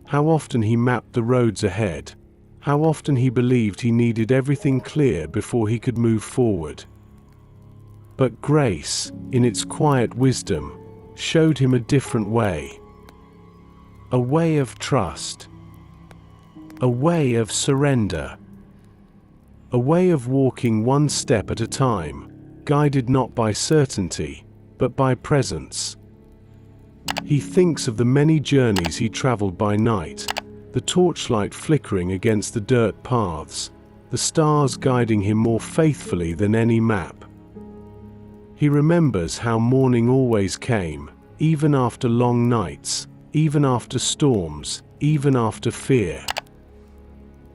how often he mapped the roads ahead, how often he believed he needed everything clear before he could move forward. But grace, in its quiet wisdom, showed him a different way. A way of trust. A way of surrender. A way of walking one step at a time, guided not by certainty, but by presence. He thinks of the many journeys he traveled by night, the torchlight flickering against the dirt paths, the stars guiding him more faithfully than any map. He remembers how morning always came, even after long nights, even after storms, even after fear.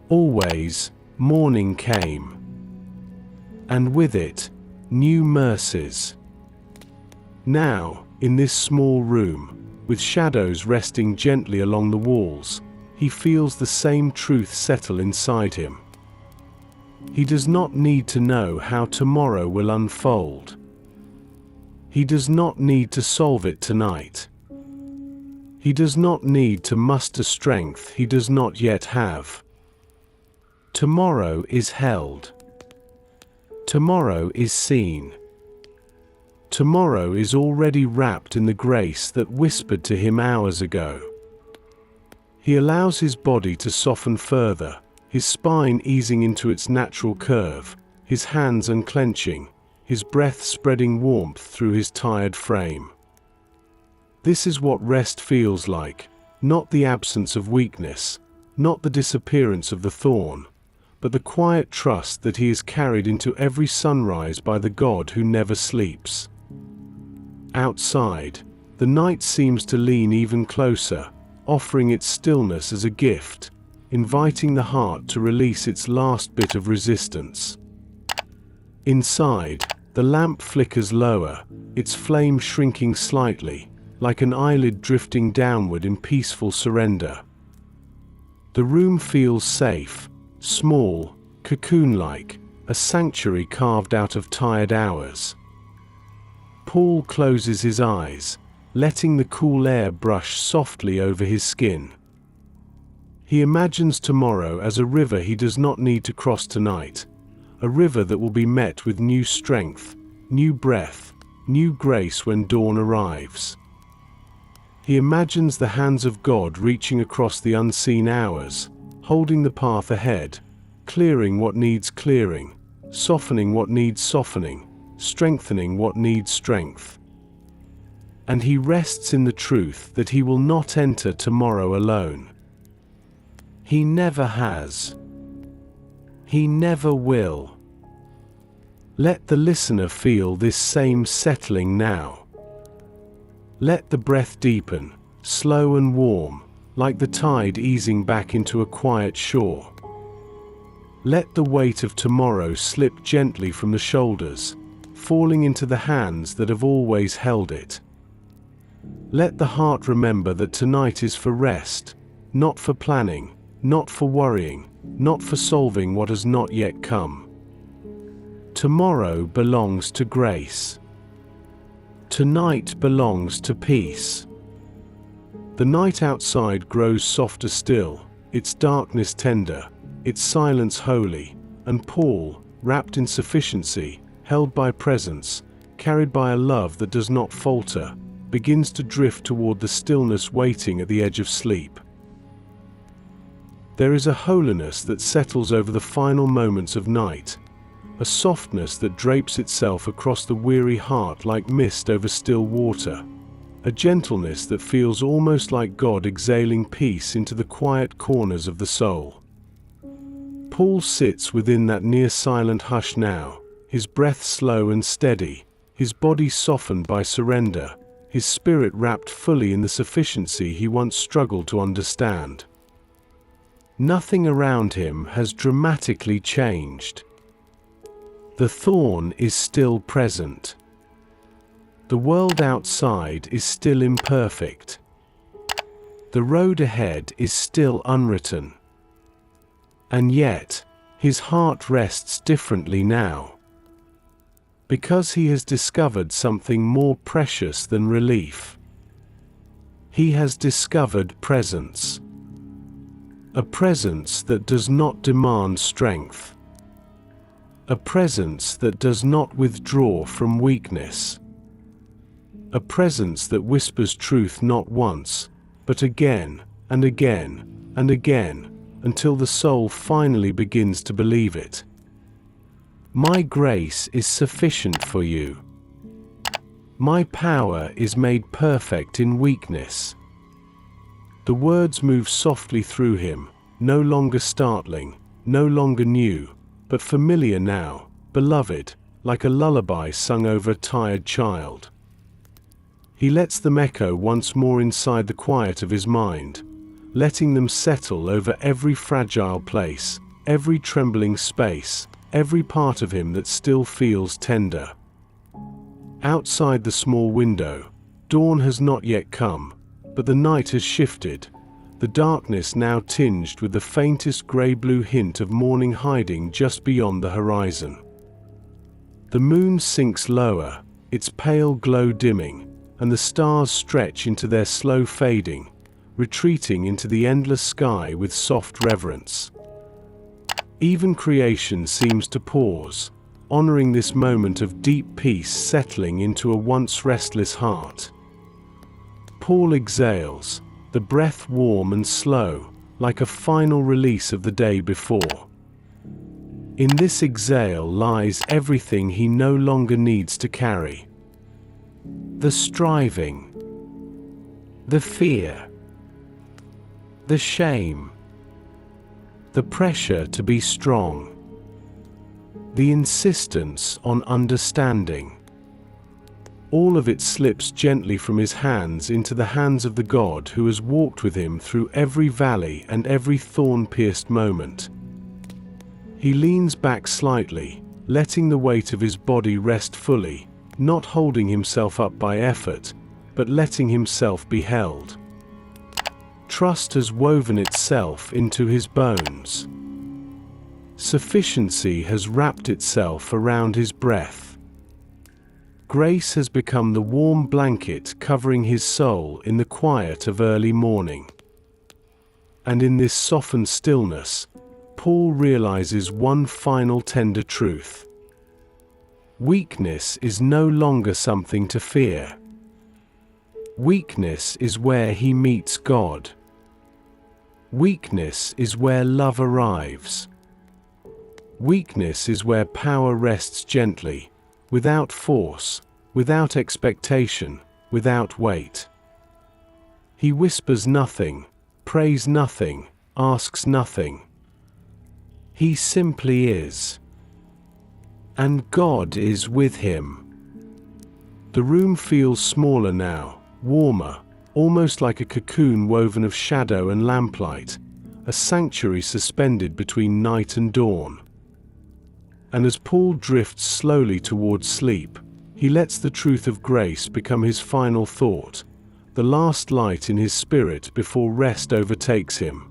Always, morning came. And with it, new mercies. Now, in this small room, with shadows resting gently along the walls, he feels the same truth settle inside him. He does not need to know how tomorrow will unfold. He does not need to solve it tonight. He does not need to muster strength he does not yet have. Tomorrow is held. Tomorrow is seen. Tomorrow is already wrapped in the grace that whispered to him hours ago. He allows his body to soften further, his spine easing into its natural curve, his hands unclenching, his breath spreading warmth through his tired frame. This is what rest feels like, not the absence of weakness, not the disappearance of the thorn, but the quiet trust that he is carried into every sunrise by the God who never sleeps. Outside, the night seems to lean even closer, offering its stillness as a gift, inviting the heart to release its last bit of resistance. Inside, the lamp flickers lower, its flame shrinking slightly, like an eyelid drifting downward in peaceful surrender. The room feels safe, small, cocoon-like, a sanctuary carved out of tired hours. Paul closes his eyes, letting the cool air brush softly over his skin. He imagines tomorrow as a river he does not need to cross tonight, a river that will be met with new strength, new breath, new grace when dawn arrives. He imagines the hands of God reaching across the unseen hours, holding the path ahead, clearing what needs clearing, softening what needs softening, strengthening what needs strength. And he rests in the truth that he will not enter tomorrow alone. He never has. He never will. Let the listener feel this same settling now. Let the breath deepen, slow and warm, like the tide easing back into a quiet shore. Let the weight of tomorrow slip gently from the shoulders, falling into the hands that have always held it. Let the heart remember that tonight is for rest, not for planning, not for worrying, not for solving what has not yet come. Tomorrow belongs to grace. Tonight belongs to peace. The night outside grows softer still, its darkness tender, its silence holy, and Paul, wrapped in sufficiency, held by presence, carried by a love that does not falter, begins to drift toward the stillness waiting at the edge of sleep. There is a holiness that settles over the final moments of night, a softness that drapes itself across the weary heart like mist over still water, a gentleness that feels almost like God exhaling peace into the quiet corners of the soul. Paul sits within that near-silent hush now, his breath slow and steady, his body softened by surrender, his spirit wrapped fully in the sufficiency he once struggled to understand. Nothing around him has dramatically changed. The thorn is still present. The world outside is still imperfect. The road ahead is still unwritten. And yet, his heart rests differently now. Because he has discovered something more precious than relief. He has discovered presence. A presence that does not demand strength. A presence that does not withdraw from weakness. A presence that whispers truth not once, but again, and again, and again, until the soul finally begins to believe it. My grace is sufficient for you. My power is made perfect in weakness. The words move softly through him, no longer startling, no longer new, but familiar now, beloved, like a lullaby sung over a tired child. He lets them echo once more inside the quiet of his mind, letting them settle over every fragile place, every trembling space, every part of him that still feels tender. Outside the small window, dawn has not yet come, but the night has shifted, the darkness now tinged with the faintest grey-blue hint of morning hiding just beyond the horizon. The moon sinks lower, its pale glow dimming, and the stars stretch into their slow fading, retreating into the endless sky with soft reverence. Even creation seems to pause, honoring this moment of deep peace settling into a once restless heart. Paul exhales, the breath warm and slow, like a final release of the day before. In this exhale lies everything he no longer needs to carry. The striving, the fear, the shame, the pressure to be strong, the insistence on understanding. All of it slips gently from his hands into the hands of the God who has walked with him through every valley and every thorn-pierced moment. He leans back slightly, letting the weight of his body rest fully, not holding himself up by effort, but letting himself be held. Trust has woven itself into his bones. Sufficiency has wrapped itself around his breath. Grace has become the warm blanket covering his soul in the quiet of early morning. And in this softened stillness, Paul realizes one final tender truth. Weakness is no longer something to fear. Weakness is where he meets God. Weakness is where love arrives. Weakness is where power rests gently, without force, without expectation, without weight. He whispers nothing, prays nothing, asks nothing. He simply is. And God is with him. The room feels smaller now, warmer, almost like a cocoon woven of shadow and lamplight, a sanctuary suspended between night and dawn. And as Paul drifts slowly towards sleep, he lets the truth of grace become his final thought, the last light in his spirit before rest overtakes him.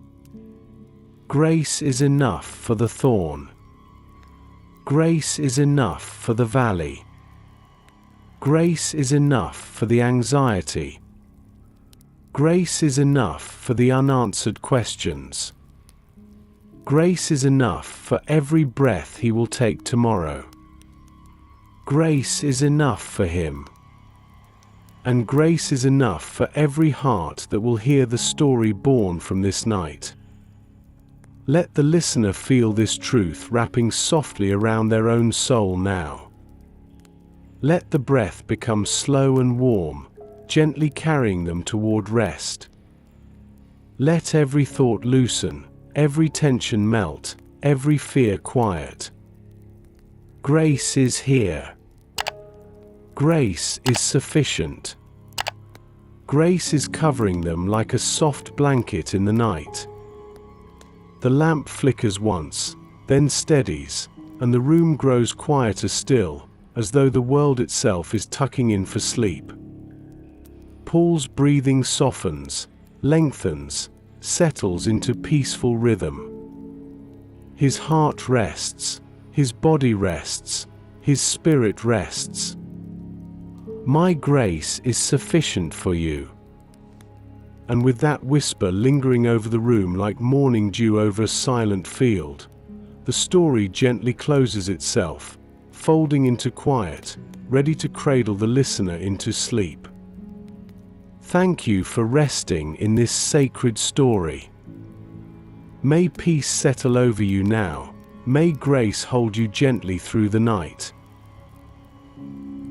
Grace is enough for the thorn. Grace is enough for the valley. Grace is enough for the anxiety. Grace is enough for the unanswered questions. Grace is enough for every breath he will take tomorrow. Grace is enough for him. And grace is enough for every heart that will hear the story born from this night. Let the listener feel this truth wrapping softly around their own soul now. Let the breath become slow and warm, gently carrying them toward rest. Let every thought loosen, every tension melt, every fear quiet. Grace is here. Grace is sufficient. Grace is covering them like a soft blanket in the night. The lamp flickers once, then steadies, and the room grows quieter still, as though the world itself is tucking in for sleep. Paul's breathing softens, lengthens, settles into peaceful rhythm. His heart rests, his body rests, his spirit rests. My grace is sufficient for you. And with that whisper lingering over the room like morning dew over a silent field, the story gently closes itself, folding into quiet, ready to cradle the listener into sleep. Thank you for resting in this sacred story. May peace settle over you now. May grace hold you gently through the night.